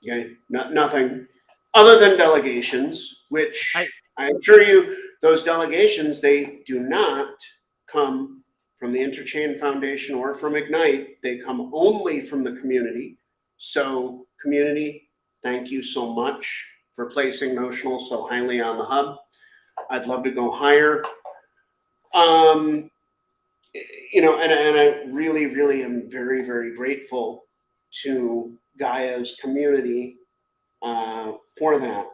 Okay, nothing other than delegations, which I assure you, those delegations, they do not come from the Interchain Foundation or from Ignite. They come only from the community. So, community, thank you so much for placing Notional so highly on the hub. I'd love to go higher. And I really, really am very, very grateful to Gaia's community for that.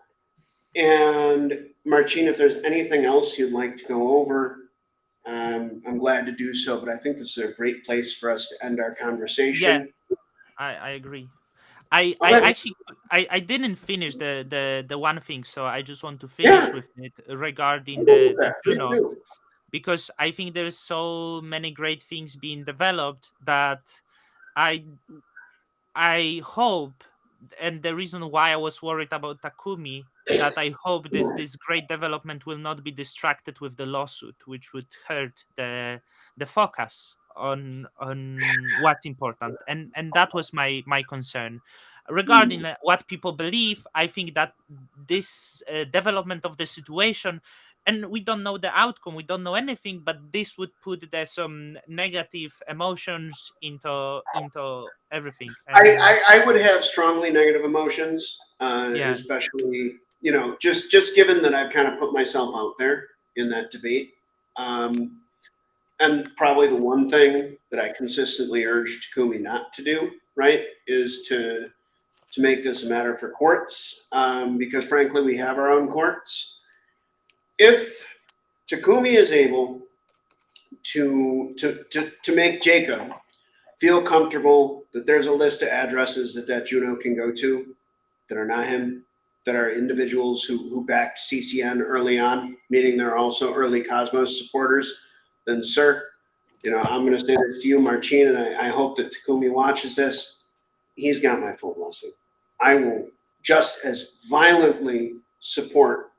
And Marcin, if there's anything else you'd like to go over, I'm glad to do so. But I think this is a great place for us to end our conversation. I agree. I Okay. actually I didn't finish the one thing, so I just want to finish Yeah. with it regarding the Please Juno, do. because I think there's so many great things being developed that I I hope, and the reason why I was worried about Takumi, that I hope this great development will not be distracted with the lawsuit, which would hurt the focus on what's important, and that was my concern regarding what people believe. I think that this development of the situation, and we don't know the outcome, we don't know anything, but this would put some negative emotions into everything. And I would have strongly negative emotions, yeah, especially just given that I've kind of put myself out there in that debate. Um, and probably the one thing that I consistently urge Takumi not to do, right, is to make this a matter for courts, because frankly we have our own courts. If Takumi is able to make Jacob feel comfortable that there's a list of addresses that Juno can go to that are not him, that are individuals who backed CCN early on, meaning they're also early Cosmos supporters, then sir, I'm going to say this to you, Marcin, and I hope that Takumi watches this. He's got my full blessing. I will just as violently support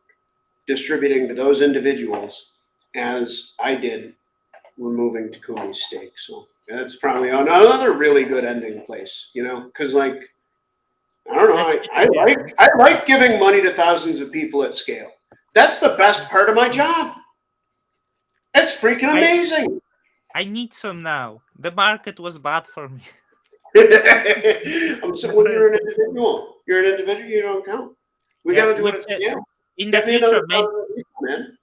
distributing to those individuals as I did removing Takumi's stake. So that's probably another really good ending place, because like, I don't know, let's I like giving money to thousands of people at scale. That's the best part of my job. It's freaking I amazing. I need some now. The market was bad for me. I'm saying, when you're an individual, you don't count. We Yeah, got to do it with at scale. in the Get me another future, maybe 1,000 people, man.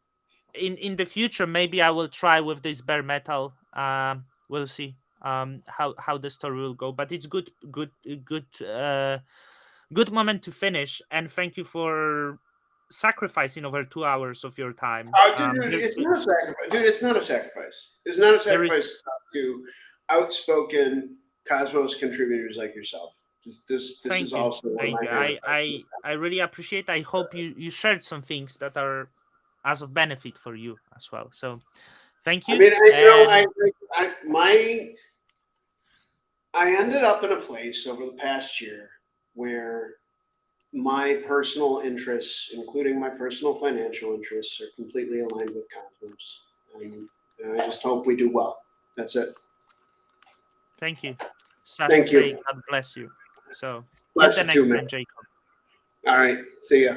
in the future, maybe I will try with this bare metal. We'll see how the story will go. But it's good moment to finish. And thank you for sacrificing over 2 hours of your time. Dude, it's not a sacrifice. Dude, it's not a sacrifice. It's not a There is sacrifice to talk to outspoken Cosmos contributors like yourself. This is Thank you, also one of thank my you. favorite I really appreciate. I hope you shared some things that are as of benefit for you as well. So thank I you. mean, And I ended up in a place over the past year where my personal interests, including my personal financial interests, are completely aligned with Cosmos. And I just hope we do well. That's it. thank you. Sasha Thank say you. God bless you. So till Bless the you too, next man. time, Jacob. All right. See ya.